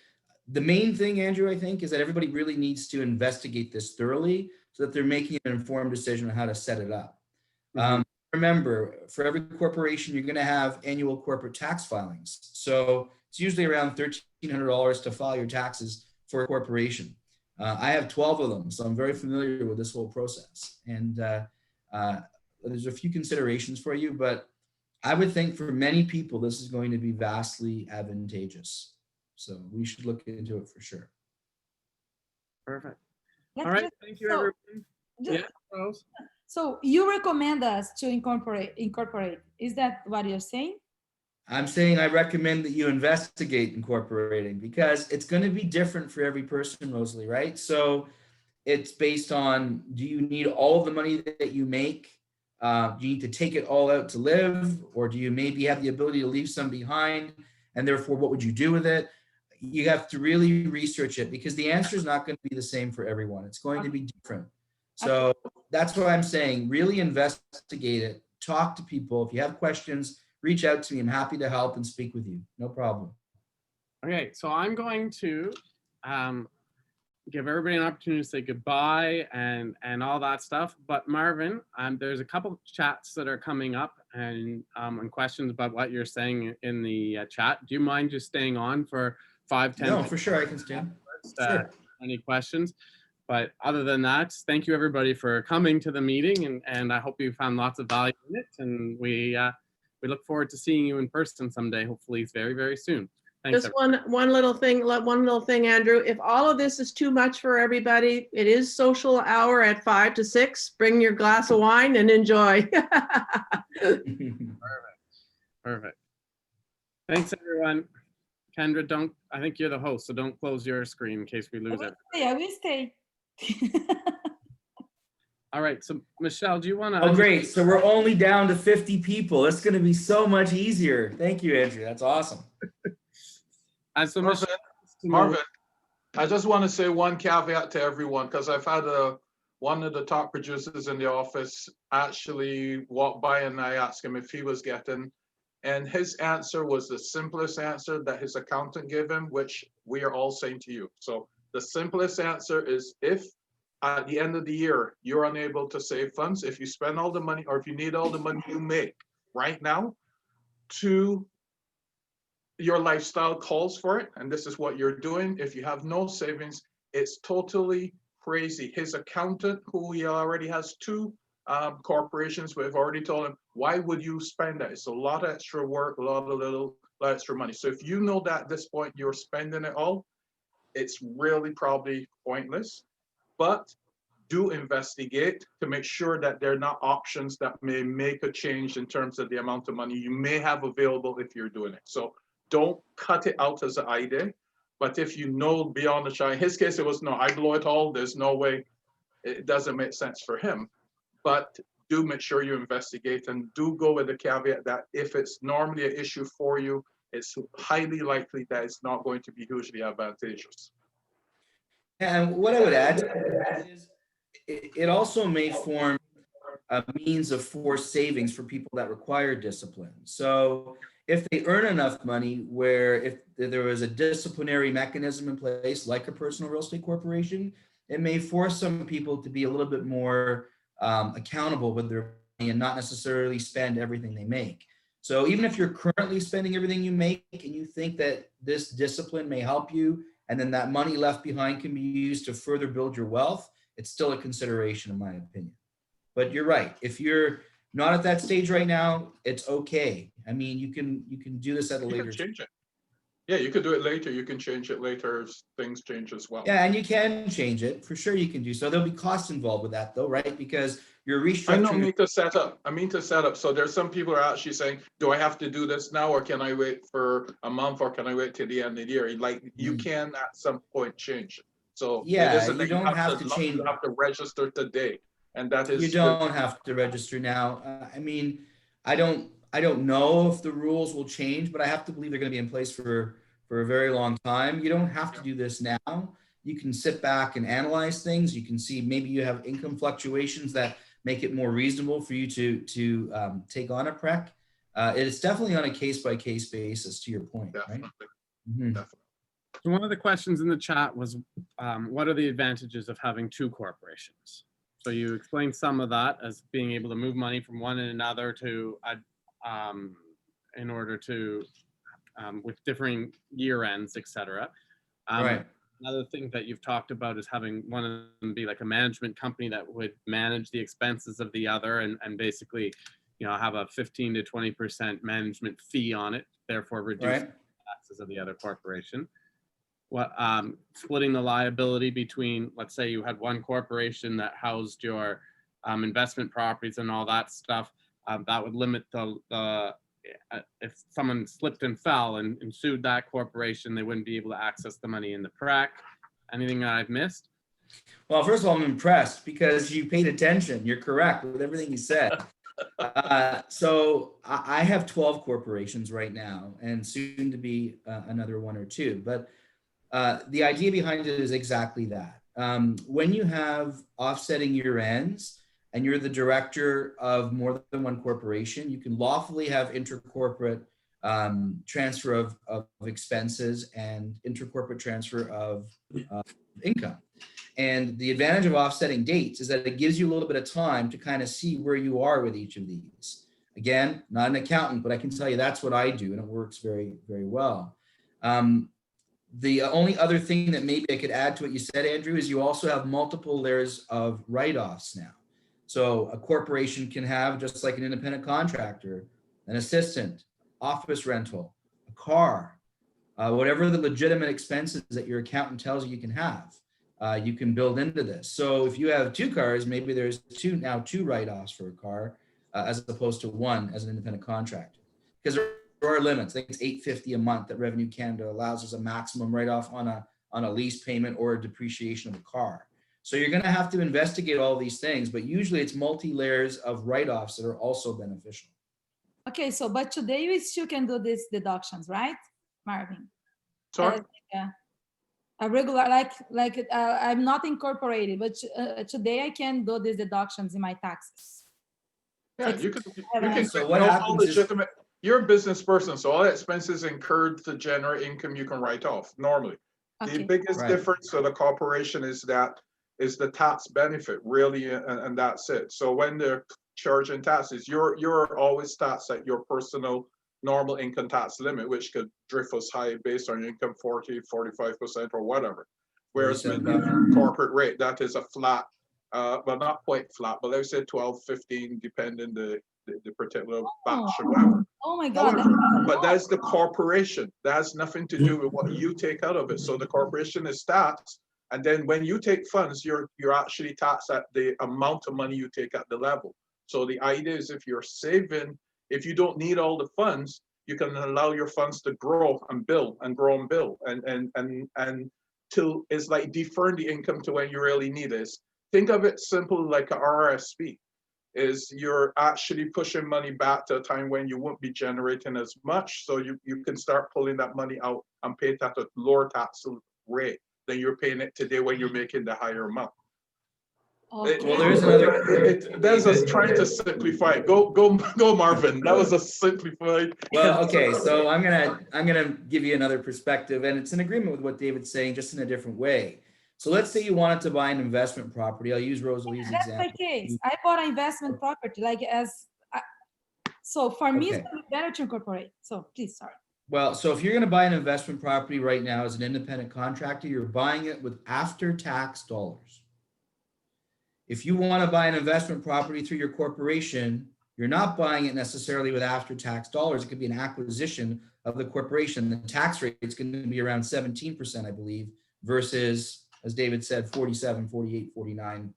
Speaker 9: the main thing, Andrew, I think, is that everybody really needs to investigate this thoroughly so that they're making an informed decision on how to set it up. Remember, for every corporation, you're going to have annual corporate tax filings. So it's usually around $1,300 to file your taxes for a corporation. I have 12 of them, so I'm very familiar with this whole process. And there's a few considerations for you, but I would think for many people, this is going to be vastly advantageous. So we should look into it for sure.
Speaker 5: Perfect.
Speaker 2: Yes,
Speaker 5: All right.
Speaker 2: yes.
Speaker 5: Thank you,
Speaker 2: So,
Speaker 5: everyone.
Speaker 2: just-
Speaker 5: Yeah, Rose?
Speaker 2: So you recommend us to incorporate. Is that what you're saying?
Speaker 9: I'm saying I recommend that you investigate incorporating because it's going to be different for every person, Rosalie, right? So it's based on, do you need all of the money that you make? Do you need to take it all out to live? Or do you maybe have the ability to leave some behind? And therefore, what would you do with it? You have to really research it because the answer is not going to be the same for everyone. It's going to be different. So that's what I'm saying. Really investigate it. Talk to people. If you have questions, reach out to me. I'm happy to help and speak with you. No problem.
Speaker 5: Okay, so I'm going to give everybody an opportunity to say goodbye and all that stuff. But Marvin, there's a couple of chats that are coming up and questions about what you're saying in the chat. Do you mind just staying on for 5-10
Speaker 9: No,
Speaker 5: minutes?
Speaker 9: for sure, I can stand. Sure.
Speaker 5: Any questions? But other than that, thank you everybody for coming to the meeting, and I hope you found lots of value in it. And we look forward to seeing you in person someday, hopefully very, very soon. Thanks.
Speaker 8: Just one little thing, Andrew. If all of this is too much for everybody, it is social hour at 5 to 6. Bring your glass of wine and enjoy.
Speaker 5: Perfect. Thanks, everyone. Kendra, I think you're the host, so don't close your screen in case we lose it.
Speaker 2: I will stay.
Speaker 5: All right, so Michelle, do you want to?
Speaker 9: Oh, great. So we're only down to 50 people. It's going to be so much easier. Thank you, Andrew. That's awesome.
Speaker 5: So
Speaker 14: Marvin, I just want to say one caveat to everyone because I've had one of the top producers in the office actually walk by and I asked him if he was getting, and his answer was the simplest answer that his accountant gave him, which we are all saying to you. So the simplest answer is if at the end of the year, you're unable to save funds, if you spend all the money or if you need all the money you make right now to your lifestyle calls for it, and this is what you're doing. If you have no savings, it's totally crazy. His accountant, who he already has 2 corporations, we've already told him, why would you spend that? It's a lot of extra work, a lot of extra money. So if you know that at this point you're spending it all, it's really probably pointless. But do investigate to make sure that they're not options that may make a change in terms of the amount of money you may have available if you're doing it. So don't cut it out as an idea. But if you know beyond the shine, in his case, it was no, I blow it all. There's no way. It doesn't make sense for him. But do make sure you investigate and do go with the caveat that if it's normally an issue for you, it's highly likely that it's not going to be hugely advantageous.
Speaker 9: And what I would add to that is it also may form a means of forced savings for people that require discipline. So if they earn enough money where if there was a disciplinary mechanism in place, like a personal real estate corporation, it may force some people to be a little bit more accountable with their money and not necessarily spend everything they make. So even if you're currently spending everything you make and you think that this discipline may help you, and then that money left behind can be used to further build your wealth, it's still a consideration in my opinion. But you're right. If you're not at that stage right now, it's okay. I mean, you can do this at a later
Speaker 14: change it. Yeah, you could do it later. You can change it later if things change as well.
Speaker 9: Yeah, and you can change it. For sure you can do so. There'll be costs involved with that though, right? Because you're
Speaker 14: I don't
Speaker 9: restructuring.
Speaker 14: mean to set up. I mean to set up. So there's some people are actually saying, do I have to do this now, or can I wait for a month, or can I wait till the end of the year? Like you can at some point change it. So it
Speaker 9: Yeah,
Speaker 14: isn't
Speaker 9: you
Speaker 14: that
Speaker 9: don't have to change.
Speaker 14: you have to register today. And that is
Speaker 9: You don't have to register now. I mean, I don't know if the rules will change, but I have to believe they're going to be in place for a very long time. You don't have to do this now. You can sit back and analyze things. You can see maybe you have income fluctuations that make it more reasonable for you to take on a prec. It's definitely on a case by case basis. To your point, right? Mm-hmm.
Speaker 5: So one of the questions in the chat was, what are the advantages of having two corporations? So you explained some of that as being able to move money from one and another to, in order to, with differing year ends, etc.
Speaker 9: Right.
Speaker 5: Another thing that you've talked about is having one of them be like a management company that would manage the expenses of the other, and basically, you know, have a 15 to 20% management fee on it, therefore reduce taxes of the other corporation. What, splitting the liability between, let's say you had one corporation that housed your investment properties and all that stuff, that would limit the if someone slipped and fell and sued that corporation, they wouldn't be able to access the money in the prac. Anything that I've missed?
Speaker 9: Well, first of all, I'm impressed because you paid attention. You're correct with everything you said. So I have 12 corporations right now, and soon to be another one or two. But the idea behind it is exactly that. When you have offsetting year ends and you're the director of more than one corporation, you can lawfully have intercorporate transfer of expenses and intercorporate transfer of income. And the advantage of offsetting dates is that it gives you a little bit of time to kind of see where you are with each of these. Again, not an accountant, but I can tell you that's what I do, and it works very, very well. The only other thing that maybe I could add to what you said, Andrew, is you also have multiple layers of write-offs now. So a corporation can have, just like an independent contractor, an assistant, office rental, a car, whatever the legitimate expenses that your accountant tells you can have, you can build into this. So if you have two cars, maybe there's two write-offs for a car, as opposed to one as an independent contractor, because there are limits. I think it's $850 a month that Revenue Canada allows as a maximum write-off on a lease payment or a depreciation of a car. So you're going to have to investigate all these things, but usually it's multi-layers of write-offs that are also beneficial.
Speaker 17: Okay, so but today we still can do these deductions, right, Marvin?
Speaker 14: Sorry?
Speaker 17: A regular, I'm not incorporated, but today I can do these deductions in my taxes.
Speaker 14: Yeah, you can.
Speaker 9: So what happens is,
Speaker 14: you're a business person, so all expenses incurred to generate income you can write off normally.
Speaker 17: Okay.
Speaker 14: The biggest difference to the corporation is the tax benefit, really, and that's it. So when they're charging taxes, you're always taxed at your personal normal income tax limit, which could drift as high based on your income, 40, 45% or whatever. Whereas with the corporate rate, that is a flat, well, not quite flat, but let's say 12, 15, depending the particular batch or whatever.
Speaker 17: Oh my God.
Speaker 14: But that's the corporation. That has nothing to do with what you take out of it. So the corporation is taxed. And then when you take funds, you're actually taxed at the amount of money you take at the level. So the idea is if you're saving, if you don't need all the funds, you can allow your funds to grow and build and grow and build. And till it's like deferring the income to when you really need it. Think of it simple like a RRSP. Is you're actually pushing money back to a time when you won't be generating as much. So you can start pulling that money out and pay it at a lower tax rate than you're paying it today when you're making the higher amount.
Speaker 17: Okay.
Speaker 9: Well, there is another.
Speaker 14: That's us trying to simplify it. Go, Marvin. That was a simplified.
Speaker 9: Well, okay, so I'm gonna give you another perspective, and it's in agreement with what David's saying, just in a different way. So let's say you wanted to buy an investment property. I'll use Rosalie's example.
Speaker 17: That's the case. I bought an investment property, so for me, it's better to incorporate. So please, sorry.
Speaker 9: Well, so if you're going to buy an investment property right now as an independent contractor, you're buying it with after-tax dollars. If you want to buy an investment property through your corporation, you're not buying it necessarily with after-tax dollars. It could be an acquisition of the corporation. The tax rate is going to be around 17%, I believe, versus, as David said, 47, 48, 49%.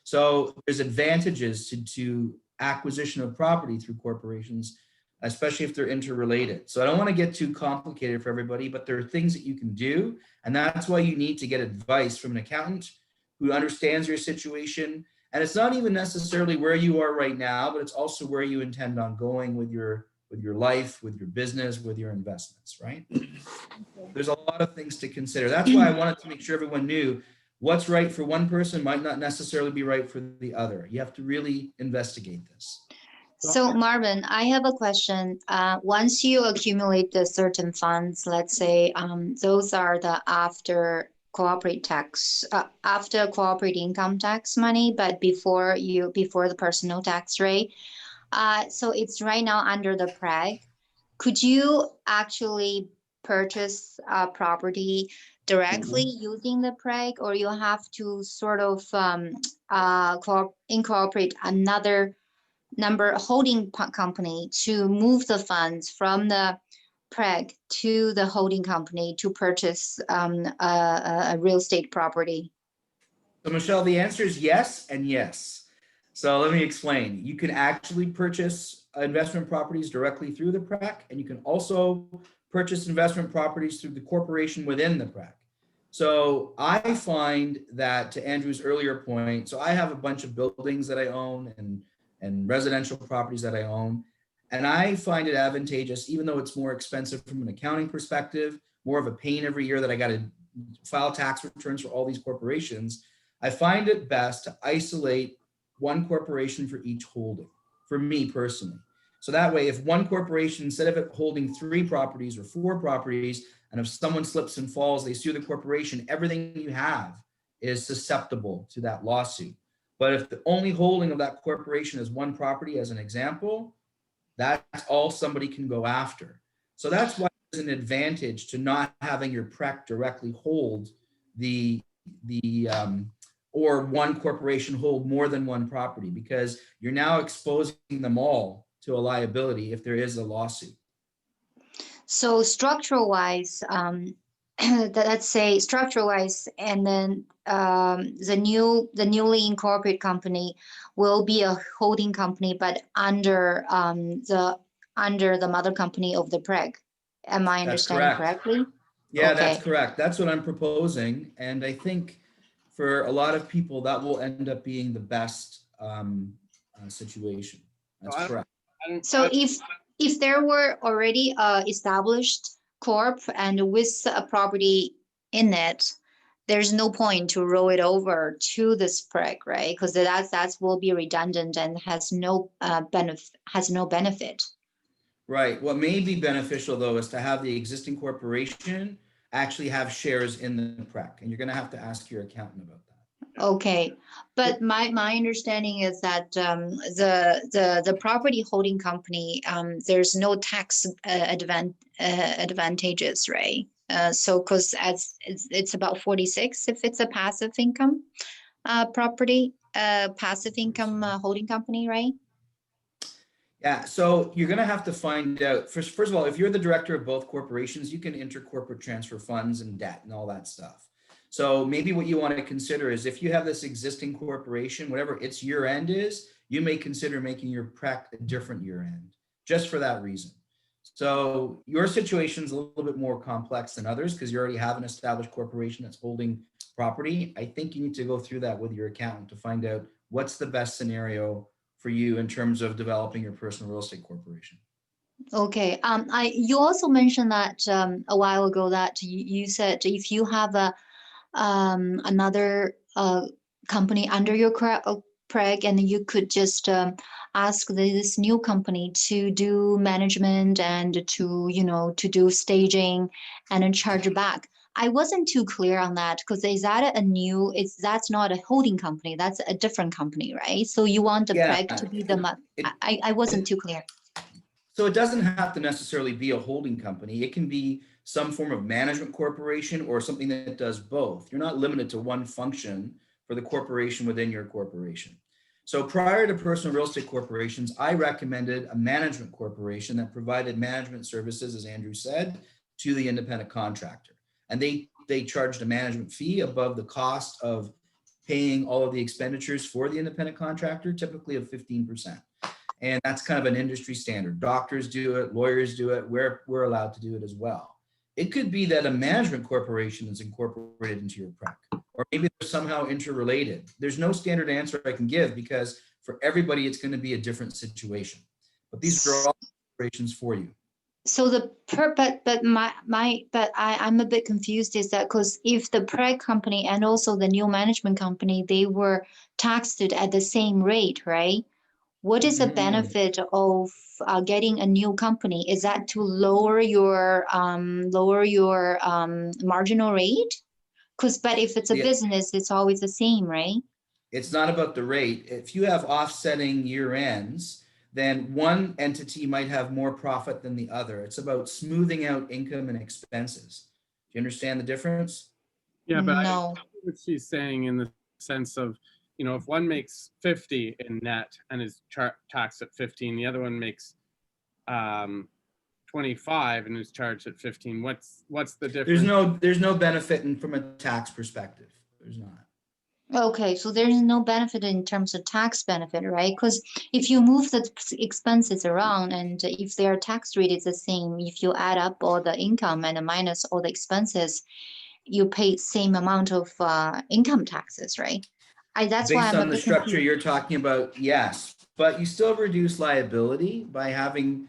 Speaker 9: So there's advantages to acquisition of property through corporations, especially if they're interrelated. So I don't want to get too complicated for everybody, but there are things that you can do. And that's why you need to get advice from an accountant who understands your situation. And it's not even necessarily where you are right now, but it's also where you intend on going with your life, with your business, with your investments, right? There's a lot of things to consider. That's why I wanted to make sure everyone knew what's right for one person might not necessarily be right for the other. You have to really investigate this.
Speaker 15: So Marvin, I have a question. Once you accumulate the certain funds, let's say those are the after corporate income tax money, but before the personal tax rate. So it's right now under the PREG. Could you actually purchase a property directly using the PREG, or you have to sort of incorporate another holding company to move the funds from the PREG to the holding company to purchase a real estate property?
Speaker 9: So Michelle, the answer is yes and yes. So let me explain. You can actually purchase investment properties directly through the PREC, and you can also purchase investment properties through the corporation within the PREC. So I find that, to Andrew's earlier point, so I have a bunch of buildings that I own and residential properties that I own. And I find it advantageous, even though it's more expensive from an accounting perspective, more of a pain every year that I got to file tax returns for all these corporations. I find it best to isolate one corporation for each holding, for me personally. So that way, if one corporation, instead of it holding 3 properties or 4 properties, and if someone slips and falls, they sue the corporation, everything you have is susceptible to that lawsuit. But if the only holding of that corporation is one property, as an example, that's all somebody can go after. So that's why there's an advantage to not having your PREC directly hold or one corporation hold more than one property, because you're now exposing them all to a liability if there is a lawsuit.
Speaker 15: So structural wise, let's say structural wise, and then the newly incorporated company will be a holding company, but under the mother company of the PREG. Am I understanding correctly?
Speaker 9: Yeah,
Speaker 15: Okay.
Speaker 9: That's correct. That's what I'm proposing. And I think for a lot of people, that will end up being the best situation. That's correct.
Speaker 15: So if there were already established corp and with a property in it, there's no point to roll it over to this PREG, right? Because that will be redundant and has no benefit.
Speaker 9: Right. What may be beneficial, though, is to have the existing corporation actually have shares in the PREC, and you're going to have to ask your accountant about that.
Speaker 15: Okay, but my understanding is that the property holding company, there's no tax advantages, right? So because as it's about 46 if it's a passive income property, passive income holding company, right?
Speaker 9: Yeah, so you're going to have to find out, first of all, if you're the director of both corporations, you can intercorporate transfer funds and debt and all that stuff. So maybe what you want to consider is, if you have this existing corporation, whatever its year end is, you may consider making your PREC a different year end, just for that reason. So your situation is a little bit more complex than others because you already have an established corporation that's holding property. I think you need to go through that with your accountant to find out what's the best scenario for you in terms of developing your personal real estate corporation.
Speaker 15: Okay. You also mentioned that a while ago that you said if you have another company under your PREG, and you could just ask this new company to do management and to do staging and then charge back. I wasn't too clear on that, because that's not a holding company, that's a different company, right? So you want the PREG to be I wasn't too clear.
Speaker 9: So it doesn't have to necessarily be a holding company. It can be some form of management corporation or something that does both. You're not limited to one function for the corporation within your corporation. So prior to personal real estate corporations, I recommended a management corporation that provided management services, as Andrew said, to the independent contractor. And they charged a management fee above the cost of paying all of the expenditures for the independent contractor, typically of 15%. And that's kind of an industry standard. Doctors do it, lawyers do it, we're allowed to do it as well. It could be that a management corporation is incorporated into your PREC, or maybe they're somehow interrelated. There's no standard answer I can give because for everybody, it's going to be a different situation. But these are all corporations for you.
Speaker 15: So I'm a bit confused is that because if the PREC company and also the new management company, they were taxed at the same rate, right? What is the benefit of getting a new company? Is that to lower your marginal rate? But if it's a business, it's always the same, right?
Speaker 9: It's not about the rate. If you have offsetting year ends, then one entity might have more profit than the other. It's about smoothing out income and expenses. Do you understand the difference?
Speaker 5: Yeah, but I
Speaker 15: No.
Speaker 5: know what she's saying in the sense of, you know, if one makes 50 in net and is taxed at 15, the other one makes 25 and is charged at 15. What's the difference?
Speaker 9: There's no benefit from a tax perspective. There's not.
Speaker 15: Okay, so there is no benefit in terms of tax benefit, right? Because if you move the expenses around and if their tax rate is the same, if you add up all the income and minus all the expenses, you pay same amount of income taxes, right? That's why
Speaker 9: Based
Speaker 15: I'm a
Speaker 9: on the
Speaker 15: bit
Speaker 9: structure
Speaker 15: confused.
Speaker 9: you're talking about, yes, but you still reduce liability by having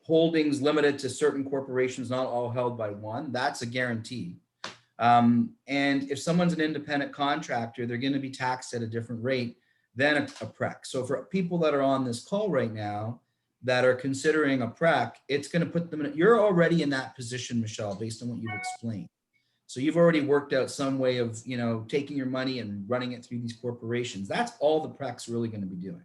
Speaker 9: holdings limited to certain corporations, not all held by one. That's a guarantee. And if someone's an independent contractor, they're going to be taxed at a different rate than a PREC. So for people that are on this call right now that are considering a PREC, it's going to put them in, you're already in that position, Michelle, based on what you've explained. So you've already worked out some way of, you know, taking your money and running it through these corporations. That's all the PREC's really going to be doing.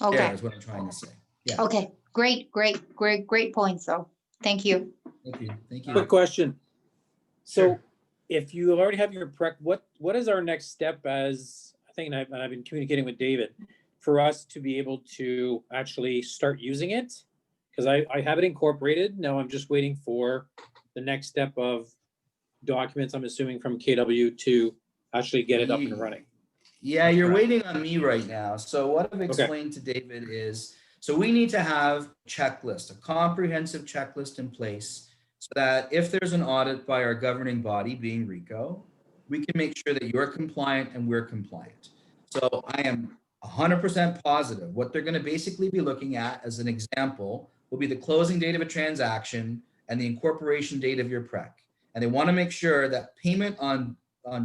Speaker 15: Okay.
Speaker 9: Yeah, is what I'm trying to say. Yeah.
Speaker 15: Okay. Great points, though. Thank you.
Speaker 9: Thank you.
Speaker 3: Quick question. So
Speaker 9: Sure.
Speaker 3: if you already have your PREC, what is our next step as, I think, and I've been communicating with David, for us to be able to actually start using it? Because I have it incorporated. Now I'm just waiting for the next step of documents, I'm assuming from KW, to actually get it up and running.
Speaker 9: Yeah, you're waiting on me right now. So what I've explained to David is, so we need to have a checklist, a comprehensive checklist in place so that if there's an audit by our governing body, being RICO, we can make sure that you're compliant and we're compliant. So I am 100% positive what they're going to basically be looking at as an example will be the closing date of a transaction and the incorporation date of your PREC. And they want to make sure that payment on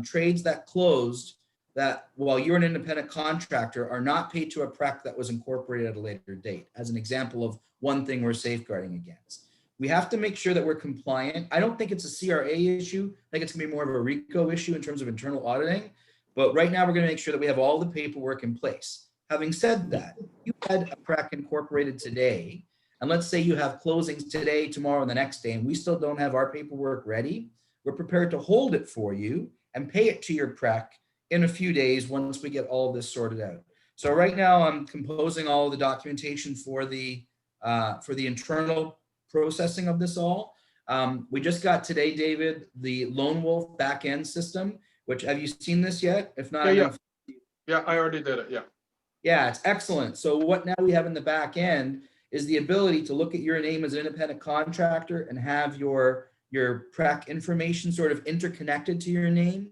Speaker 9: trades that closed that while you're an independent contractor are not paid to a PREC that was incorporated at a later date, as an example of one thing we're safeguarding against. We have to make sure that we're compliant. I don't think it's a CRA issue. I think it's gonna be more of a RICO issue in terms of internal auditing. But right now we're gonna make sure that we have all the paperwork in place. Having said that, you had a PREC incorporated today, and let's say you have closings today, tomorrow, and the next day, and we still don't have our paperwork ready, we're prepared to hold it for you and pay it to your PREC in a few days once we get all of this sorted out. So right now I'm composing all of the documentation for the internal processing of this all. We just got today, David, the Lone Wolf back-end system, which, have you seen this yet? If not,
Speaker 14: yeah, I already did it, yeah.
Speaker 9: Yeah, it's excellent. So what now we have in the back end is the ability to look at your name as an independent contractor and have your PREC information sort of interconnected to your name.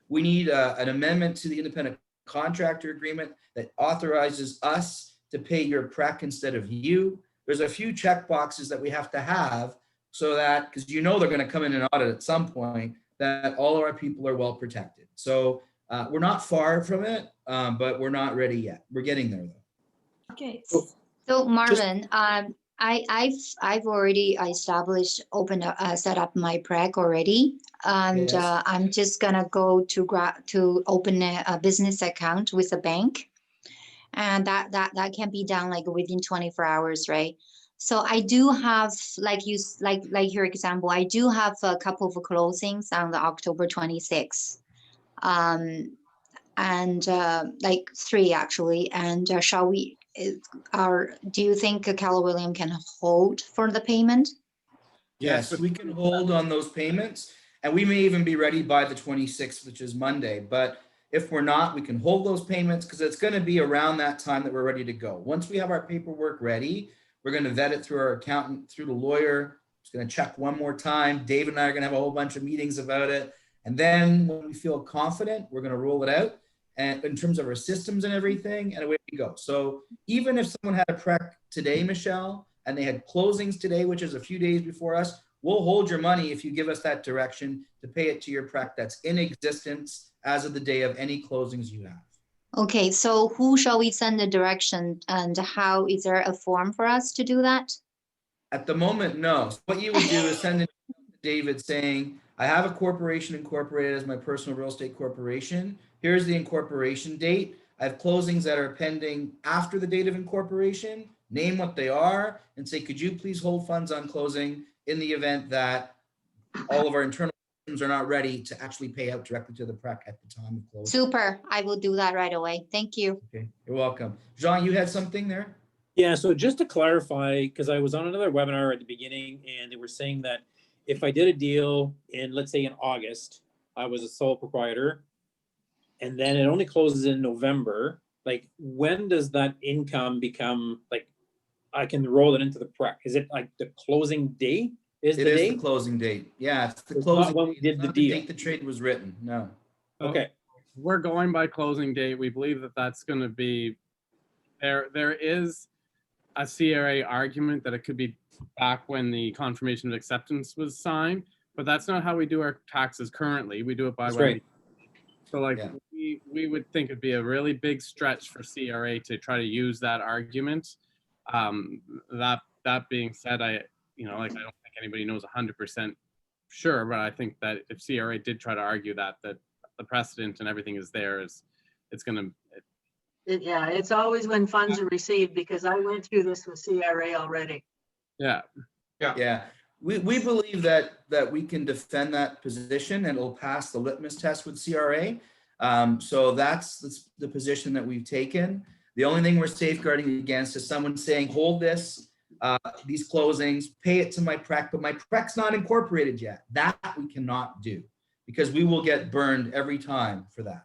Speaker 9: We need an amendment to the independent contractor agreement that authorizes us to pay your PREC instead of you. There's a few check boxes that we have to have so that, because you know they're going to come in and audit at some point, that all of our people are well protected. So we're not far from it, but we're not ready yet. We're getting there though.
Speaker 17: Okay.
Speaker 15: So Marvin, I've already established, set up my PREC already, and
Speaker 9: Yes.
Speaker 15: I'm just gonna go to open a business account with a bank, and that can be done like within 24 hours, right? So I do have, like your example, I do have a couple of closings on the October 26th. and like 3 actually. And shall we? Do you think Keller Williams can hold for the payment?
Speaker 9: Yes, we can hold on those payments, and we may even be ready by the 26th, which is Monday. But if we're not, we can hold those payments because it's going to be around that time that we're ready to go. Once we have our paperwork ready, we're going to vet it through our accountant, through the lawyer. It's going to check one more time. Dave and I are going to have a whole bunch of meetings about it. And then when we feel confident, we're going to roll it out. And in terms of our systems and everything, and away we go. So even if someone had a prec today, Michelle, and they had closings today, which is a few days before us, we'll hold your money if you give us that direction to pay it to your prec that's in existence as of the day of any closings you have.
Speaker 15: Okay, so who shall we send the direction, and how, is there a form for us to do that?
Speaker 9: At the moment, no. So what you would do is send it to David saying, I have a corporation incorporated as my personal real estate corporation. Here's the incorporation date. I have closings that are pending after the date of incorporation. Name what they are and say, could you please hold funds on closing in the event that all of our internal systems are not ready to actually pay out directly to the prec at the time of closing.
Speaker 15: Super, I will do that right away. Thank you.
Speaker 9: Okay, you're welcome. Jean, you had something there?
Speaker 3: Yeah, so just to clarify, because I was on another webinar at the beginning and they were saying that if I did a deal in, let's say in August, I was a sole proprietor, and then it only closes in November, like when does that income become, like I can roll it into the prec? Is it like the closing date is the
Speaker 9: It is
Speaker 3: date?
Speaker 9: the closing date. Yeah, it's the
Speaker 3: It's
Speaker 9: closing
Speaker 3: not when we
Speaker 9: date,
Speaker 3: did the
Speaker 9: not
Speaker 3: deal.
Speaker 9: date the trade was written, no.
Speaker 3: Okay.
Speaker 5: We're going by closing date. We believe that that's going to be, there is a CRA argument that it could be back when the confirmation of acceptance was signed, but that's not how we do our taxes currently. We do it by
Speaker 3: That's
Speaker 5: when
Speaker 3: right.
Speaker 5: so like
Speaker 9: Yeah.
Speaker 5: we would think it'd be a really big stretch for CRA to try to use that argument. That being said, I don't think anybody knows 100% sure, but I think that if CRA did try to argue that the precedent and everything is there, it's gonna.
Speaker 8: Yeah, it's always when funds are received, because I went through this with CRA already.
Speaker 5: Yeah.
Speaker 9: Yeah. We believe that we can defend that position and it'll pass the litmus test with CRA. So that's the position that we've taken. The only thing we're safeguarding against is someone saying, hold this, these closings, pay it to my prec, but my prec's not incorporated yet. That we cannot do because we will get burned every time for that.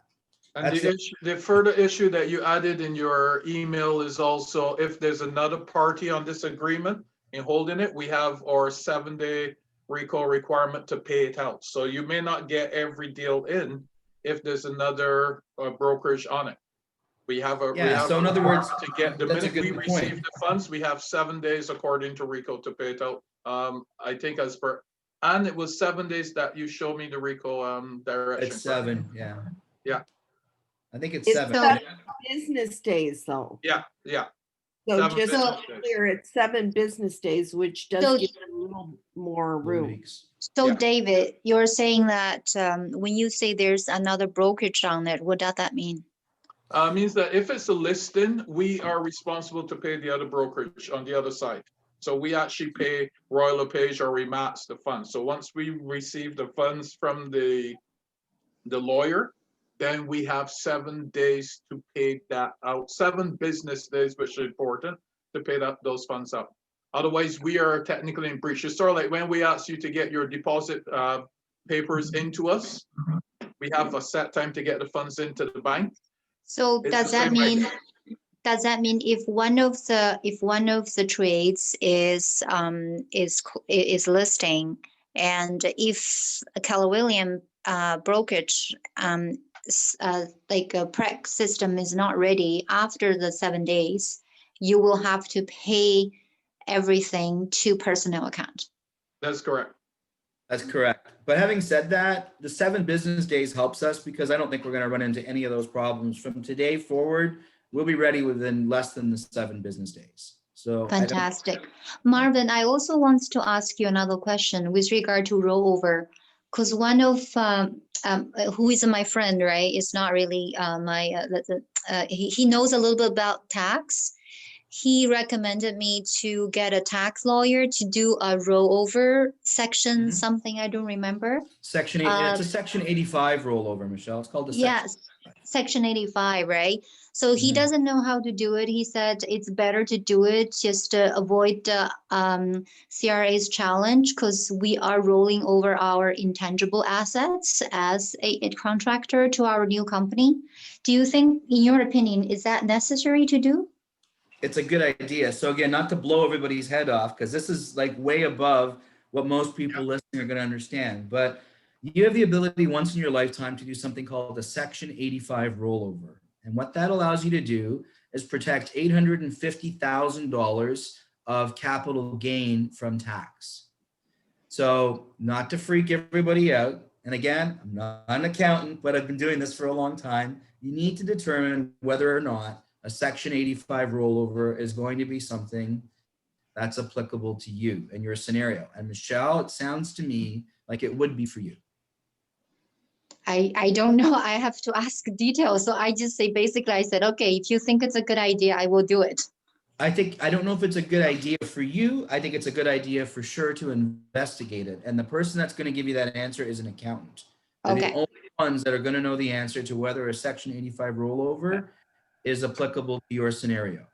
Speaker 14: And the further issue that you added in your email is also if there's another party on this agreement in holding it, we have our 7-day recall requirement to pay it out. So you may not get every deal in if there's another brokerage on it. We have a
Speaker 9: So in other words,
Speaker 14: to get the
Speaker 9: that's a
Speaker 14: minute we
Speaker 9: good
Speaker 14: receive
Speaker 9: point.
Speaker 14: the funds, we have 7 days according to RICO to pay it out. I think as per, and it was 7 days that you showed me the RICO direction.
Speaker 9: It's 7, yeah.
Speaker 14: Yeah.
Speaker 9: I think it's
Speaker 11: It's
Speaker 9: 7.
Speaker 11: 7 business days though.
Speaker 14: Yeah.
Speaker 11: So
Speaker 14: 7
Speaker 11: just to
Speaker 14: business
Speaker 11: be
Speaker 14: days.
Speaker 11: clear, it's 7 business days, which does
Speaker 15: So-
Speaker 11: give them a little more room.
Speaker 15: So
Speaker 14: Yeah.
Speaker 15: David, you're saying that when you say there's another brokerage on it, what does that mean?
Speaker 14: Means that if it's a listing, we are responsible to pay the other brokerage on the other side. So we actually pay Royal LePage or we match the funds. So once we receive the funds from the lawyer, then we have 7 days to pay that out. 7 business days, which is important, to pay those funds out. Otherwise, we are technically in breach. It's sort of like when we ask you to get your deposit papers into us, we have a set time to get the funds into the bank.
Speaker 15: So
Speaker 14: It's
Speaker 15: does
Speaker 14: the
Speaker 15: that
Speaker 14: same
Speaker 15: mean
Speaker 14: idea.
Speaker 15: if one of the trades is listing, and if Keller Williams brokerage like a prec system is not ready after the 7 days, you will have to pay everything to personnel account.
Speaker 14: That's correct.
Speaker 9: That's correct. But having said that, the 7 business days helps us because I don't think we're going to run into any of those problems from today forward. We'll be ready within less than the 7 business days. So
Speaker 15: Fantastic. Marvin, I also want to ask you another question with regard to rollover, because one of who is my friend, right? It's not really he knows a little bit about tax. He recommended me to get a tax lawyer to do a rollover section, something I don't remember.
Speaker 9: Section 8, it's a Section 85 rollover, Michelle. It's called the
Speaker 15: Yes. Section 85, right? So he doesn't know how to do it. He said it's better to do it just to avoid the CRA's challenge, because we are rolling over our intangible assets as a contractor to our new company. Do you think, in your opinion, is that necessary to do?
Speaker 9: It's a good idea. So again, not to blow everybody's head off, because this is like way above what most people listening are going to understand, but you have the ability once in your lifetime to do something called a Section 85 rollover. And what that allows you to do is protect $850,000 of capital gain from tax. So not to freak everybody out, and again, I'm not an accountant, but I've been doing this for a long time. You need to determine whether or not a Section 85 rollover is going to be something that's applicable to you and your scenario. And Michelle, it sounds to me like it would be for you.
Speaker 15: I don't know. I have to ask details. So I just say, basically, I said, okay, if you think it's a good idea, I will do it.
Speaker 9: I don't know if it's a good idea for you. I think it's a good idea for sure to investigate it. And the person that's going to give you that answer is an accountant. They're the only ones that are going to know the answer to whether a Section 85 rollover is applicable to your scenario.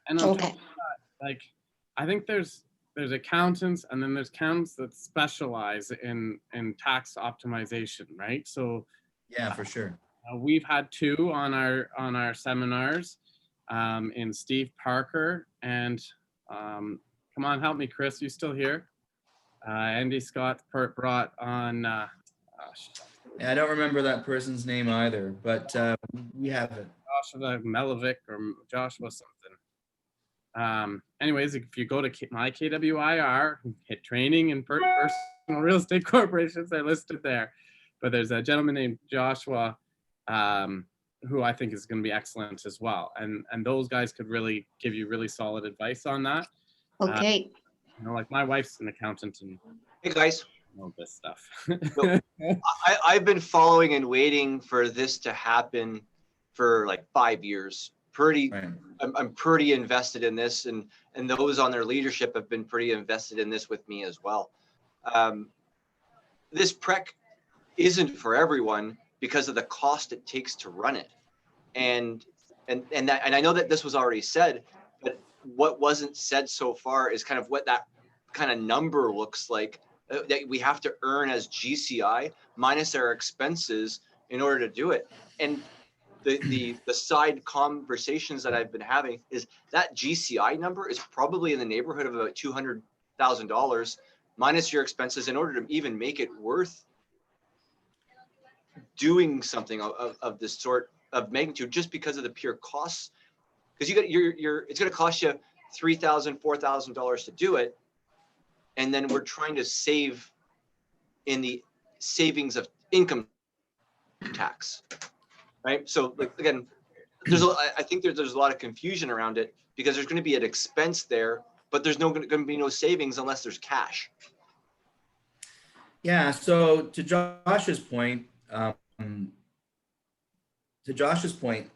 Speaker 5: And on top of that, like, I think there's accountants, and then there's accountants that specialize in tax optimization, right? So
Speaker 9: yeah, for sure.
Speaker 5: We've had two on our seminars, in Steve Parker and come on, help me, Chris, you still here? Andy Scott brought on.
Speaker 9: I don't remember that person's name either, but we have it.
Speaker 5: Joshua Melovic or Joshua something. Anyways, if you go to my KWIR, hit training and personal real estate corporations, they're listed there. But there's a gentleman named Joshua, who I think is going to be excellent as well. And those guys could really give you really solid advice on that.
Speaker 15: Okay.
Speaker 5: You know, like my wife's an accountant and
Speaker 18: hey guys,
Speaker 5: all this stuff.
Speaker 18: So, I've been following and waiting for this to happen for like 5 years. I'm pretty invested in this, and those on their leadership have been pretty invested in this with me as well. This PREC isn't for everyone because of the cost it takes to run it, and I know that this was already said, but what wasn't said so far is kind of what that kind of number looks like that we have to earn as GCI minus our expenses in order to do it. And the side conversations that I've been having is that GCI number is probably in the neighborhood of about $200,000 minus your expenses in order to even make it worth doing something of this sort of magnitude, just because of the pure costs. Because it's going to cost you $3,000, $4,000 to do it, and then we're trying to save in the savings of income tax, right? So like, again, I think there's a lot of confusion around it, because there's going to be an expense there, but there's going to be no savings unless there's cash.
Speaker 9: Yeah. So to Josh's point,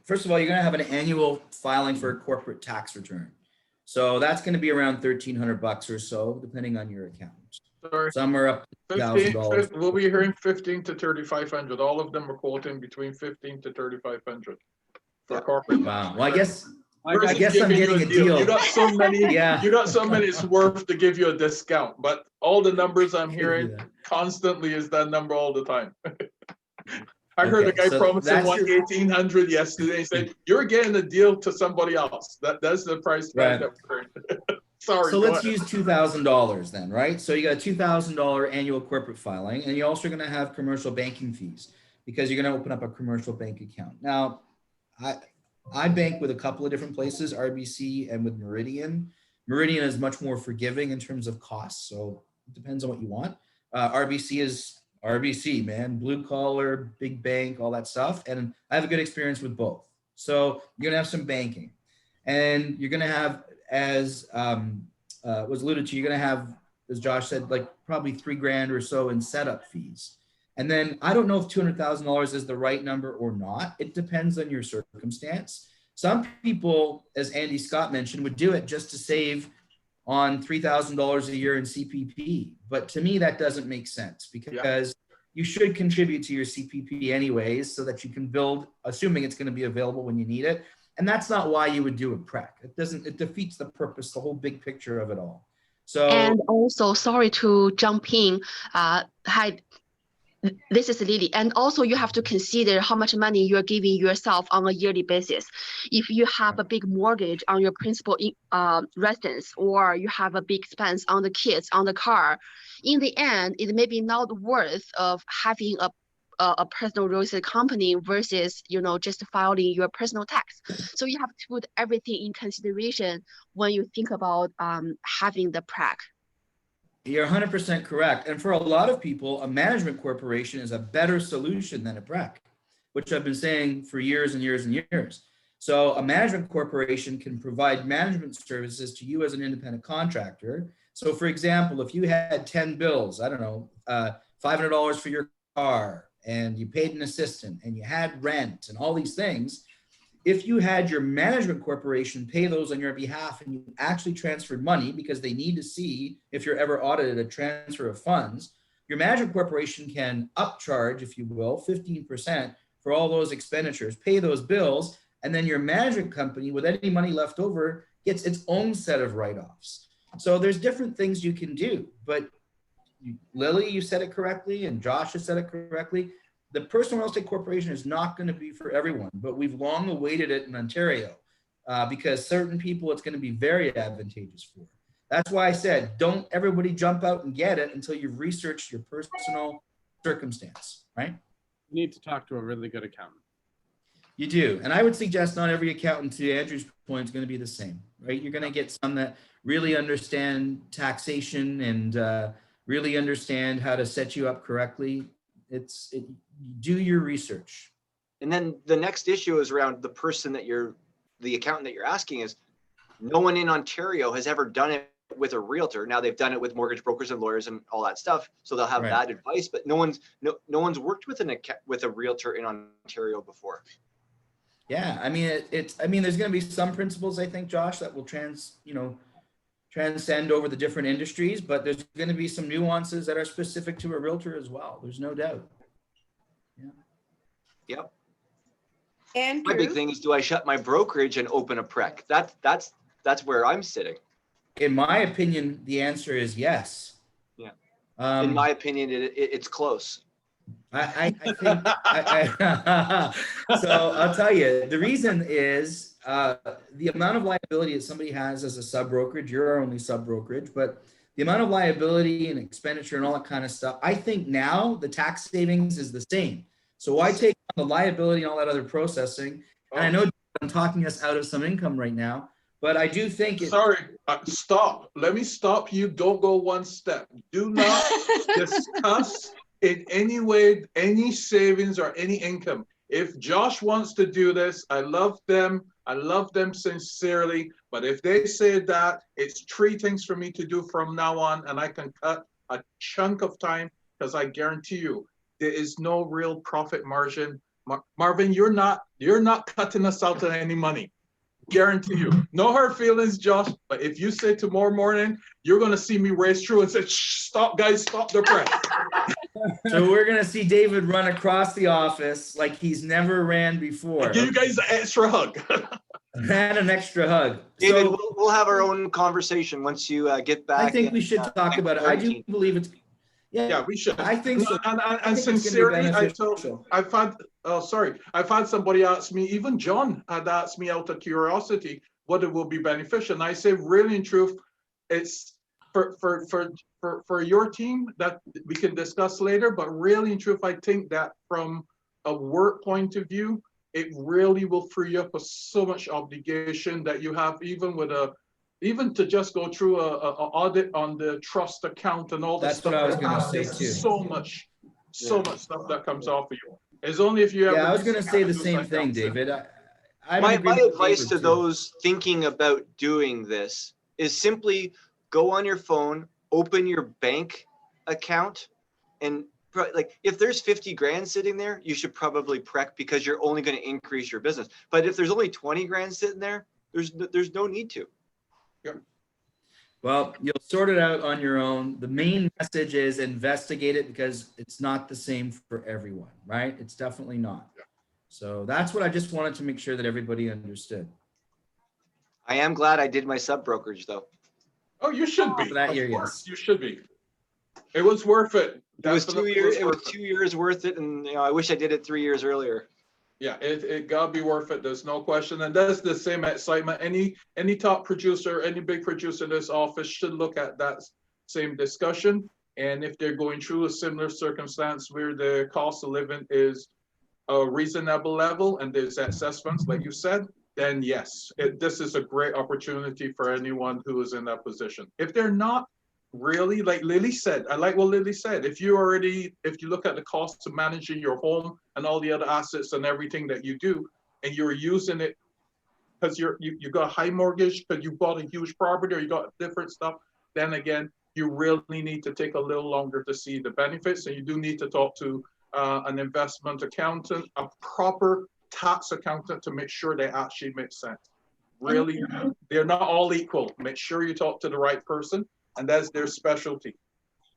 Speaker 9: first of all, you're going to have an annual filing for a corporate tax return. So that's going to be around $1,300 or so, depending on your account.
Speaker 14: Sorry.
Speaker 9: Some are up to $1,000.
Speaker 14: We'll be hearing 15 to 3,500. All of them are quoting between 15 to 3,500 for corporate.
Speaker 9: Wow. Well, I guess I'm
Speaker 14: Versus
Speaker 9: getting
Speaker 14: giving
Speaker 9: a deal.
Speaker 14: You got so many.
Speaker 9: Yeah.
Speaker 14: You got so many. It's worth to give you a discount. But all the numbers I'm hearing constantly is that number all the time. I heard a guy promising 1,800 yesterday. He said, "You're getting a deal to somebody else." That's the price tag that we're in. Sorry.
Speaker 9: So let's use $2,000 then, right? So you got a $2,000 annual corporate filing, and you're also going to have commercial banking fees because you're going to open up a commercial bank account. Now, I bank with a couple of different places, RBC and with Meridian. Meridian is much more forgiving in terms of costs, so it depends on what you want. RBC is RBC, man, blue collar, big bank, all that stuff. And I have a good experience with both. So you're going to have some banking, and you're going to have, as was alluded to, you're going to have, as Josh said, like probably $3,000 or so in setup fees. And then I don't know if $200,000 is the right number or not. It depends on your circumstance. Some people, as Andy Scott mentioned, would do it just to save on $3,000 a year in CPP. But to me, that doesn't make sense, because you should contribute to your CPP anyways, so that you can build, assuming it's going to be available when you need it. And that's not why you would do a PREC. It defeats the purpose, the whole big picture of it all. So,
Speaker 19: and also, sorry to jump in, hi, this is Lily. And also you have to consider how much money you're giving yourself on a yearly basis. If you have a big mortgage on your principal residence, or you have a big expense on the kids, on the car, in the end, it may be not worth of having a personal real estate company versus, you know, just filing your personal tax. So you have to put everything in consideration when you think about having the PREC.
Speaker 9: you're 100% correct. And for a lot of people, a management corporation is a better solution than a PREC, which I've been saying for years and years and years. So a management corporation can provide management services to you as an independent contractor. So for example, if you had 10 bills, I don't know, $500 for your car, and you paid an assistant, and you had rent and all these things, if you had your management corporation pay those on your behalf, and you actually transferred money, because they need to see if you're ever audited a transfer of funds, your management corporation can upcharge, if you will, 15% for all those expenditures, pay those bills, and then your management company, with any money left over, gets its own set of write-offs. So there's different things you can do, but Lily, you said it correctly, and Josh has said it correctly. The personal real estate corporation is not going to be for everyone, but we've long awaited it in Ontario because certain people it's going to be very advantageous for. That's why I said, don't everybody jump out and get it until you've researched your personal circumstance, right?
Speaker 5: You need to talk to a really good accountant.
Speaker 9: You do. And I would suggest not every accountant, to Andrew's point, is going to be the same, right? You're going to get some that really understand taxation and really understand how to set you up correctly. Do your research.
Speaker 18: And then the next issue is around the person that the accountant that you're asking is, no one in Ontario has ever done it with a realtor. Now they've done it with mortgage brokers and lawyers and all that stuff, so they'll have that advice. But no one's worked with a realtor in Ontario before.
Speaker 9: Yeah, I mean there's going to be some principles, I think, Josh, that will transcend over the different industries, but there's going to be some nuances that are specific to a realtor as well. There's no doubt. Yeah.
Speaker 18: Yep.
Speaker 11: Andrew?
Speaker 18: My big thing is, do I shut my brokerage and open a PREC? That's where I'm sitting.
Speaker 9: In my opinion, the answer is yes.
Speaker 18: Yeah. In my opinion, it's close.
Speaker 9: I think so. I'll tell you, the reason is the amount of liability that somebody has as a sub brokerage. You're our only sub brokerage, but the amount of liability and expenditure and all that kind of stuff. I think now the tax savings is the same. So why take on the liability and all that other processing? And I know I'm talking us out of some income right now, but I do think
Speaker 14: Sorry, stop. Let me stop you. Don't go one step. Do not discuss in any way any savings or any income. If Josh wants to do this, I love them. I love them sincerely. But if they say that, it's 3 things for me to do from now on, and I can cut a chunk of time, because I guarantee you, there is no real profit margin. Marvin, you're not cutting us out of any money. Guarantee you. No hard feelings, Josh. But if you say tomorrow morning, you're going to see me race through and say, shh, stop, guys, stop the press.
Speaker 9: So we're going to see David run across the office like he's never ran before.
Speaker 14: I'll give you guys an extra hug.
Speaker 9: And an extra hug.
Speaker 18: David,
Speaker 9: So,
Speaker 18: we'll have our own conversation once you get back.
Speaker 9: I think we should talk about it. I do believe it's.
Speaker 14: Yeah, we should.
Speaker 9: I think so.
Speaker 14: And sincerely, I've had somebody ask me, even John had asked me out of curiosity, what it will be beneficial. And I say, really in truth, it's for your team that we can discuss later, but really in truth, I think that from a work point of view, it really will free up so much obligation that you have, even to just go through a audit on the trust account and all the stuff.
Speaker 9: That's what I was going to say too.
Speaker 14: So much stuff that comes off of you. It's only if you have.
Speaker 9: Yeah, I was going to say the same thing, David.
Speaker 18: My advice to those thinking about doing this is simply go on your phone, open your bank account, and like if there's 50 grand sitting there, you should probably PREC, because you're only going to increase your business. But if there's only 20 grand sitting there, there's no need to.
Speaker 14: Yeah.
Speaker 9: Well, you'll sort it out on your own. The main message is investigate it because it's not the same for everyone, right? It's definitely not. So that's what I just wanted to make sure that everybody understood.
Speaker 18: I am glad I did my sub brokerage though.
Speaker 14: Oh, you should be.
Speaker 9: For that
Speaker 14: Of
Speaker 9: year,
Speaker 14: course,
Speaker 9: yes.
Speaker 14: you should be. It was worth it.
Speaker 18: It was 2
Speaker 14: Definitely
Speaker 18: years. It was
Speaker 14: worth it.
Speaker 18: 2 years worth it, and I wish I did it 3 years earlier.
Speaker 14: Yeah, it gotta be worth it. There's no question. And that's the same excitement. Any top producer, any big producer in this office should look at that same discussion. And if they're going through a similar circumstance where the cost of living is a reasonable level and there's assessments, like you said, then yes, this is a great opportunity for anyone who is in that position. If they're not, really, like Lily said, I like what Lily said. If you look at the cost of managing your home and all the other assets and everything that you do, and you're using it because you got a high mortgage because you bought a huge property or you got different stuff, then again, you really need to take a little longer to see the benefits, and you do need to talk to an investment accountant, a proper tax accountant, to make sure they actually make sense. Really, they're not all equal. Make sure you talk to the right person, and that's their specialty.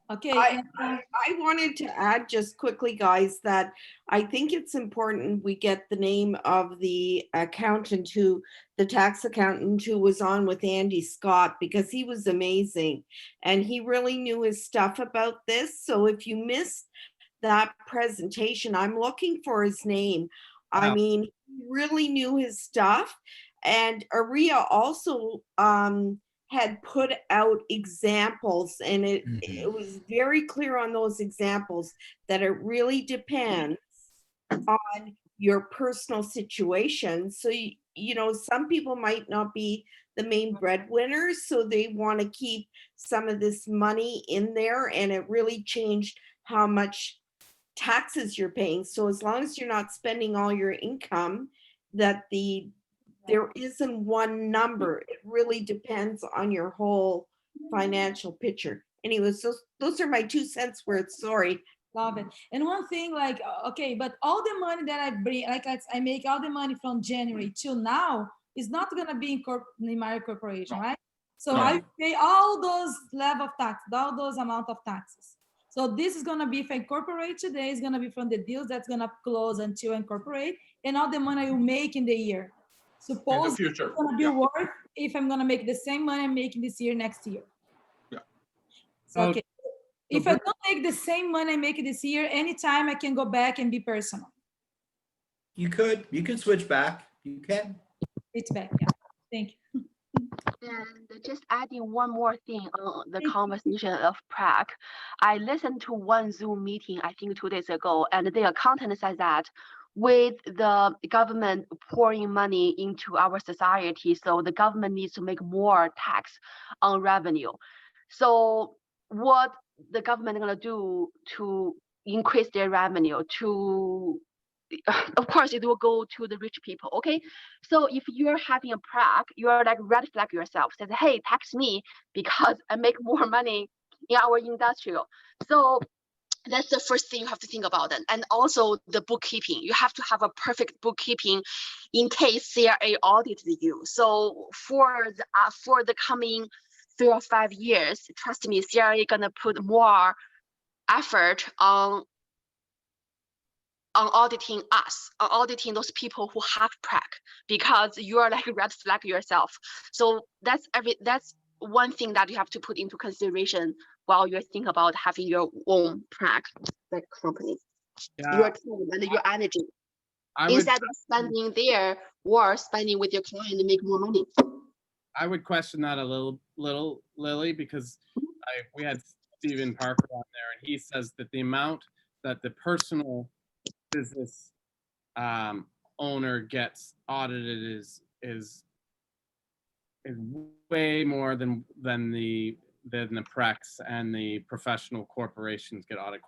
Speaker 11: Okay. I wanted to add just quickly, guys, that I think it's important we get the name of the accountant the tax accountant who was on with Andy Scott, because he was amazing and he really knew his stuff about this. So if you missed that presentation, I'm looking for his name. I mean, he really knew his stuff. And Aria also had put out examples, and it was very clear on those examples that it really depends on your personal situation. So, some people might not be the main breadwinners, so they want to keep some of this money in there, and it really changed how much taxes you're paying. So as long as you're not spending all your income, there isn't one number. It really depends on your whole financial picture. Anyways, those are my 2 cents worth. Sorry.
Speaker 17: Love it. And one thing, like, okay, but all the money that I bring, like I make all the money from January till now is not gonna be in my corporation, right? So I pay all those level of tax, all those amount of taxes. So this is gonna be, if I incorporate today, is gonna be from the deals that's gonna close until I incorporate, and all the money I will make in the year. Suppose
Speaker 14: in the future,
Speaker 17: it's gonna be worth if I'm gonna make the same money I'm making this year next year.
Speaker 14: Yeah.
Speaker 17: So, okay. If I don't make the same money I make this year, anytime I can go back and be personal.
Speaker 9: You could switch back. You can.
Speaker 17: It's back. Yeah. Thank you.
Speaker 19: And just adding one more thing on the conversation of Prague, I listened to one Zoom meeting, I think 2 days ago, and the accountant said that with the government pouring money into our society, so the government needs to make more tax on revenue. So what the government gonna do to increase their revenue of course, it will go to the rich people. Okay, so if you're having a Prague, you're like red flag yourself. Says, hey, tax me because I make more money in our industrial. So that's the first thing you have to think about. And also the bookkeeping. You have to have a perfect bookkeeping in case CRA audited you. So for the coming 3 or 5 years, trust me, CRA gonna put more effort on auditing us, on auditing those people who have Prague, because you are like red flag yourself. So that's one thing that you have to put into consideration while you're thinking about having your own Prague like company.
Speaker 5: Yeah.
Speaker 19: Your time and your energy. Instead of spending there or spending with your client to make more money.
Speaker 5: I would question that a little, Lily, because we had Stephen Parker on there, and he says that the amount that the personal business owner gets audited is way more than the prex and the professional corporations get audited.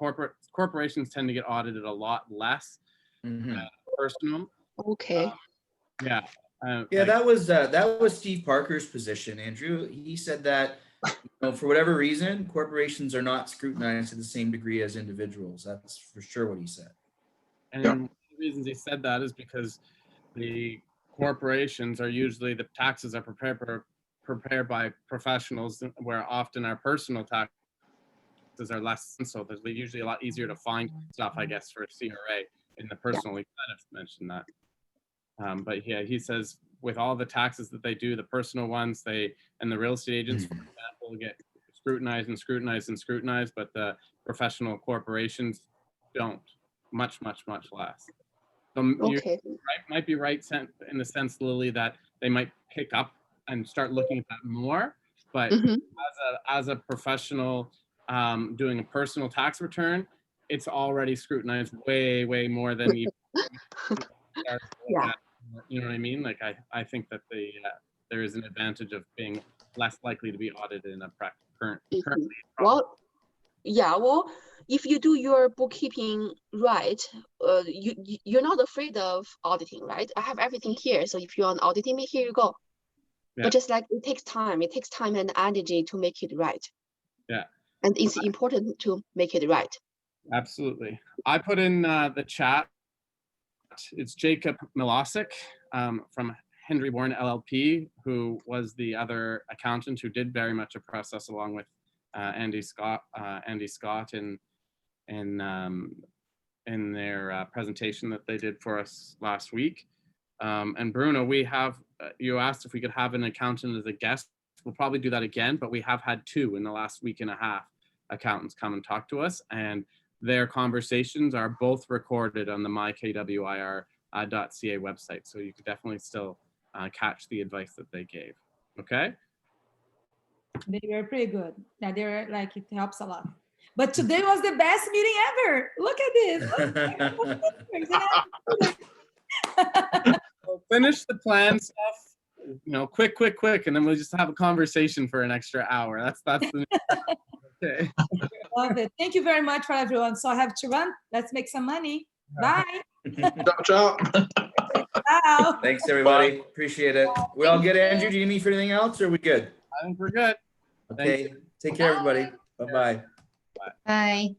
Speaker 5: Corporations tend to get audited a lot less than personal.
Speaker 19: Okay.
Speaker 5: Yeah.
Speaker 9: That was Steve Parker's position, Andrew. He said that for whatever reason, corporations are not scrutinized to the same degree as individuals. That's for sure what he said.
Speaker 5: And one of the reasons he said that is because the corporations are usually, the taxes are prepared by professionals, where often our personal taxes are less, so there's usually a lot easier to find stuff, I guess, for a CRA in the personal. We kind of mentioned that. But yeah, he says with all the taxes that they do, the personal ones, and the real estate agents, for example, get scrutinized and scrutinized and scrutinized, but the professional corporations don't. Much less. So you might be right in the sense, Lily, that they might pick up and start looking at that more. But as a professional doing a personal tax return, it's already scrutinized way more than you.
Speaker 19: Yeah.
Speaker 5: You know what I mean? Like I think that there is an advantage of being less likely to be audited in a currently.
Speaker 19: Well, yeah. Well, if you do your bookkeeping right, you're not afraid of auditing, right? I have everything here, so if you want auditing me, here you go.
Speaker 5: Yeah.
Speaker 19: But just like it takes time and energy to make it right.
Speaker 5: Yeah.
Speaker 19: And it's important to make it right.
Speaker 5: Absolutely. I put in the chat. It's Jacob Milosic from Henry Bourne LLP, who was the other accountant who did very much a process along with Andy Scott in their presentation that they did for us last week. And Bruno, we have, you asked if we could have an accountant as a guest. We'll probably do that again, but we have had 2 in the last week and a half accountants come and talk to us, and their conversations are both recorded on the mykwir.ca website. So you could definitely still catch the advice that they gave. Okay.
Speaker 17: They were pretty good. Yeah, they were like, it helps a lot. But today was the best meeting ever. Look at this.
Speaker 5: We'll finish the plan stuff, quick, and then we'll just have a conversation for an extra hour. That's the okay.
Speaker 17: Love it. Thank you very much for everyone. So I have to run. Let's make some money. Bye.
Speaker 14: Ciao.
Speaker 17: Ciao.
Speaker 9: Thanks, everybody. Appreciate it. We all good, Andrew? Do you need for anything else, or are we good?
Speaker 5: I think we're good.
Speaker 9: Okay. Take care, everybody. Bye-bye.
Speaker 15: Bye.